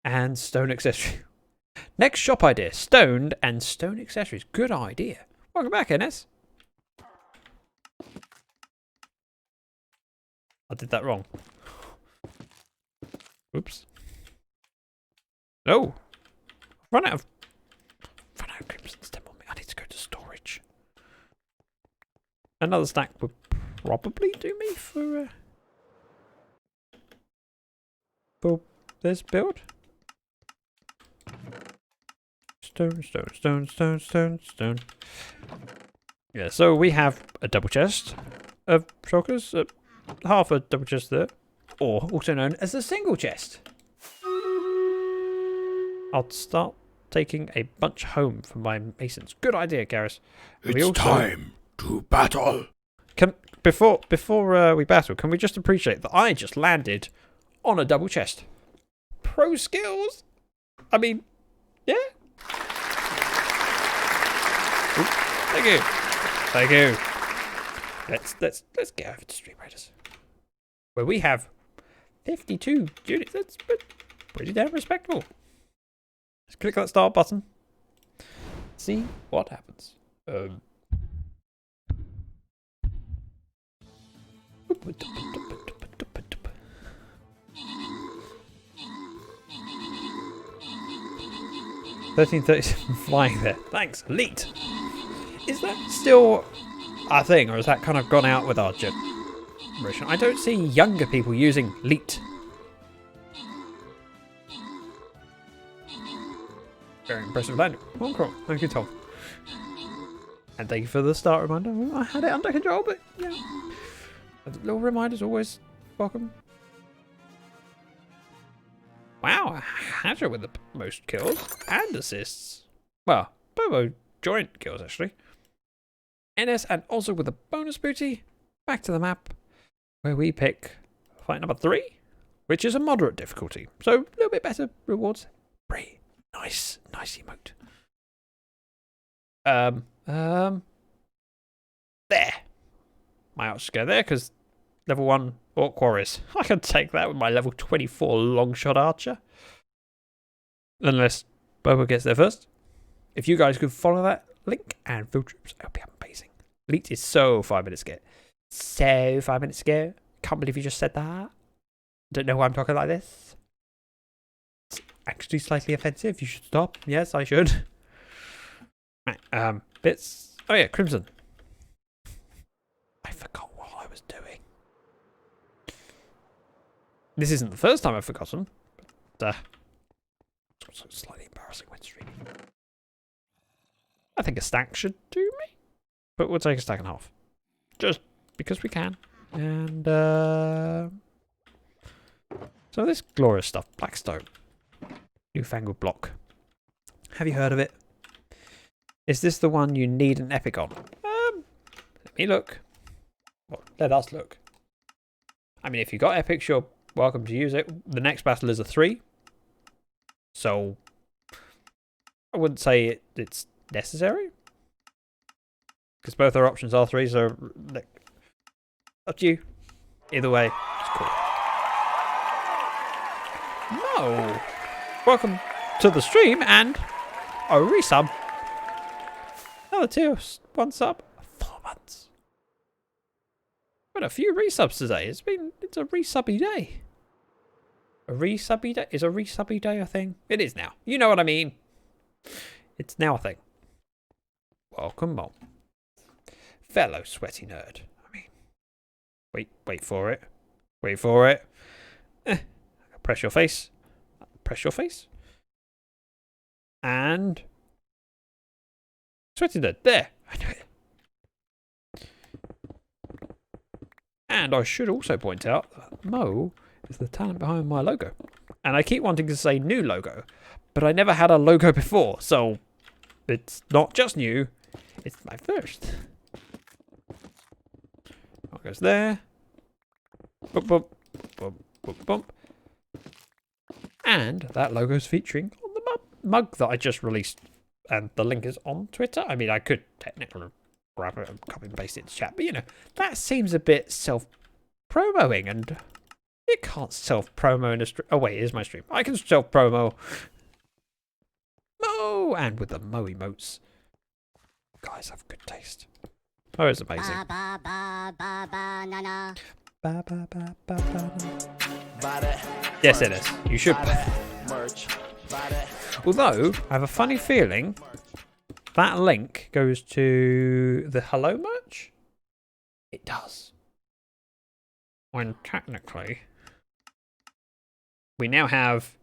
And stone accessory. Next shop idea, stoned and stone accessories. Good idea. Welcome back, NS. I did that wrong. Oops. No. Run out of crimson stem on me. I need to go to storage. Another stack would probably do me for this build. Stone, stone, stone, stone, stone, stone. Yeah, so we have a double chest of shulkers, half a double chest there, or also known as a single chest. I'll start taking a bunch home for my masons. Good idea, Garrus. It's time to battle. Before we battle, can we just appreciate that I just landed on a double chest? Pro skills. I mean, yeah. Ooh, thank you. Thank you. Let's get over to Stream Raiders, where we have 52 units. That's pretty damn respectable. Just click that start button. See what happens. 1337 flying there. Thanks, elite. Is that still a thing, or has that kind of gone out with our generation? I don't see younger people using elite. Very impressive landing. Well, cool. Thank you, Tom. And thank you for the start reminder. I had it under control, but yeah. A little reminder's always welcome. Wow, Hadra with the most kills and assists. Well, Bobo joint kills actually. NS and also with a bonus booty. Back to the map, where we pick fight number 3, which is a moderate difficulty. So a little bit better rewards. Pretty nice emote. There. My ought to go there because level 1 Orc Warriors. I can take that with my level 24 Longshot Archer. Unless Bobo gets there first. If you guys could follow that link and field troops, that would be amazing. Elite is so 5 minutes ago. So 5 minutes ago. Can't believe you just said that. Don't know why I'm talking like this. It's actually slightly offensive. You should stop. Yes, I should. Right, bits. Oh yeah, Crimson. I forgot what I was doing. This isn't the first time I've forgotten, but it's also slightly embarrassing when streaming. I think a stack should do me, but we'll take a stack and a half, just because we can. And so this glorious stuff, Blackstone. Newfangled block. Have you heard of it? Is this the one you need an epic on? Let me look. Well, let us look. I mean, if you got epics, you're welcome to use it. The next battle is a 3. So, I wouldn't say it's necessary. Because both our options are 3, so like, up to you. Either way, it's cool. No! Welcome to the stream and a resub. Another 2, 1 sub, 4 months. Got a few resubs today. It's a resubby day. A resubby day? Is a resubby day a thing? It is now. You know what I mean. It's now a thing. Welcome on. Fellow sweaty nerd. I mean, wait for it. Wait for it. Press your face. Press your face. And sweaty nerd. There. I knew it. And I should also point out that Mo is the talent behind my logo. And I keep wanting to say new logo, but I never had a logo before, so it's not just new, it's my first. What goes there? Bump, bump, bump, bump, bump. And that logo's featuring on the mug that I just released. And the link is on Twitter. I mean, I could technically grab it and copy and paste it into chat, but you know, that seems a bit self-promoing, and you can't self-promo in a stream. Oh wait, it is my stream. I can self-promo. Mo! And with the Mo emotes. Guys have good taste. Oh, it's amazing. Ba, ba, ba, ba, na, na. Ba, ba, ba, ba, ba, na. Yes, it is. You should. Although, I have a funny feeling that link goes to the Hello merch? It does. When technically, we now have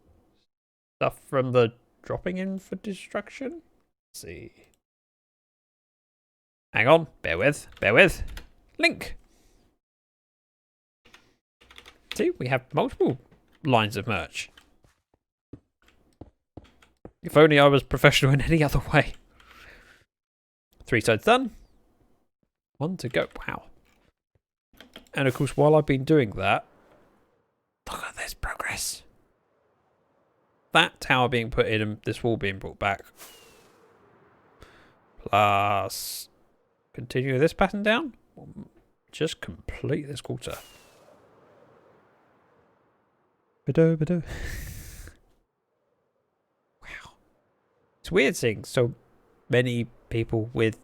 stuff from the dropping in for destruction. Let's see. Hang on. Bear with. Bear with. Link. See, we have multiple lines of merch. If only I was professional in any other way. 3 sides done. 1 to go. Wow. And of course, while I've been doing that, look at this progress. That tower being put in and this wall being brought back. Plus, continue this pattern down. Just complete this quarter. Ba-do. Wow. It's weird seeing so many people with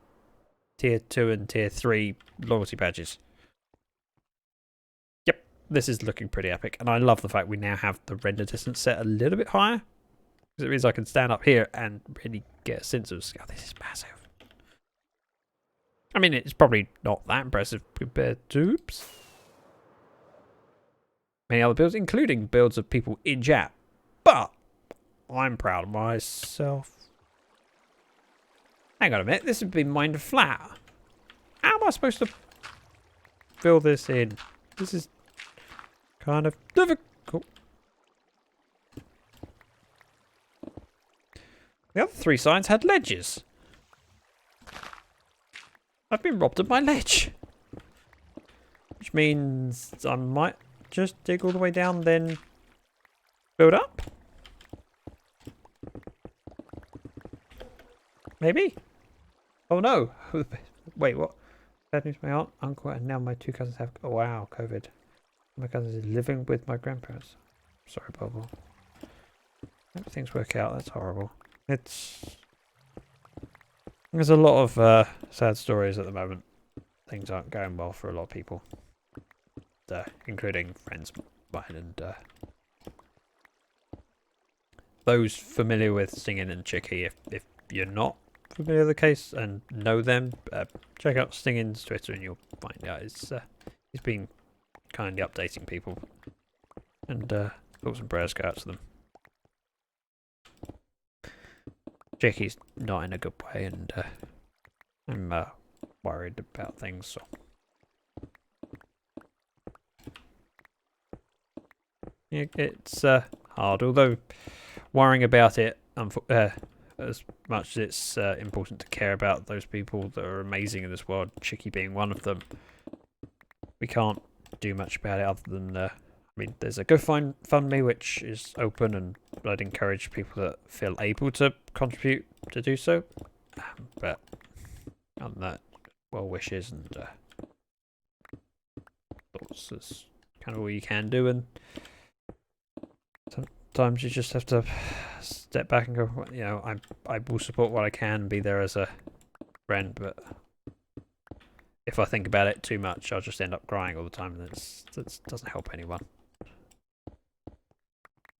tier 2 and tier 3 loyalty badges. Yep, this is looking pretty epic. And I love the fact we now have the render distance set a little bit higher. Because it means I can stand up here and really get a sense of scale. This is massive. I mean, it's probably not that impressive compared to oops, many other builds, including builds of people in chat. But I'm proud of myself. Hang on a minute, this would be mined flat. How am I supposed to fill this in? This is kind of difficult. The other 3 sides had ledges. I've been robbed of my ledge. Which means I might just dig all the way down, then build up. Maybe. Oh no. Wait, what? Bad news, my aunt, uncle, and now my 2 cousins have... Oh wow, COVID. My cousin is living with my grandparents. Sorry, Bubble. Hope things work out. That's horrible. There's a lot of sad stories at the moment. Things aren't going well for a lot of people. Including friends of mine and those familiar with Stingin and Chicky. If you're not familiar with the case and know them, check out Stingin's Twitter and you'll find out he's been kindly updating people. And thoughts and prayers go out to them. Chicky's not in a good way, and I'm worried about things. So. It's hard, although worrying about it as much as it's important to care about those people that are amazing in this world, Chicky being one of them. We can't do much about it other than, I mean, there's a GoFundMe which is open, and I'd encourage people that feel able to contribute to do so. But other than that, well wishes and thoughts is kind of all you can do, and sometimes you just have to step back and go, you know, I will support what I can, be there as a friend, but if I think about it too much, I'll just end up crying all the time, and that doesn't help anyone.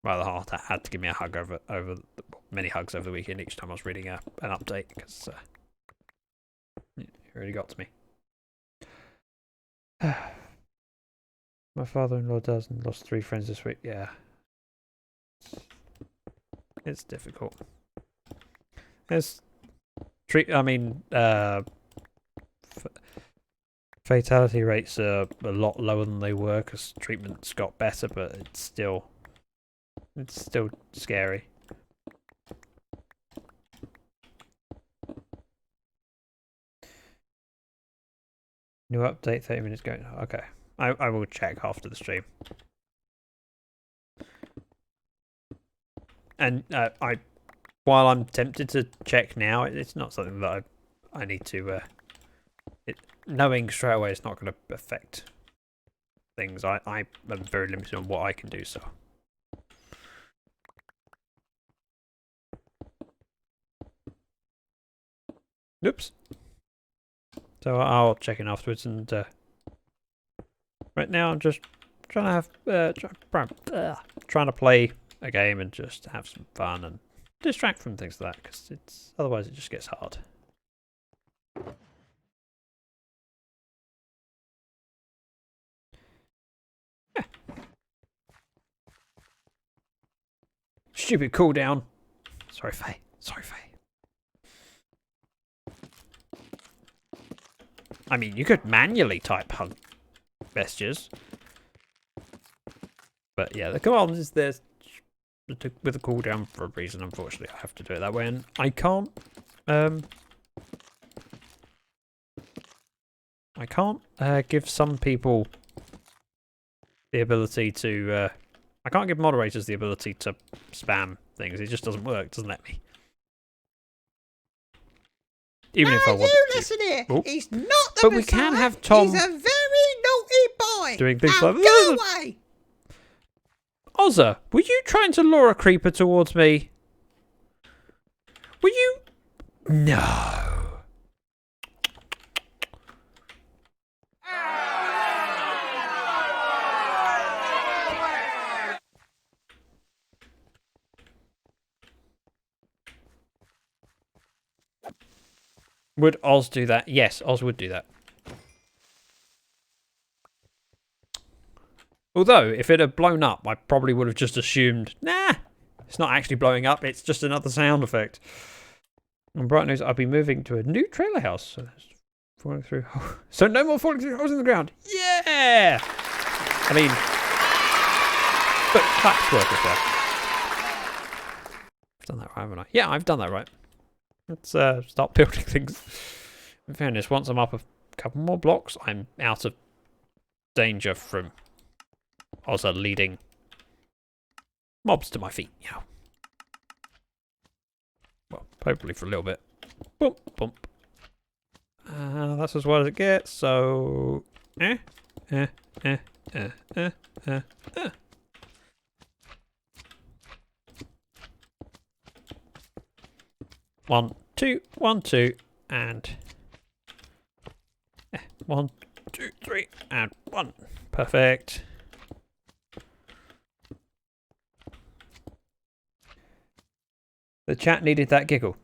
Rather hard had to give me a hug over many hugs over the weekend each time I was reading an update, because it really got to me. My father-in-law does and lost 3 friends this week. Yeah, it's difficult. Fatality rates are a lot lower than they were because treatment's got better, but it's still scary. New update 30 minutes ago. Okay. I will check after the stream. And while I'm tempted to check now, it's not something that I need to knowing straight away it's not going to affect things. I am very limited on what I can do, so. Oops. So I'll check in afterwards, and right now I'm just trying to trying to play a game and just have some fun and distract from things like that, because otherwise it just gets hard. Yeah. Stupid cooldown. Sorry, Faye. Sorry, Faye. I mean, you could manually type hug gestures. But yeah, the command is there with a cooldown for a reason. Unfortunately, I have to do it that way, and I can't give some people the ability to I can't give moderators the ability to spam things. It just doesn't work. It doesn't let me. Even if I want you to. listen here. Oh. He's not the But we Messiah. can have Tom He's a very naughty boy. doing things now like go away. Ozza, were you trying to lure a creeper towards me? Were you? No. Would Oz do that? Yes, Oz would do that. Although, if it had blown up, I probably would have just assumed, nah, it's not actually blowing up, it's just another sound effect. And bright news, I'll be moving to a new trailer house. So there's falling through. So no more falling through holes in the ground. Yeah! I mean, but claps work as well. I've done that right, haven't I? Yeah, I've done that right. Let's start building things. In fairness, once I'm up a couple more blocks, I'm out of danger from Ozza leading mobs to my feet, you know. Well, hopefully for a little bit. Bump, bump. That's as well as it gets, so... 1, 2, 1, 2, and 1, 2, 3, and 1. Perfect. The chat needed that giggle.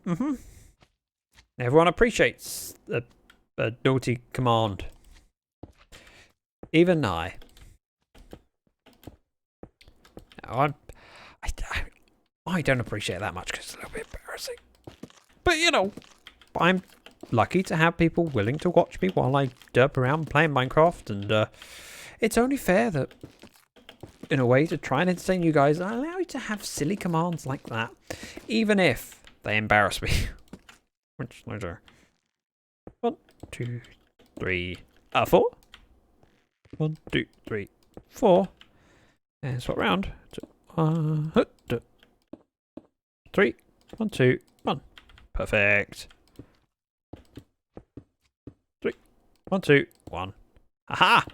Everyone appreciates a naughty command. Even I. No, I don't appreciate that much because it's a little bit embarrassing. But, you know, I'm lucky to have people willing to watch me while I derp around playing Minecraft, and it's only fair that in a way to try and entertain you guys. I allow you to have silly commands like that, even if they embarrass me. Which those are 1, 2, 3, 4. 1, 2, 3, 4. And swap round. 3, 1, 2, 1. Perfect. 3, 1, 2, 1. Aha!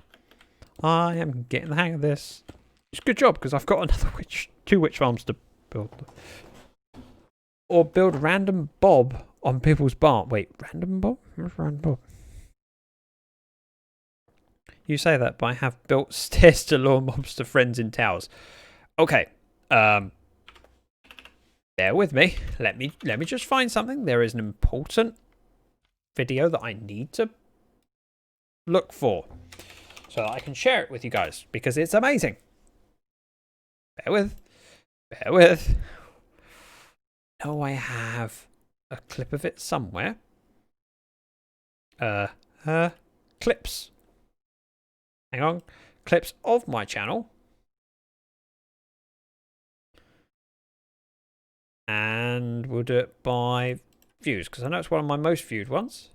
I am getting the hang of this. It's a good job because I've got another two witch farms to build. Or build random Bob on people's barn. Wait, random Bob? Where's random Bob? You say that, but I have built stairs to lure mobs to friends in towers. Okay. Bear with me. Let me just find something. There is an important video that I need to look for so that I can share it with you guys because it's amazing. Bear with. No, I have a clip of it somewhere. Clips. Hang on. Clips of my channel. And we'll do it by views because I know it's one of my most viewed ones.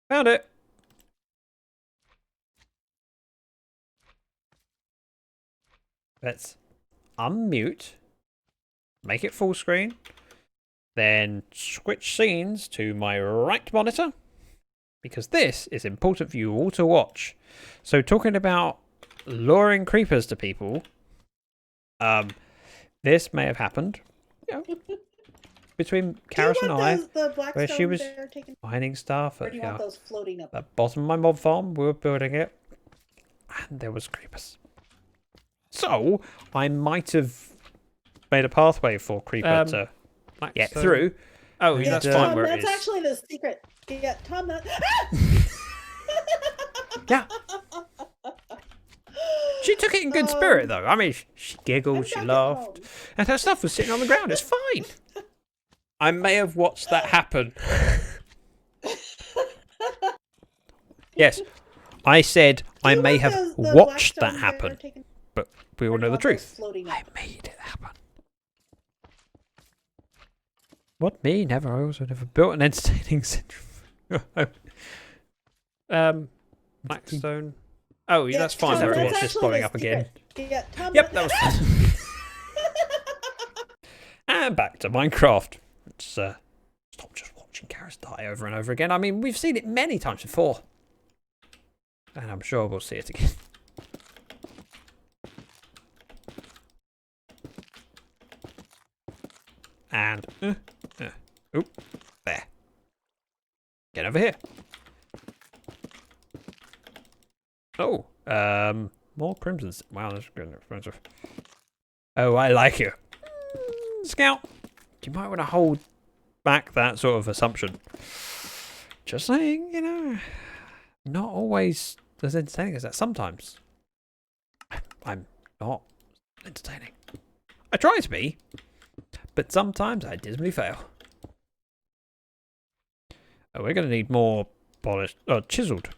Found it. Let's unmute, make it full screen, then switch scenes to my right monitor because this is important for you all to watch. So talking about luring creepers to people, this may have happened between Karis and I, where she was finding stuff at the bottom of my mob farm. We were building it, and there was creepers. So I might have made a pathway for creeper to get through. Oh, yeah, that's fine. Where that's it is. actually the secret. Yeah, Tom. Yeah. She took it in good spirit, though. I mean, she giggled, she laughed, and her stuff was sitting on the ground. It's fine. I may have watched that happen. Yes, I said I may have watched that happen, but we all know the truth. I made it happen. What, me? Never. I also never built an entertaining central. Blackstone. Oh, yeah, that's fine. I have to watch this blowing up again. Yeah, Tom, Yep, that was fun. And back to Minecraft. Let's stop just watching Karis die over and over again. I mean, we've seen it many times before. And I'm sure we'll see it again. And, oop, there. Get over here. Oh, more crimsons. Wow, that's good expensive. Oh, I like you. Scout, you might want to hold back that sort of assumption. Just saying, you know, not always as entertaining as that. Sometimes I'm not entertaining. I try to be, but sometimes I dismally fail. Oh, we're going to need more polished, chiseled.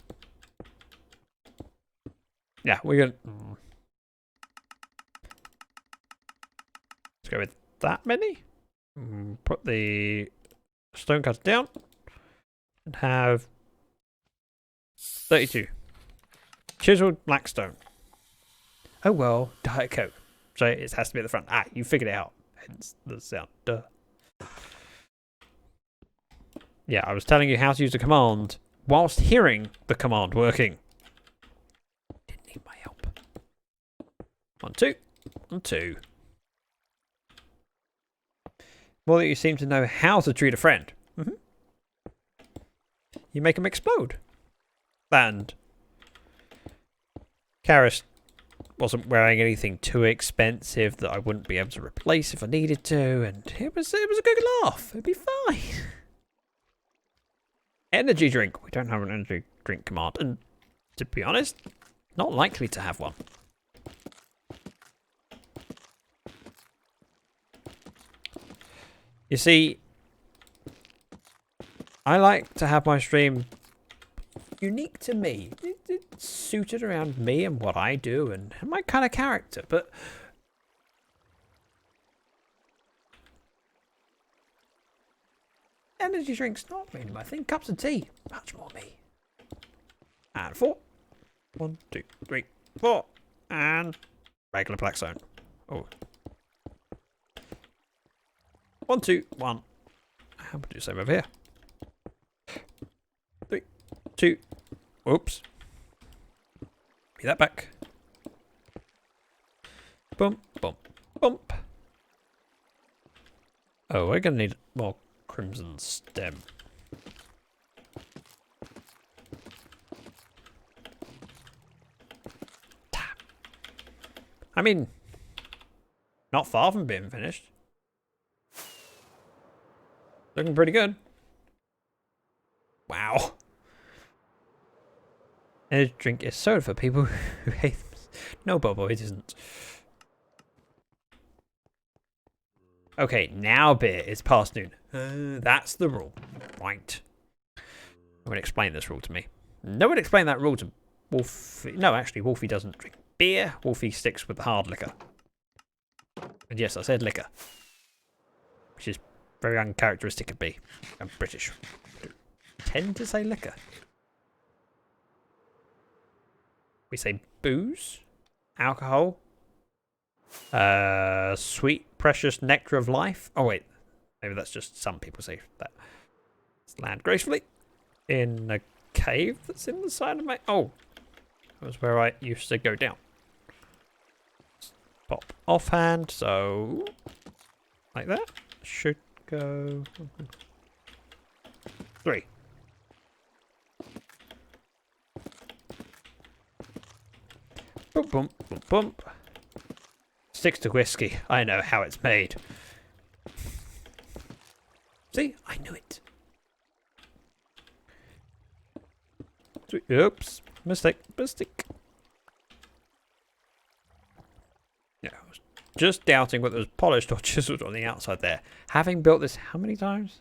Yeah, we're going to... Let's go with that many. Put the stone cutter down. And have 32. Chiseled black stone. Oh well, Diet Coke. So it has to be at the front. Ah, you figured it out. Hence the sound. Duh. Yeah, I was telling you how to use a command whilst hearing the command working. Didn't need my help. 1, 2. 1, 2. More that you seem to know how to treat a friend. You make them explode. And Karis wasn't wearing anything too expensive that I wouldn't be able to replace if I needed to, and it was a good laugh. It'd be fine. Energy drink. We don't have an energy drink command, and to be honest, not likely to have one. You see, I like to have my stream unique to me. It's suited around me and what I do and my kind of character, but energy drinks not really my thing. Cups of tea, much more me. And 4. 1, 2, 3, 4. And regular black zone. Oh. 1, 2, 1. How about do the same over here? 3, 2. Oops. Be that back. Bump, bump, bump. Oh, we're gonna need more crimson stem. I mean, not far from being finished. Looking pretty good. Wow. Energy drink is soda for people who hate them. No, Bobo, it isn't. Okay, now beer is past noon. That's the rule. Right. No one explained this rule to me. No one explained that rule to Wolfie. No, actually, Wolfie doesn't drink beer. Wolfie sticks with the hard liquor. And yes, I said liquor. Which is very uncharacteristic of me. I'm British. I tend to say liquor. We say booze, alcohol, sweet, precious nectar of life. Oh, wait. Maybe that's just some people say that. Let's land gracefully in a cave that's in the side of my... Oh, that was where I used to go down. Pop offhand, so... Like that. Should go... 3. Bump, bump, bump, bump. Sticks to whiskey. I know how it's made. See? I knew it. Oops. Mistake. Mistake. Yeah, I was just doubting whether it was polished or chiseled on the outside there. Having built this how many times?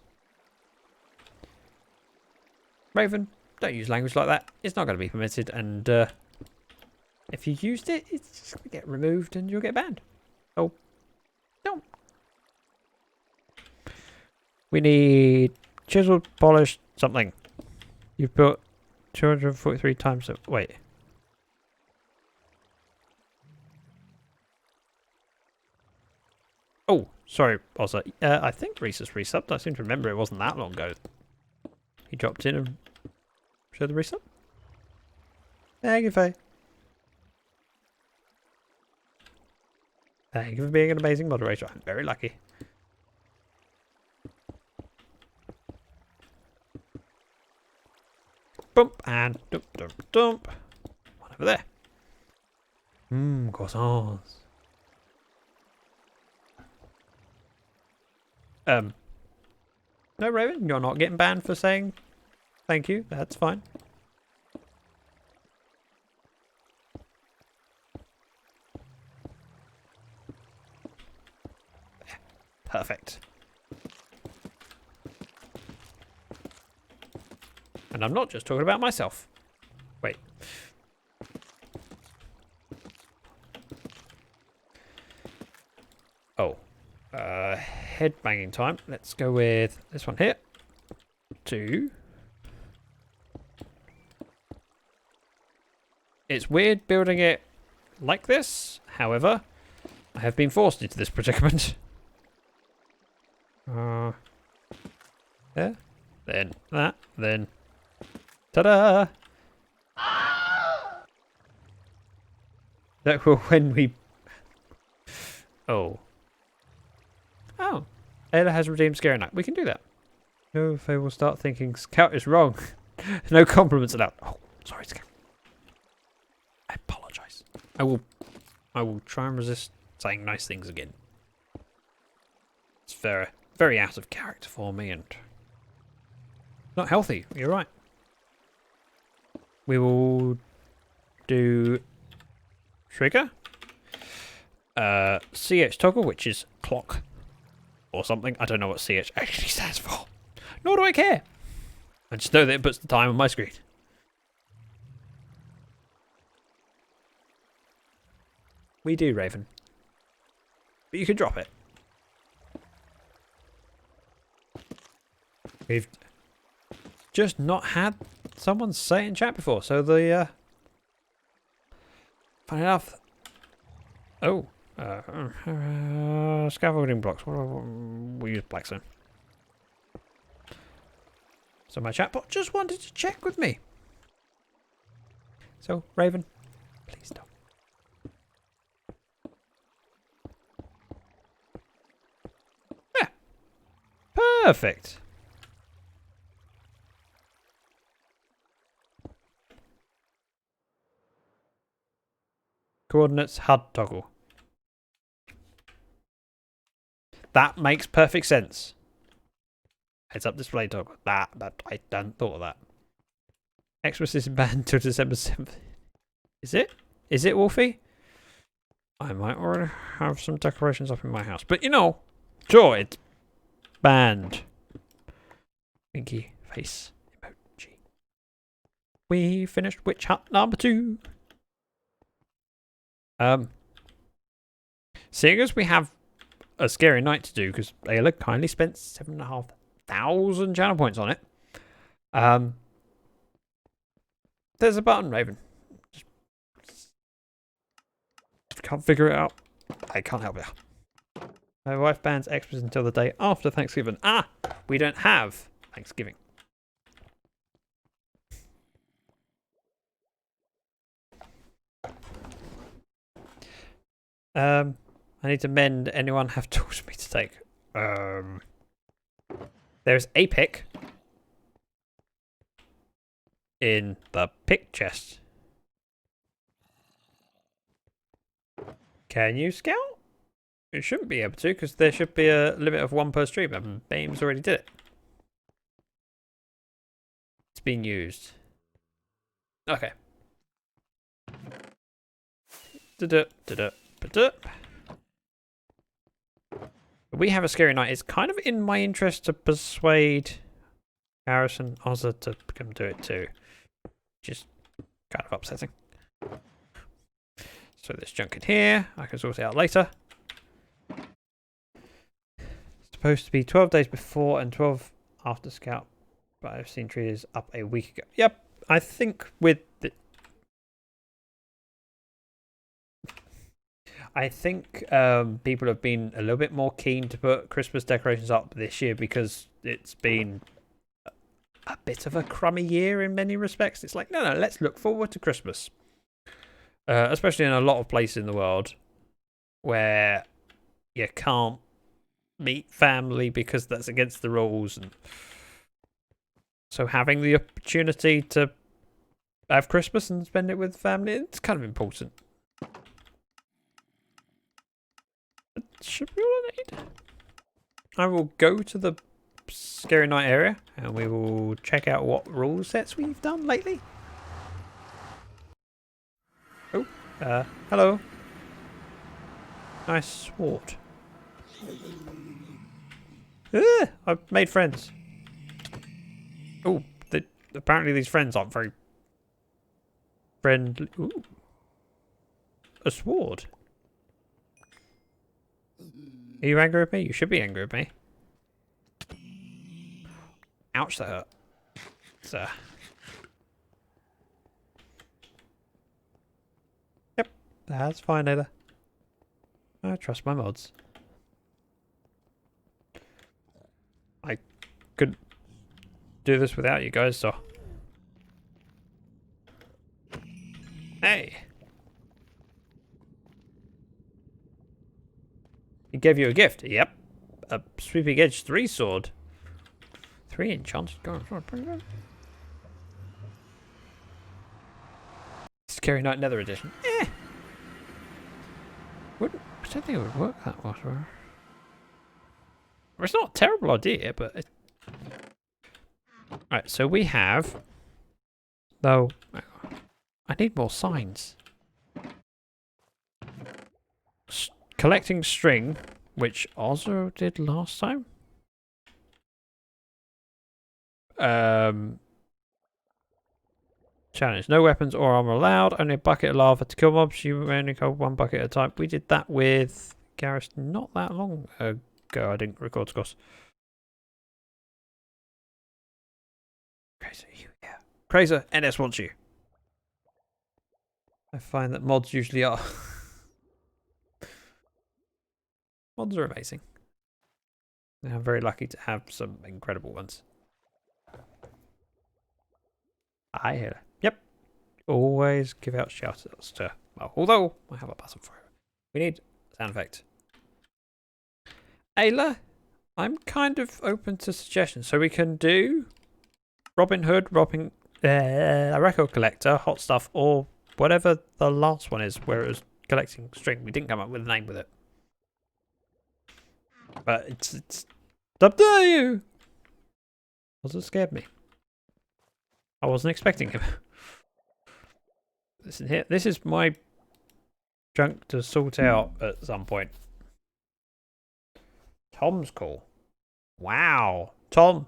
Raven, don't use language like that. It's not going to be permitted, and if you used it, it's just going to get removed and you'll get banned. Oh, don't. We need chiseled, polished, something. You've built 243 times. Wait. Oh, sorry, Ozza. I think Reese's resubbed. I seem to remember it wasn't that long ago. He dropped in and showed the resub. Thank you, Faye. Thank you for being an amazing moderator. I'm very lucky. Bump and dump, dump, dump. One over there. Croissants. No, Raven, you're not getting banned for saying thank you. That's fine. Perfect. And I'm not just talking about myself. Wait. Oh. Head banging time. Let's go with this one here. 2. It's weird building it like this. However, I have been forced into this predicament. There. Then that. Then. Ta-da! That will when we... Oh. Oh. Ayla has redeemed Scary Night. We can do that. No, Faye will start thinking Scout is wrong. No compliments allowed. Oh, sorry, Scout. I apologize. I will try and resist saying nice things again. It's very, very out of character for me and not healthy. You're right. We will do trigger. CH toggle, which is clock. or something. I don't know what CH actually stands for. Nor do I care. I just know that it puts the time on my screen. We do, Raven. But you can drop it. We've just not had someone say it in chat before, so the funny enough. Oh, scaffolding blocks. We use blackstone. So my chatbot just wanted to check with me. So Raven, please don't. Yeah, perfect. Coordinates HUD toggle. That makes perfect sense. Heads up display toggle. That I hadn't thought of that. Xmas is banned until December 7th. Is it? Is it, Wolfie? I might already have some decorations up in my house. But you know, sure, it's banned. Winky face emoji. We finished Witch Hut number 2. Seeing as we have a scary night to do, because Ayla kindly spent 7,500 channel points on it. There's a button, Raven. Just can't figure it out. I can't help it. My wife bans Xmas until the day after Thanksgiving. Ah, we don't have Thanksgiving. I need to mend. Anyone have tools for me to take? There's a pick in the pick chest. Can you scout? It shouldn't be able to, because there should be a limit of 1 per stream, and Beams already did it. It's being used. Okay. We have a scary night. It's kind of in my interest to persuade Harrison Ozza to come do it too. Just kind of upsetting. So there's junk in here. I can sort it out later. It's supposed to be 12 days before and 12 after scout, but I've seen trees up a week ago. Yep, I think with the... I think people have been a little bit more keen to put Christmas decorations up this year because it's been a bit of a crummy year in many respects. It's like, no, let's look forward to Christmas. Especially in a lot of places in the world where you can't meet family because that's against the rules. And so having the opportunity to have Christmas and spend it with family, it's kind of important. Should be all I need. I will go to the Scary Night area and we will check out what rule sets we've done lately. Oh, hello. Nice sword. I've made friends. Oh, apparently these friends aren't very friendly. Ooh. A sword. Are you angry with me? You should be angry with me. Ouch, that hurt. So. Yep, that's fine, Ada. I trust my mods. I couldn't do this without you guys, so. Hey! He gave you a gift. Yep. A Sweeping Edge 3 sword. 3 enchanted gold sword. Pretty good. Scary Night Nether Edition. Eh. I don't think it would work that well. Well, it's not a terrible idea, but... Alright, so we have... Though... I need more signs. Collecting string which Ozro did last time. Challenge. No weapons or armor allowed. Only a bucket of lava to kill mobs. You only hold 1 bucket at a time. We did that with Garrus not that long ago. I didn't record, of course. Crazy, yeah. Crazy, NS wants you. I find that mods usually are. Mods are amazing. I'm very lucky to have some incredible ones. I hear. Yep. Always give out shout outs to. Well, although I have a button for it. We need sound effect. Ayla, I'm kind of open to suggestions. So we can do Robin Hood, a record collector, hot stuff, or whatever the last one is where it was collecting string. We didn't come up with a name with it. But it's up to you. Also scared me. I wasn't expecting him. Listen here. This is my junk to sort out at some point. Tom's call. Wow. Tom.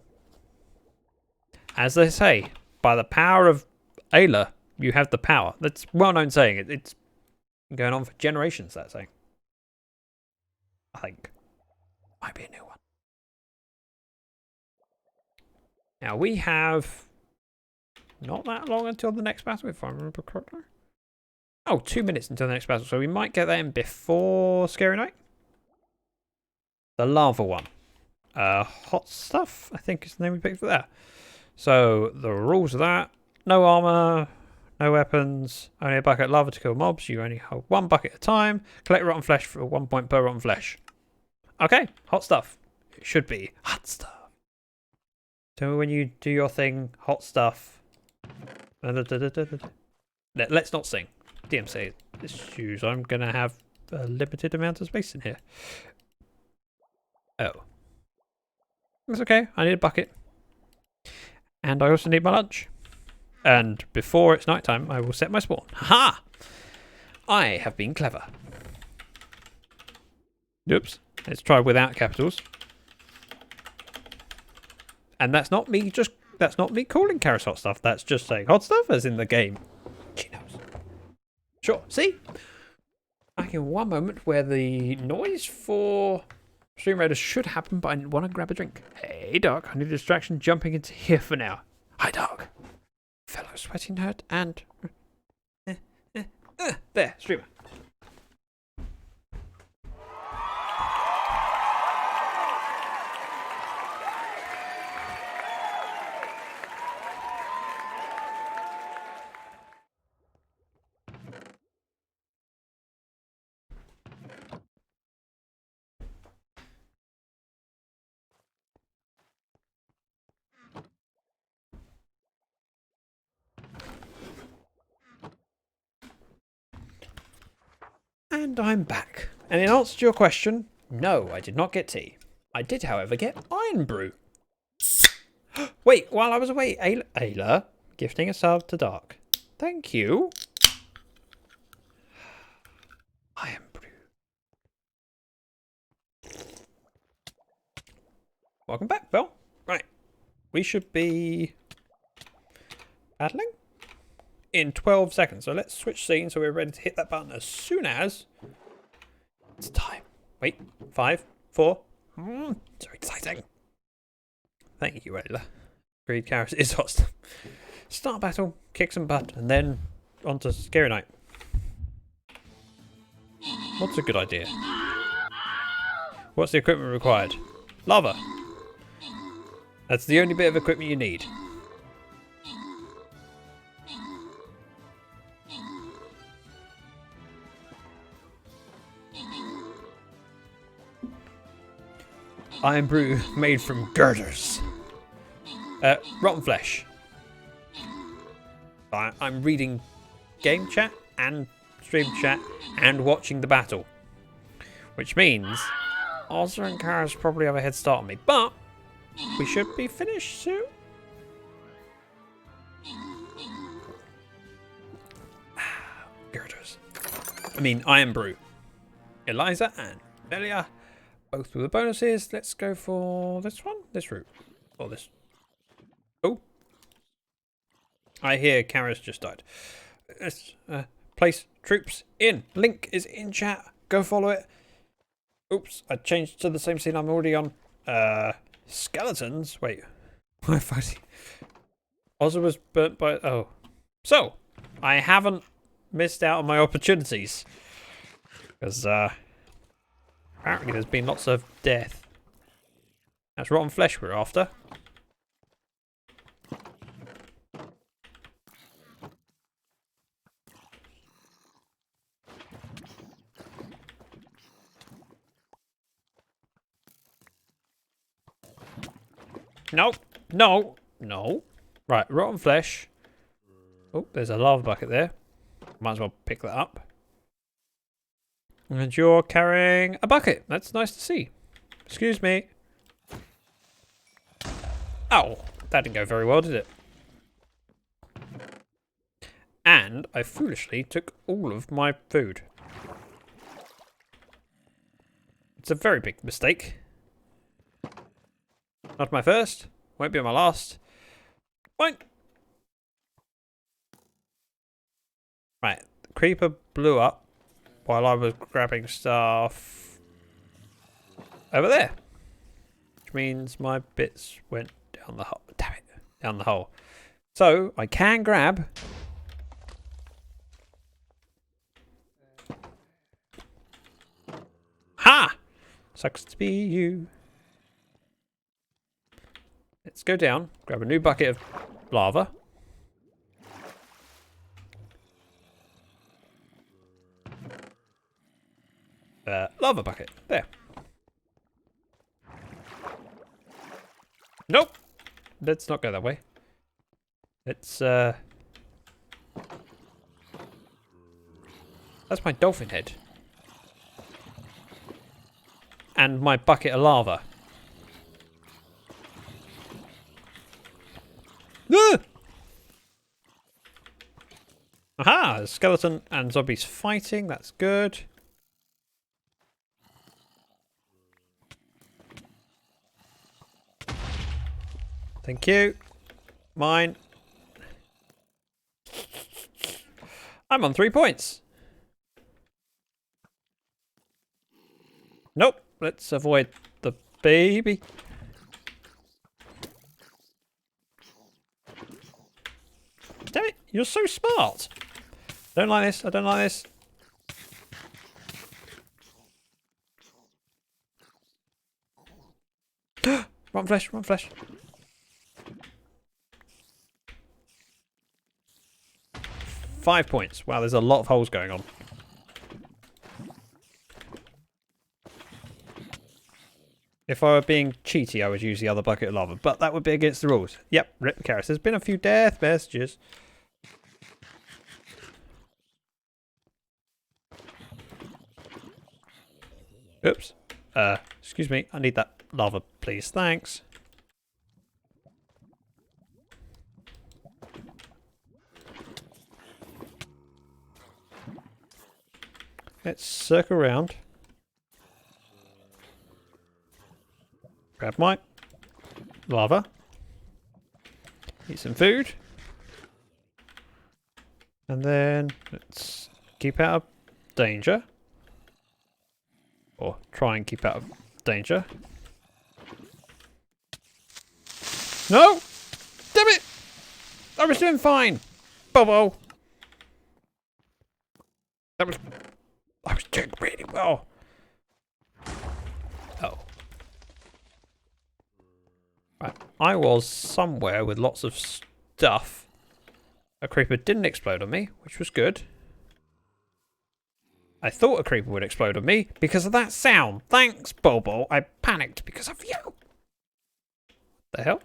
As they say, by the power of Ayla, you have the power. That's well-known saying. It's been going on for generations, that saying. I think. Might be a new one. Now, we have not that long until the next battle, if I remember correctly. Oh, 2 minutes until the next battle. So we might get that in before Scary Night. The lava one. Hot stuff, I think is the name we picked for that. So the rules of that: no armor, no weapons, only a bucket of lava to kill mobs. You only hold 1 bucket at a time. Collect rotten flesh for 1 point per rotten flesh. Okay, hot stuff. It should be hot stuff. Tell me when you do your thing, hot stuff. Let's not sing. DMC issues. I'm gonna have a limited amount of space in here. Oh. That's okay. I need a bucket. And I also need my lunch. And before it's nighttime, I will set my spawn. Ha! I have been clever. Oops. Let's try without capitals. And that's not me calling Karis hot stuff. That's just saying hot stuff as in the game. She knows. Sure. See? Back in one moment where the noise for Stream Raiders should happen, but I want to grab a drink. Hey, Doc. I need a distraction jumping into here for now. Hi, Doc. Fellow sweaty nerd and... there, streamer. And I'm back. And in answer to your question, no, I did not get tea. I did, however, get iron brew. Wait, while I was away, Ayla, gifting a sub to Dark. Thank you. Iron brew. Welcome back, Bill. Right. We should be battling in 12 seconds. So let's switch scenes so we're ready to hit that button as soon as it's time. Wait, 5, 4. So exciting. Thank you, Ayla. Agreed, Karis is hot stuff. Start battle, kick some butt, and then on to Scary Night. What's a good idea? What's the equipment required? Lava. That's the only bit of equipment you need. Iron brew made from girders. Rotten flesh. I'm reading game chat and stream chat and watching the battle. Which means Ozra and Karis probably have a head start on me. But we should be finished soon. Girders. I mean, Iron brew. Eliza and Belia both with the bonuses. Let's go for this one, this route, or this. Oh, I hear Kara's just died. Let's place troops in. Link is in chat. Go follow it. Oops, I changed to the same scene I'm already on. Skeletons. Wait, my fighting. Ozza was burnt by. Oh, so I haven't missed out on my opportunities because apparently there's been lots of death. That's rotten flesh we're after. No, no, no. Right, rotten flesh. Oh, there's a lava bucket there. Might as well pick that up. And you're carrying a bucket. That's nice to see. Excuse me. Oh, that didn't go very well, did it? And I foolishly took all of my food. It's a very big mistake. Not my first. Won't be my last. Fine. Right. The creeper blew up while I was grabbing stuff over there. Which means my bits went down the hole. Damn it. Down the hole. So I can grab. Ha! Sucks to be you. Let's go down, grab a new bucket of lava. Lava bucket. There. Nope. Let's not go that way. Let's, that's my dolphin head. And my bucket of lava. Ah! Aha! Skeleton and zombies fighting. That's good. Thank you. Mine. I'm on 3 points. Nope. Let's avoid the baby. Damn it, you're so smart. I don't like this, I don't like this. Rotten flesh, rotten flesh. Five points. Wow, there's a lot of holes going on. If I were being cheaty, I would use the other bucket of lava, but that would be against the rules. Yep, rip the carrots. There's been a few death messages. Oops. Excuse me. I need that lava, please. Thanks. Let's circle around. Grab my lava. Eat some food. And then let's keep out of danger. Or try and keep out of danger. No! Damn it! I was doing fine! Bobo! I was doing really well. Oh. Right. I was somewhere with lots of stuff. A creeper didn't explode on me, which was good. I thought a creeper would explode on me because of that sound. Thanks, Bobo. I panicked because of you. The hell?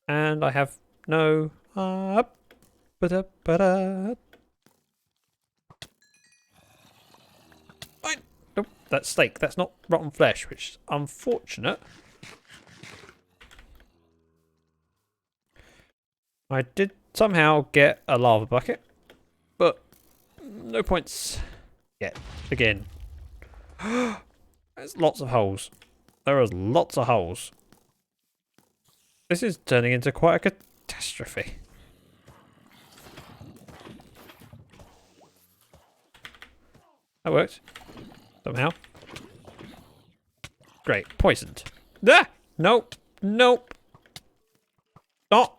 And I have no Nope, that's steak. That's not rotten flesh, which is unfortunate. I did somehow get a lava bucket, but no points yet. Again. There's lots of holes. There are lots of holes. This is turning into quite a catastrophe. That worked. Somehow. Great. Poisoned. Ah! Nope. Nope. Not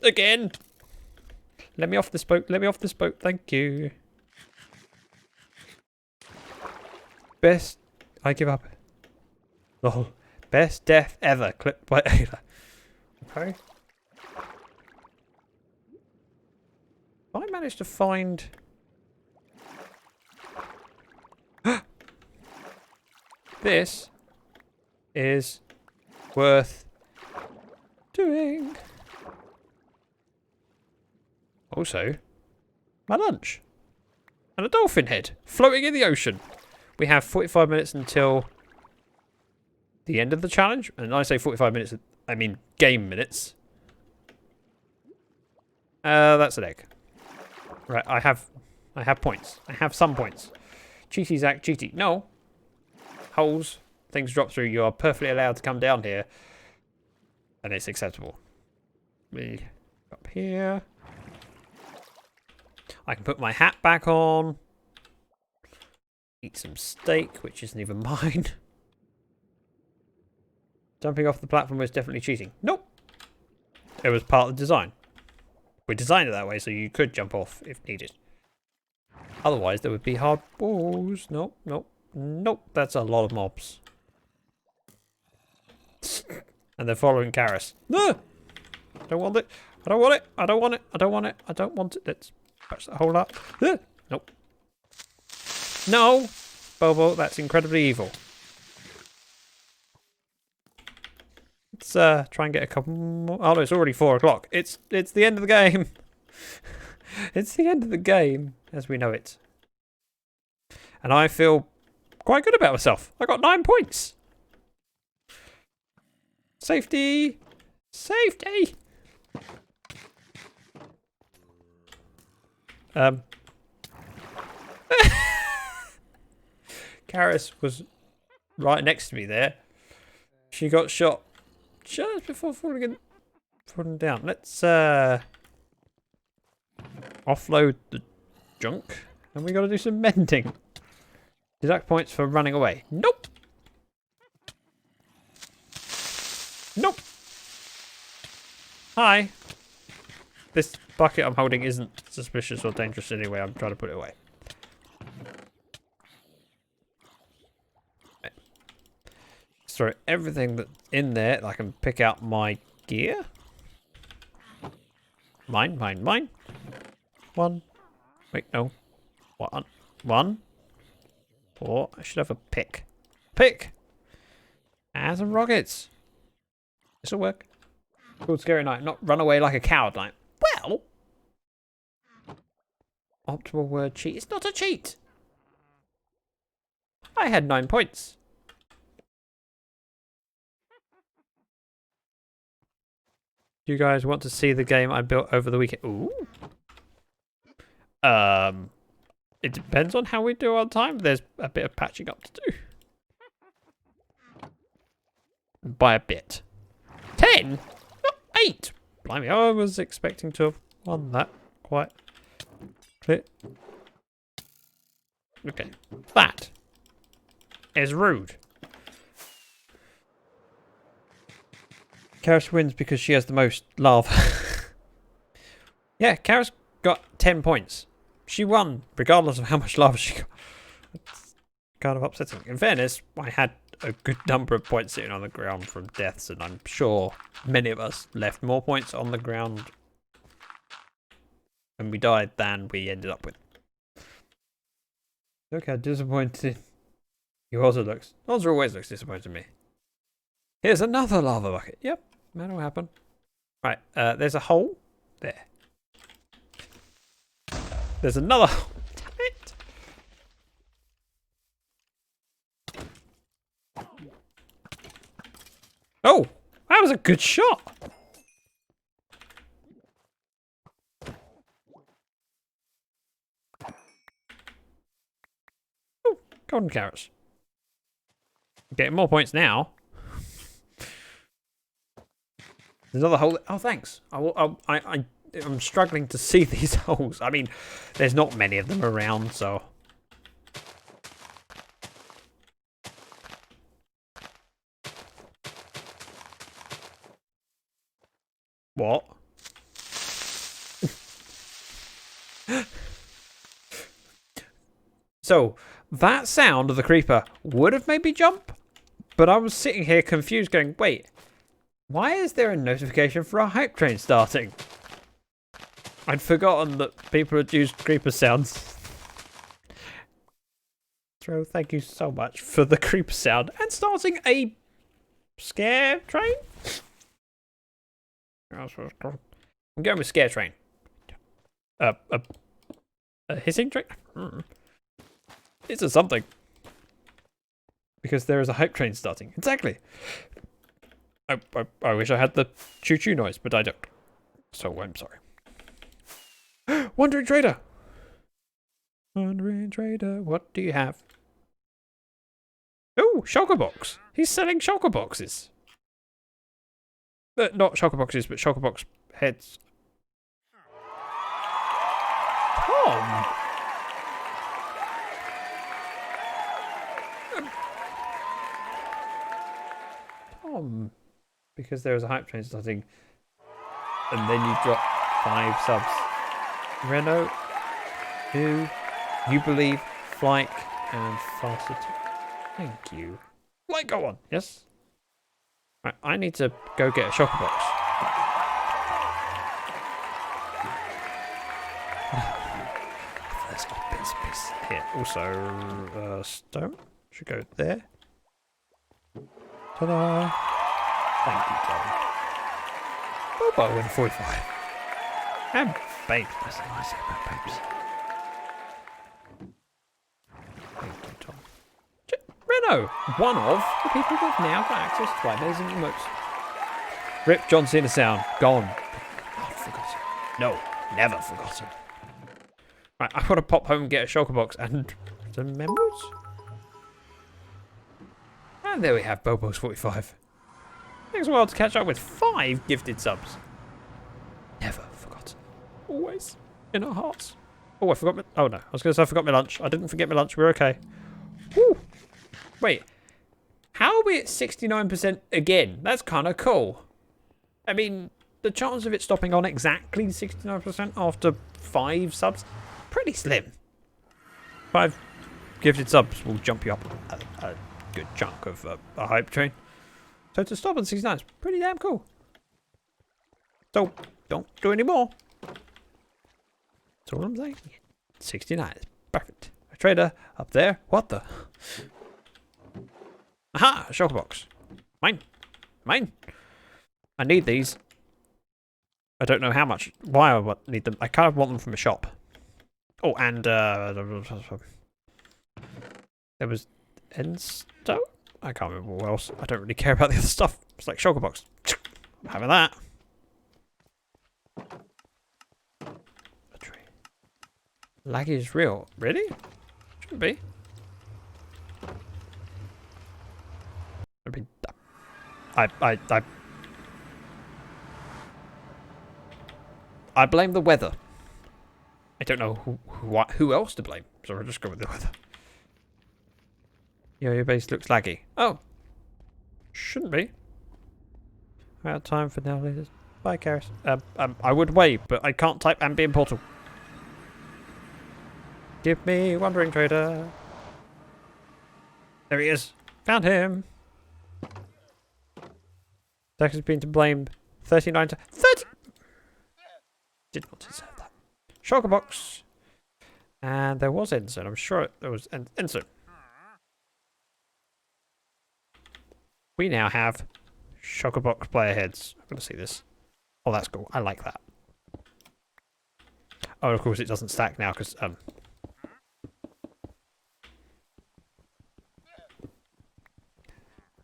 again. Let me off this boat. Let me off this boat. Thank you. Best. I give up. Oh, best death ever. Clipped by Ayla. Okay. I managed to find. This is worth doing. Also, my lunch. And a dolphin head floating in the ocean. We have 45 minutes until the end of the challenge. And I say 45 minutes, I mean game minutes. That's an egg. Right, I have points. I have some points. Cheaty Zach, cheaty. No. Holes. Things drop through. You are perfectly allowed to come down here. And it's acceptable. Me up here. I can put my hat back on. Eat some steak, which isn't even mine. Jumping off the platform was definitely cheating. Nope. It was part of the design. We designed it that way so you could jump off if needed. Otherwise, there would be hard walls. Nope, nope, nope. That's a lot of mobs. And they're following Karis. No! I don't want it. I don't want it. I don't want it. I don't want it. I don't want it. Let's patch that hole up. Nope. No! Bobo, that's incredibly evil. Let's try and get a couple more. Oh no, it's already 4 o'clock. It's the end of the game. It's the end of the game as we know it. And I feel quite good about myself. I got 9 points. Safety. Safety. Karis was right next to me there. She got shot just before falling down. Let's offload the junk, and we got to do some mending. Deduct points for running away. Nope. Nope. Hi. This bucket I'm holding isn't suspicious or dangerous anyway. I'm trying to put it away. Throw everything that's in there. I can pick out my gear. Mine. One. Wait, no. One. 4. I should have a pick. Pick! And some rockets. This'll work. Cool, scary night. Not run away like a coward night. Well. Optimal word cheat. It's not a cheat. I had 9 points. Do you guys want to see the game I built over the weekend? Ooh. It depends on how we do our time. There's a bit of patching up to do. By a bit. 10? Not 8. Blimey, I was expecting to have won that quite clear. Okay. That is rude. Karis wins because she has the most lava. Yeah, Karis got 10 points. She won, regardless of how much lava she got. It's kind of upsetting. In fairness, I had a good number of points sitting on the ground from deaths, and I'm sure many of us left more points on the ground when we died than we ended up with. Look how disappointed you also looks. Oz always looks disappointed to me. Here's another lava bucket. Yep, that'll happen. Right, there's a hole there. There's another hole. Damn it. Oh, that was a good shot. Oh, golden carrots. Getting more points now. There's another hole. Oh, thanks. I'm struggling to see these holes. I mean, there's not many of them around, so. What? So, that sound of the creeper would have made me jump, but I was sitting here confused going, wait, why is there a notification for a hype train starting? I'd forgotten that people had used creeper sounds. So thank you so much for the creeper sound and starting a scare train? I'm going with scare train. A hissing train? It's a something. Because there is a hype train starting. Exactly. I wish I had the choo-choo noise, but I don't. So I'm sorry. Wandering Trader! Wandering Trader, what do you have? Oh, shulker box. He's selling shulker boxes. Not shulker boxes, but shulker box heads. Tom! Tom. Because there is a hype train starting. And then you drop 5 subs. Renault, who, you believe, Flyke, and Faster. Thank you. Like, go on. Yes? Right, I need to go get a shopper box. There's got bits and pieces here. Also, stone should go there. Ta-da! Thank you, Tom. Bobo with a 45. And babes. That's what I say about babes. Thank you, Tom. Renault, one of the people who have now got access to my amazing emotes. Rip John Cena sound. Gone. Not forgotten. No, never forgotten. Right, I've got to pop home and get a shulker box and some members. And there we have Bobo's 45. Takes a while to catch up with 5 gifted subs. Never forgotten. Always in our hearts. Oh, I forgot my... Oh, no. I was going to say I forgot my lunch. I didn't forget my lunch. We're okay. Woo! Wait. How are we at 69% again? That's kind of cool. I mean, the chance of it stopping on exactly 69% after 5 subs, pretty slim. 5 gifted subs will jump you up a good chunk of a hype train. So to stop on 69 is pretty damn cool. So, don't do any more. That's all I'm saying. 69 is perfect. A trader up there. What the? Aha! A shulker box. Mine. Mine. I need these. I don't know how much. Why I need them. I kind of want them from a shop. Oh, and there was Enstone? I can't remember what else. I don't really care about the other stuff. It's like shulker box. I'm having that. A tree. Lag is real. Really? Shouldn't be. I mean, I blame the weather. I don't know who else to blame, so I'll just go with the weather. Your base looks laggy. Oh. Shouldn't be. I'm out of time for now, ladies. Bye, Karis. I would wave, but I can't type ambient portal. Give me Wandering Trader. There he is. Found him. Dex has been to blame. 39 to 30. Did not deserve that. Shulker box. And there was Ensign. I'm sure there was Ensign. We now have shulker box player heads. I'm going to see this. Oh, that's cool. I like that. Oh, of course it doesn't stack now because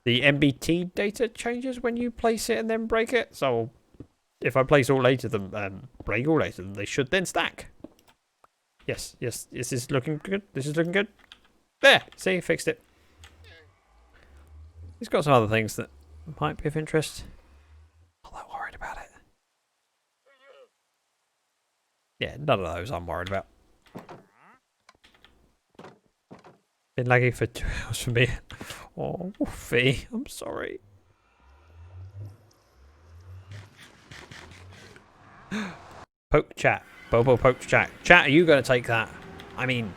the MBT data changes when you place it and then break it. So if I place all 8 of them, break all 8 of them, they should then stack. Yes, this is looking good. This is looking good. There, see, fixed it. He's got some other things that might be of interest. Not that worried about it. Yeah, none of those I'm worried about. Been laggy for 2 hours for me. Oh, Wolfie, I'm sorry. Poke chat. Bobo pokes chat. Chat, are you going to take that? I mean,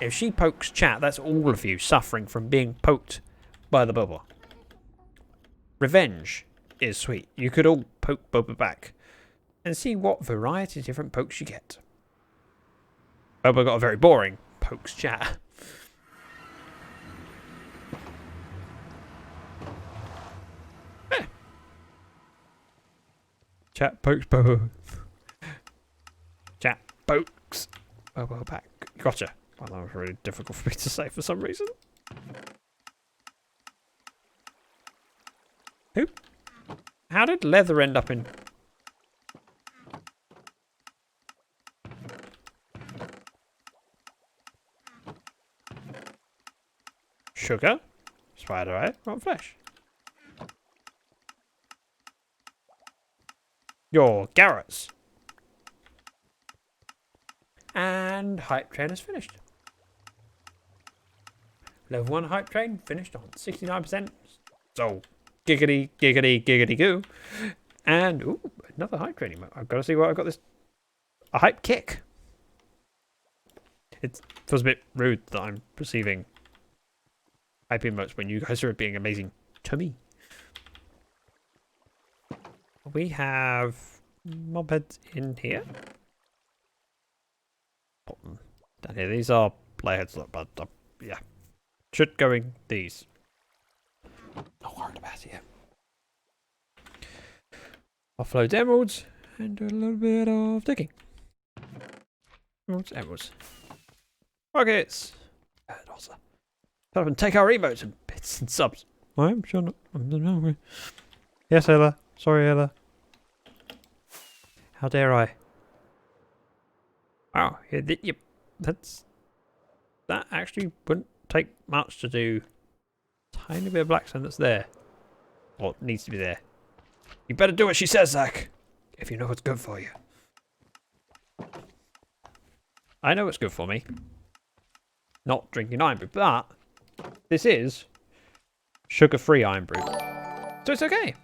if she pokes chat, that's all of you suffering from being poked by the Bobo. Revenge is sweet. You could all poke Bobo back and see what variety of different pokes you get. Bobo got a very boring pokes chat. Chat pokes Bobo. Chat pokes Bobo back. Gotcha. Well, that was really difficult for me to say for some reason. Who? How did leather end up in... Sugar? Spider eye? Rotten flesh? Your Garrett's. And hype train is finished. Level 1 hype train finished on 69%. So, giggity, giggity, giggity goo. And, ooh, another hype training mode. I've got to see what I've got this. A hype kick. It feels a bit rude that I'm perceiving hype emotes when you guys are being amazing to me. We have mopeds in here. Put them down here. These are playheads, but yeah. Should go in these. Not worried about it yet. Offload emeralds and do a little bit of digging. Emeralds, emeralds. Rockets! Also. Shut up and take our emotes and bits and subs. I'm sure not. Yes, Ella. Sorry, Ella. How dare I? Wow, that actually wouldn't take much to do. Tiny bit of black sand that's there. Or it needs to be there. You better do what she says, Zach. If you know what's good for you. I know what's good for me. Not drinking iron brew, but this is sugar-free iron brew. So it's okay.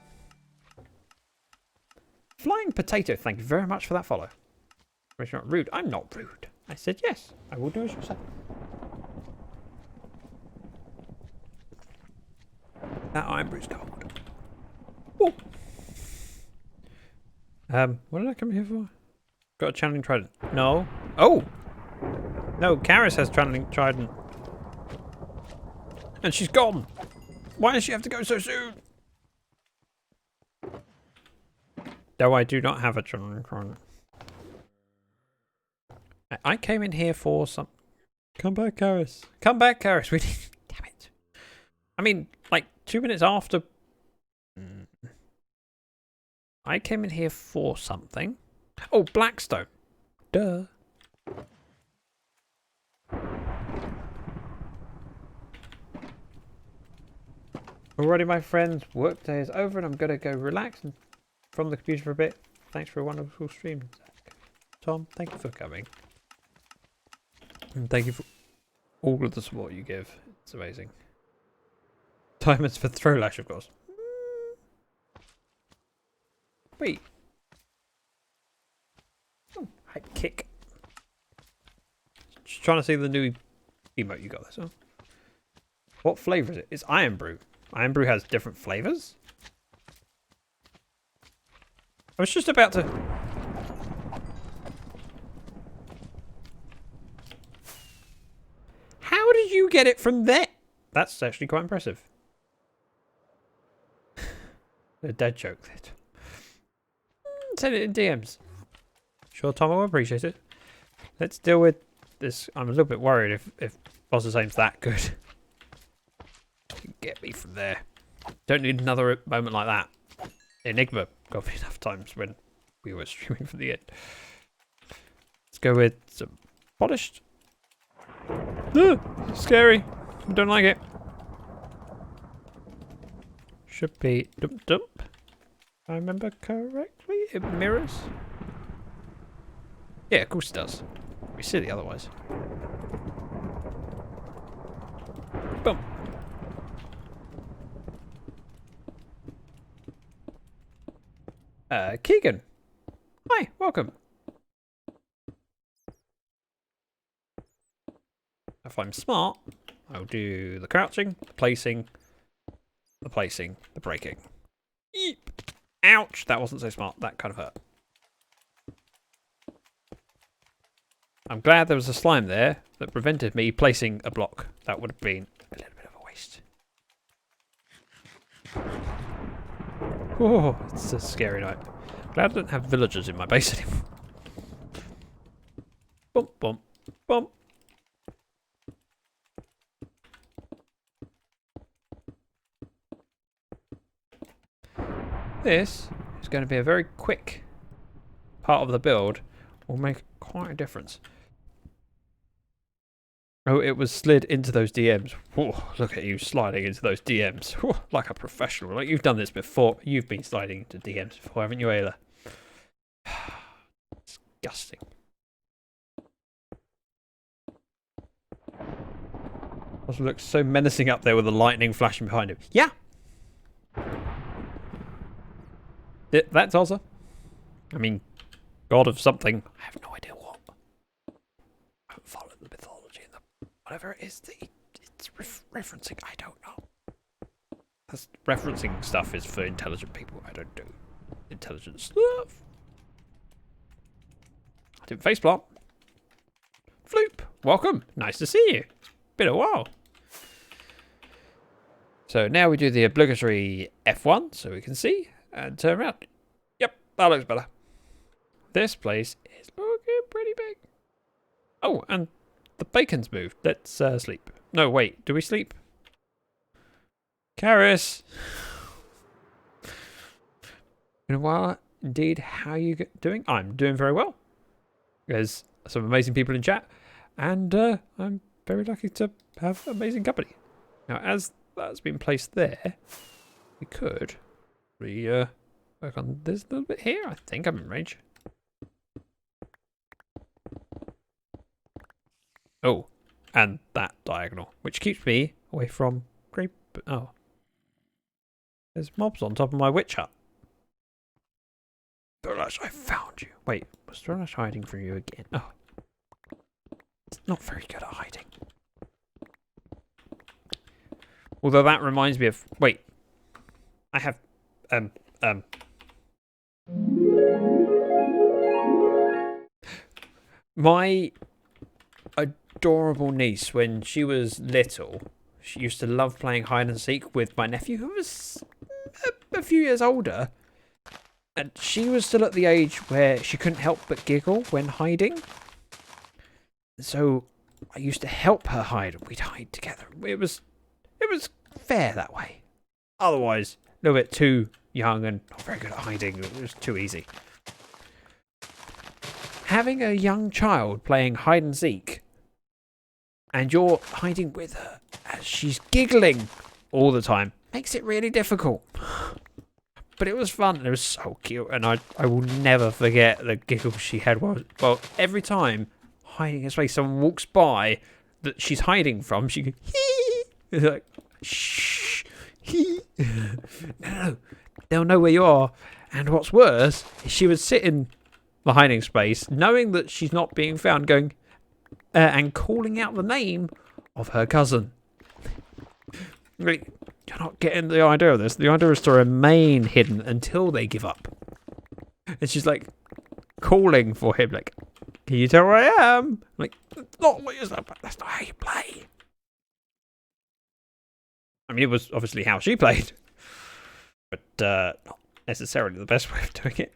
Flying Potato, thank you very much for that follow. You're not rude. I'm not rude. I said yes. I will do as you say. That iron brew's cold. Ooh. What did I come here for? Got a channeling trident. No. Oh! No, Karis has channeling trident. And she's gone. Why does she have to go so soon? Though I do not have a channeling trident. I came in here for some... Come back, Karis. Come back, Karis. We need... Damn it. I mean, like, 2 minutes after... I came in here for something. Oh, Blackstone. Duh. Alrighty, my friends. Work day is over and I'm going to go relax and from the computer for a bit. Thanks for a wonderful stream, Zach. Tom, thank you for coming. And thank you for all of the support you give. It's amazing. Diamonds for Throwlash, of course. Wait. Oh, hype kick. Just trying to see the new emote you got there. So. What flavour is it? It's Iron Brew. Iron Brew has different flavours? I was just about to... How did you get it from there? That's actually quite impressive. The dead joke. Send it in DMs. Sure, Tom, I will appreciate it. Let's deal with this. I'm a little bit worried if Boss's aim's that good. Get me from there. Don't need another moment like that. Enigma got me enough times when we were streaming from the end. Let's go with some polished. Scary. I don't like it. should be dump dump. If I remember correctly, it mirrors. Yeah, of course it does. We silly otherwise. Boom. Keegan. Hi, welcome. If I'm smart, I'll do the crouching, the placing, the breaking. Yeep. Ouch! That wasn't so smart. That kind of hurt. I'm glad there was a slime there that prevented me placing a block. That would have been a little bit of a waste. Oh, it's a scary night. Glad I don't have villagers in my base anymore. Bump, bump, bump. This is going to be a very quick part of the build. Will make quite a difference. Oh, it was slid into those DMs. Whoa, look at you sliding into those DMs. Whoa, like a professional. Like you've done this before. You've been sliding into DMs before, haven't you, Ayla? Disgusting. Also looks so menacing up there with the lightning flashing behind him. Yeah. That's Ozza. I mean, god of something. I have no idea what. I haven't followed the mythology and the whatever it is that it's referencing. I don't know. That's, referencing stuff is for intelligent people. I don't do intelligent stuff. I didn't faceplant. Floop, welcome. Nice to see you. Been a while. So now we do the obligatory F1 so we can see and turn around. Yep, that looks better. This place is looking pretty big. Oh, and the bacon's moved. Let's sleep. No, wait. Do we sleep? Karis. Been a while indeed. How are you doing? I'm doing very well. There's some amazing people in chat. And I'm very lucky to have amazing company. Now, as that's been placed there, we could work on this little bit here. I think I'm in range. Oh, and that diagonal, which keeps me away from grape. Oh, there's mobs on top of my witch hut. Thorlash, I found you. Wait, was Thorlash hiding from you again? Oh, it's not very good at hiding. Although that reminds me of. Wait, I have my adorable niece, when she was little, she used to love playing hide and seek with my nephew, who was a few years older. And she was still at the age where she couldn't help but giggle when hiding. So I used to help her hide, and we'd hide together. It was fair that way. Otherwise, a little bit too young and not very good at hiding. It was too easy. Having a young child playing hide and seek, and you're hiding with her as she's giggling all the time, makes it really difficult. But it was fun, and it was so cute, and I will never forget the giggle she had. Well, every time hiding in a space, someone walks by that she's hiding from, she goes, hee! It's like, shh, hee. No, they'll know where you are. And what's worse is she would sit in the hiding space, knowing that she's not being found, going and calling out the name of her cousin. Like, you're not getting the idea of this. The idea is to remain hidden until they give up. And she's like calling for him, like, can you tell where I am? Like, that's not what you're saying, but that's not how you play. I mean, it was obviously how she played, but not necessarily the best way of doing it.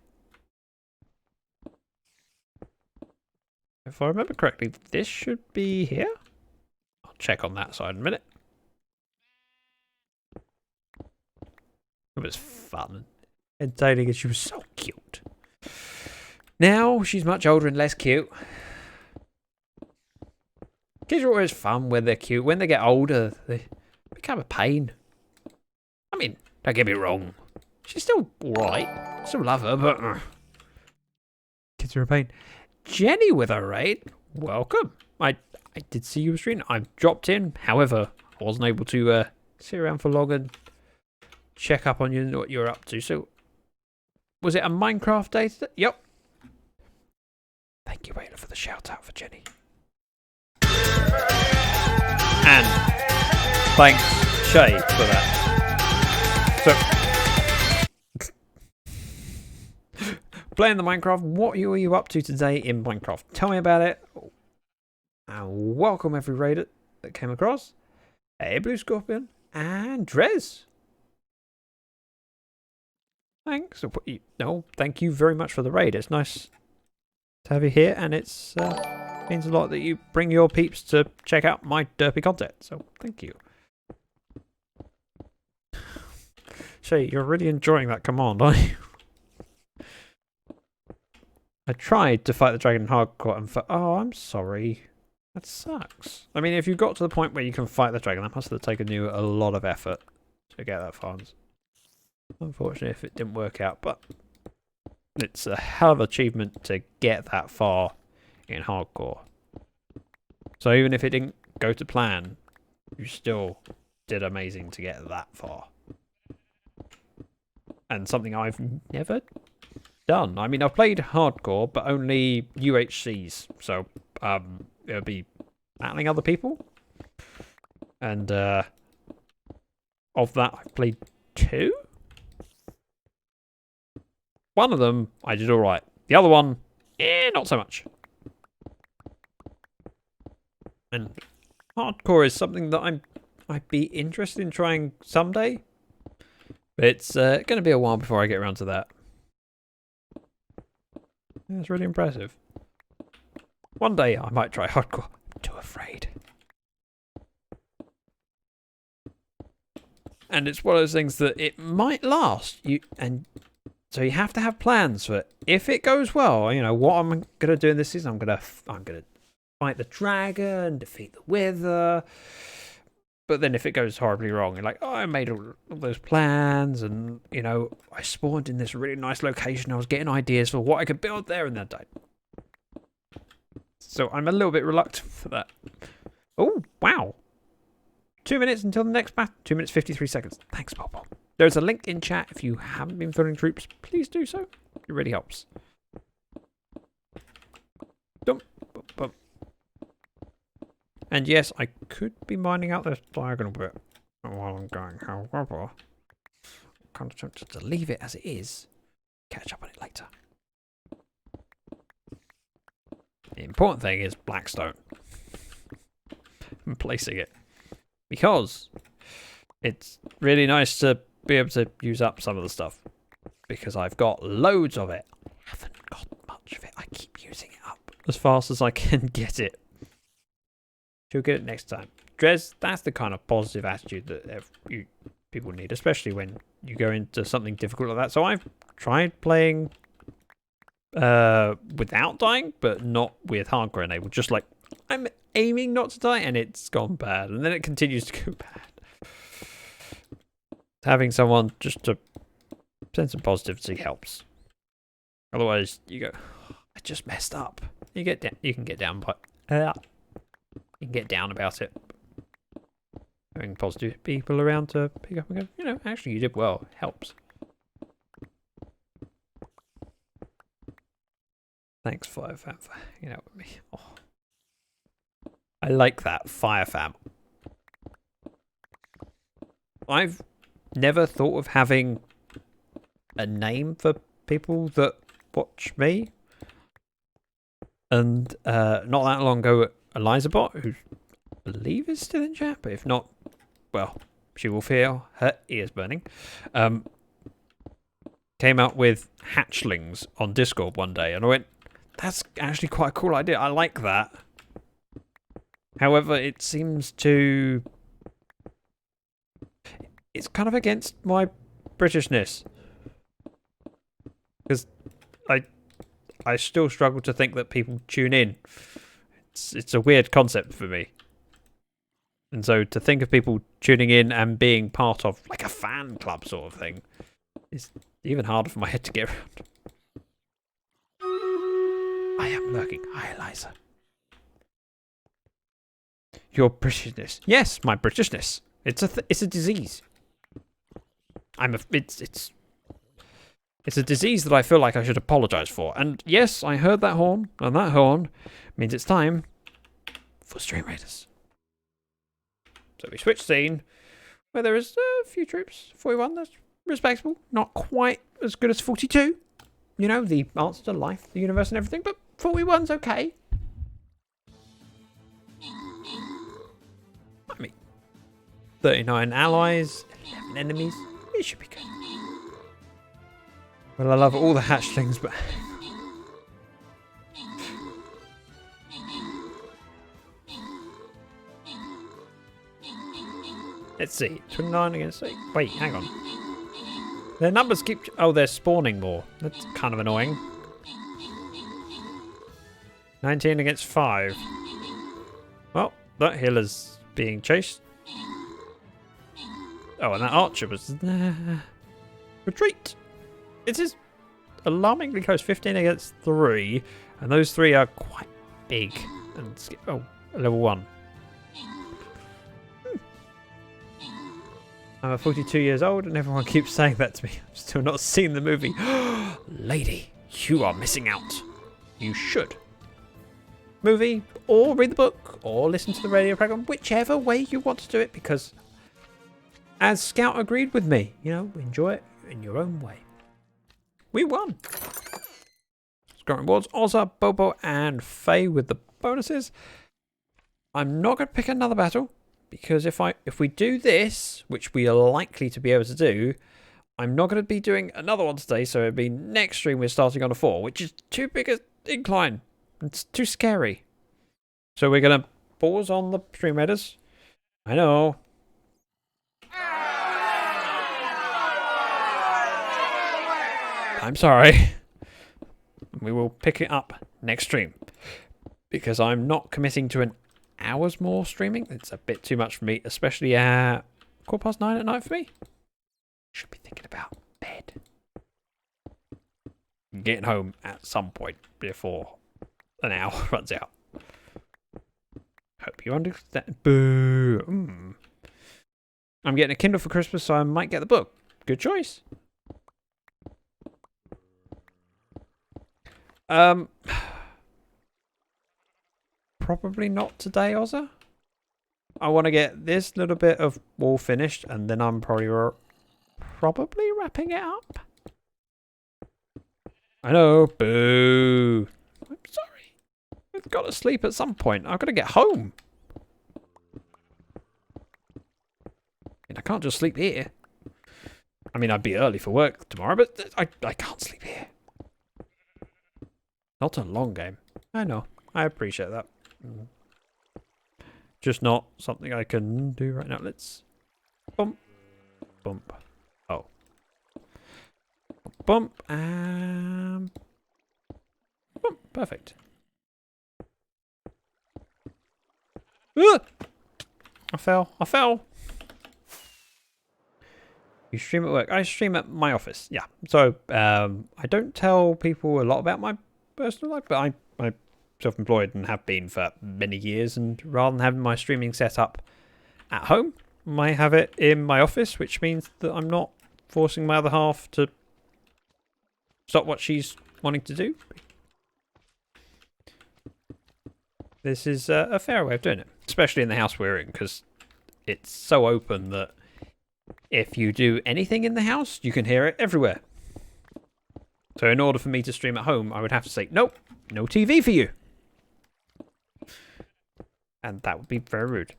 If I remember correctly, this should be here. I'll check on that side in a minute. It was fun and entertaining, and she was so cute. Now she's much older and less cute. Kids are always fun when they're cute. When they get older, they become a pain. I mean, Don't get me wrong. She's still alright. Still love her, but... kids are a pain. Jenny with a raid. Welcome. I did see you stream. I've dropped in. However, I wasn't able to sit around for long and check up on you and what you're up to. So, was it a Minecraft day today? Yep. Thank you, Wayla, for the shout out for Jenny. And thanks, Shay, for that. So, playing the Minecraft, what were you up to today in Minecraft? Tell me about it. And welcome every raider that came across. Hey, Blue Scorpion and Drez. Thanks. No, thank you very much for the raid. It's nice to have you here, and it's means a lot that you bring your peeps to check out my derpy content. So thank you. Shay, you're really enjoying that command, aren't you? I tried to fight the dragon hardcore and oh, I'm sorry. That sucks. I mean, if you got to the point where you can fight the dragon, that must have taken you a lot of effort to get that far. Unfortunately, if it didn't work out, but it's a hell of an achievement to get that far in hardcore. So even if it didn't go to plan, you still did amazing to get that far. And something I've never done. I mean, I've played hardcore, but only UHCs. So it would be battling other people. And of that, I've played 2. One of them, I did alright. The other one, not so much. And hardcore is something that I'd be interested in trying someday. But it's going to be a while before I get around to that. Yeah, it's really impressive. One day I might try hardcore. I'm too afraid. And it's one of those things that it might last. So you have to have plans for it. If it goes well, you know what I'm gonna do in this season. I'm gonna fight the dragon, defeat the wither. But then if it goes horribly wrong, you're like, oh, I made all those plans, and you know, I spawned in this really nice location. I was getting ideas for what I could build there, and then I died. So I'm a little bit reluctant for that. Oh wow! 2 minutes until the next battle. 2 minutes 53 seconds. Thanks, Bob. There's a link in chat. If you haven't been filling troops, please do so. It really helps. And yes, I could be mining out this diagonal bit while I'm going. However, I'm kind of tempted to leave it as it is. Catch up on it later. The important thing is Blackstone. And placing it. Because it's really nice to be able to use up some of the stuff. Because I've got loads of it. I haven't got much of it. I keep using it up as fast as I can get it. You'll get it next time. Drez, that's the kind of positive attitude that people need, especially when you go into something difficult like that. So I've tried playing without dying, but not with hardcore enabled. Just like, I'm aiming not to die, and it's gone bad. And then it continues to go bad. Having someone just to send some positivity helps. Otherwise, you go, oh, I just messed up. You can get down, but you can get down about it. Having positive people around to pick up and go, you know, actually you did well. Helps. Thanks, Fire Fam, for hanging out with me. Oh. I like that, Fire Fam. I've never thought of having a name for people that watch me. And not that long ago, Elizabot, who I believe is still in chat, but if not, well, she will feel her ears burning, came out with hatchlings on Discord one day, and I went, that's actually quite a cool idea. I like that. However, it seems to... It's kind of against my Britishness. Because I still struggle to think that people tune in. It's a weird concept for me. And so to think of people tuning in and being part of like a fan club sort of thing is even harder for my head to get around. I am lurking. Hi, Eliza. Your Britishness. Yes, my Britishness. It's a disease. It's a disease that I feel like I should apologise for. And yes, I heard that horn, and that horn means it's time for Stream Raiders. So we switch scene where there is a few troops. 41, that's respectable. Not quite as good as 42. You know, the answer to life, the universe and everything, but 41's okay. I mean, 39 allies, 11 enemies. It should be good. Well, I love all the hatchlings, but... Let's see. 29 against 8. Wait, hang on. Their numbers keep... Oh, they're spawning more. That's kind of annoying. 19 against 5. Well, that healer's being chased. Oh, and that archer was... Retreat! It is alarmingly close. 15 against 3. And those 3 are quite big. And oh, level 1. I'm 42 years old and everyone keeps saying that to me. I've still not seen the movie. Lady, you are missing out. You should. Movie, or read the book, or listen to the radio program, whichever way you want to do it, because as Scout agreed with me, you know, enjoy it in your own way. We won. Scout rewards, Ozza, Bobo, and Faye with the bonuses. I'm not going to pick another battle. Because if we do this, which we are likely to be able to do, I'm not going to be doing another one today. So it'll be next stream we're starting on a 4, which is too big an incline. It's too scary. So we're going to pause on the Stream Raiders. I know. I'm sorry. We will pick it up next stream. Because I'm not committing to an hours more streaming. It's a bit too much for me, especially at 9:15 at night for me. Should be thinking about bed. Getting home at some point before an hour runs out. Hope you understand. Boo. I'm getting a Kindle for Christmas, so I might get the book. Good choice. Probably not today, Ozza. I want to get this little bit of wall finished, and then I'm probably wrapping it up. I know, boo. I'm sorry. I've got to sleep at some point. I've got to get home. And I can't just sleep here. I mean, I'd be early for work tomorrow, but I can't sleep here. Not a long game. I know. I appreciate that. Just not something I can do right now. Let's bump, bump. Oh, bump and bump. Perfect. I fell. I fell. You stream at work. I stream at my office. Yeah. So I don't tell people a lot about my personal life, but I'm self-employed and have been for many years, and rather than having my streaming set up at home, I have it in my office, which means that I'm not forcing my other half to stop what she's wanting to do. This is a fair way of doing it, especially in the house we're in, because it's so open that if you do anything in the house, you can hear it everywhere. So in order for me to stream at home, I would have to say, nope, no TV for you. And that would be very rude.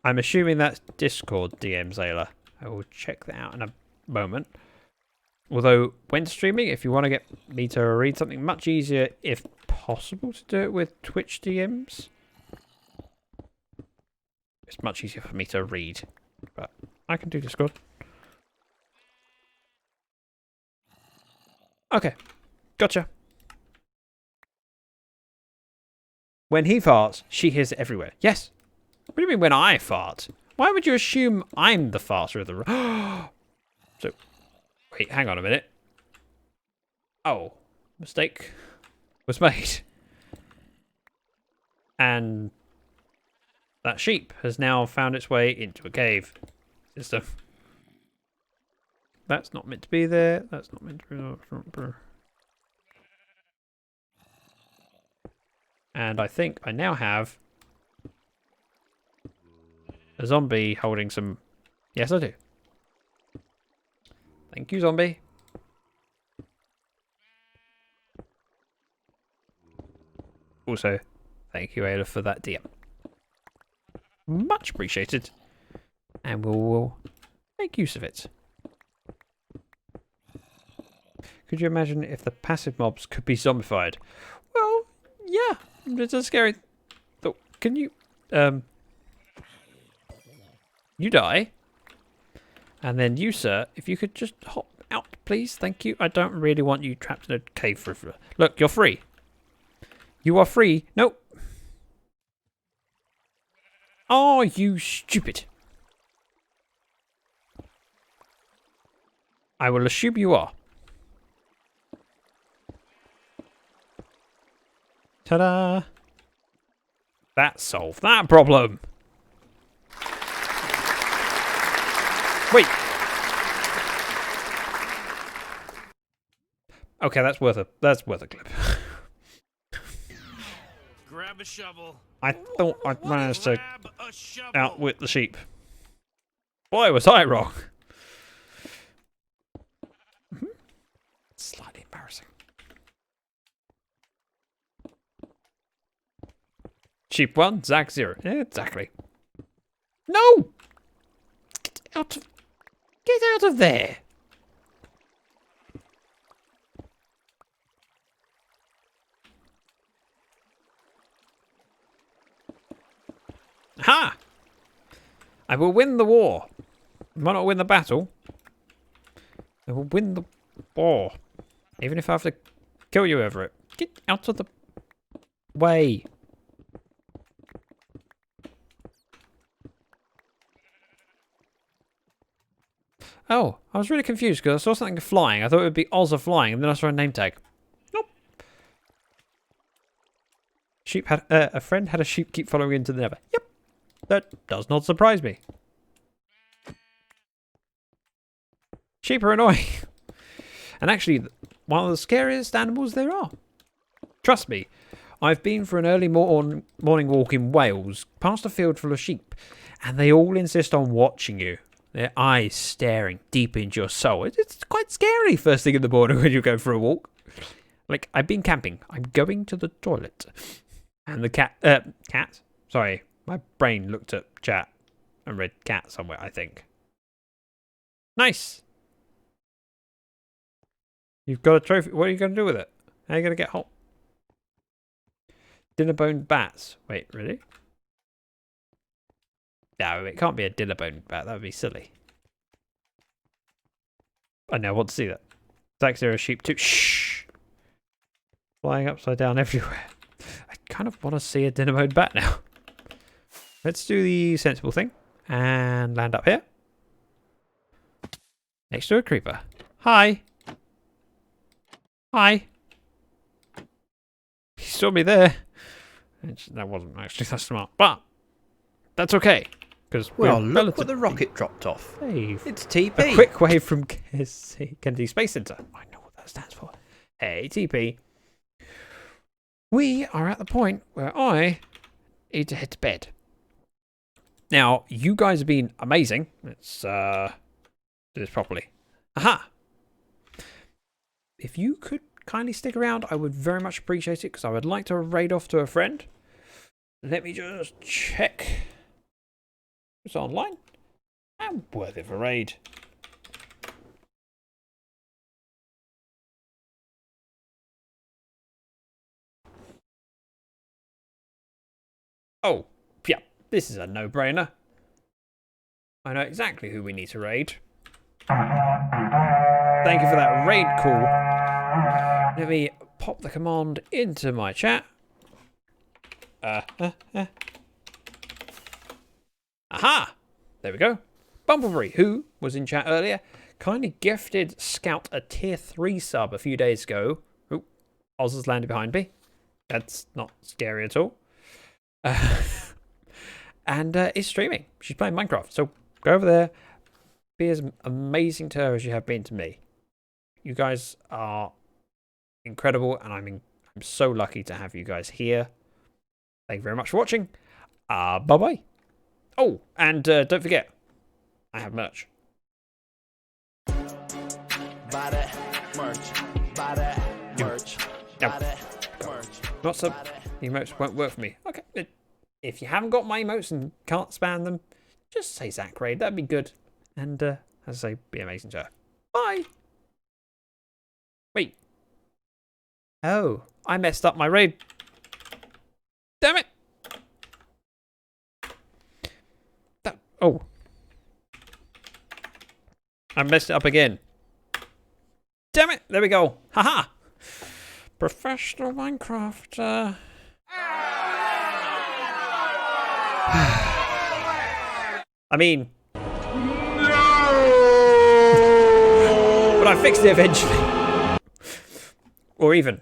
I'm assuming that's Discord, DM Zayla. I will check that out in a moment. Although, when streaming, if you want to get me to read something, much easier, if possible, to do it with Twitch DMs. It's much easier for me to read. But I can do Discord. Okay. Gotcha. When he farts, she hears it everywhere. Yes. What do you mean when I fart? Why would you assume I'm the farter of the... So, wait, hang on a minute. Oh, mistake was made. And that sheep has now found its way into a cave system. That's not meant to be there. That's not meant to be there. And I think I now have a zombie holding some... Yes, I do. Thank you, zombie. Also, thank you, Ayla, for that DM. Much appreciated. And we'll make use of it. Could you imagine if the passive mobs could be zombified? Well, yeah. It's a scary thought. Can you... You die. And then you, sir, if you could just hop out, please. Thank you. I don't really want you trapped in a cave forever. Look, you're free. You are free. Nope. Oh, you stupid. I will assume you are. Ta-da! That solved that problem. Wait. Okay, that's worth a clip. Grab a shovel. I thought I'd managed to outwit the sheep. Boy, was I wrong. Slightly embarrassing. Sheep 1, Zach 0. Yeah, exactly. No! Get out of there! Ha! I will win the war. I might not win the battle. I will win the war. Even if I have to kill you over it. Get out of the way. Oh, I was really confused because I saw something flying. I thought it would be Ozza flying, and then I saw a name tag. Nope. Sheep had a friend had a sheep keep following into the nether. Yep. That does not surprise me. Sheep are annoying. And actually, one of the scariest animals there are. Trust me, I've been for an early morning walk in Wales, past a field full of sheep, and they all insist on watching you. Their eyes staring deep into your soul. It's quite scary first thing in the morning when you go for a walk. Like, I've been camping. I'm going to the toilet. And the cat? Sorry, my brain looked at chat and read cat somewhere, I think. Nice. You've got a trophy. What are you going to do with it? How are you going to get hot? Dinner bone bats. Wait, really? No, it can't be a dinner bone bat. That would be silly. I now want to see that. Zach Zero sheep too. Shh. Flying upside down everywhere. I kind of want to see a dinner bone bat now. Let's do the sensible thing and land up here. Next to a creeper. Hi. Hi. He saw me there. That wasn't actually that smart, but that's okay. Because well, look what the rocket dropped off. Hey, it's TP. A quick wave from Kennedy Space Center. I know what that stands for. Hey, TP. We are at the point where I need to head to bed. Now, you guys have been amazing. Let's do this properly. Aha! If you could kindly stick around, I would very much appreciate it because I would like to raid off to a friend. Let me just check. It's online and worthy of a raid. Oh, yeah, this is a no-brainer. I know exactly who we need to raid. Thank you for that raid call. Let me pop the command into my chat. Aha! There we go. Bumblebee, who was in chat earlier, kindly gifted Scout a tier 3 sub a few days ago. Oh, Oz has landed behind me. That's not scary at all. And is streaming. She's playing Minecraft. So go over there. Be as amazing to her as you have been to me. You guys are incredible, and I'm so lucky to have you guys here. Thank you very much for watching. Bye-bye. Oh, and don't forget, I have merch. Buy that merch. Buy that merch. Buy that merch. Lots of emotes won't work for me. Okay, if you haven't got my emotes and can't spam them, just say Zach Raid. That'd be good. And as I say, be amazing to her. Bye. Wait. Oh, I messed up my raid. Damn it. Oh. I messed it up again. Damn it. There we go. Haha. Professional Minecraft. I mean. But I fixed it eventually. Or even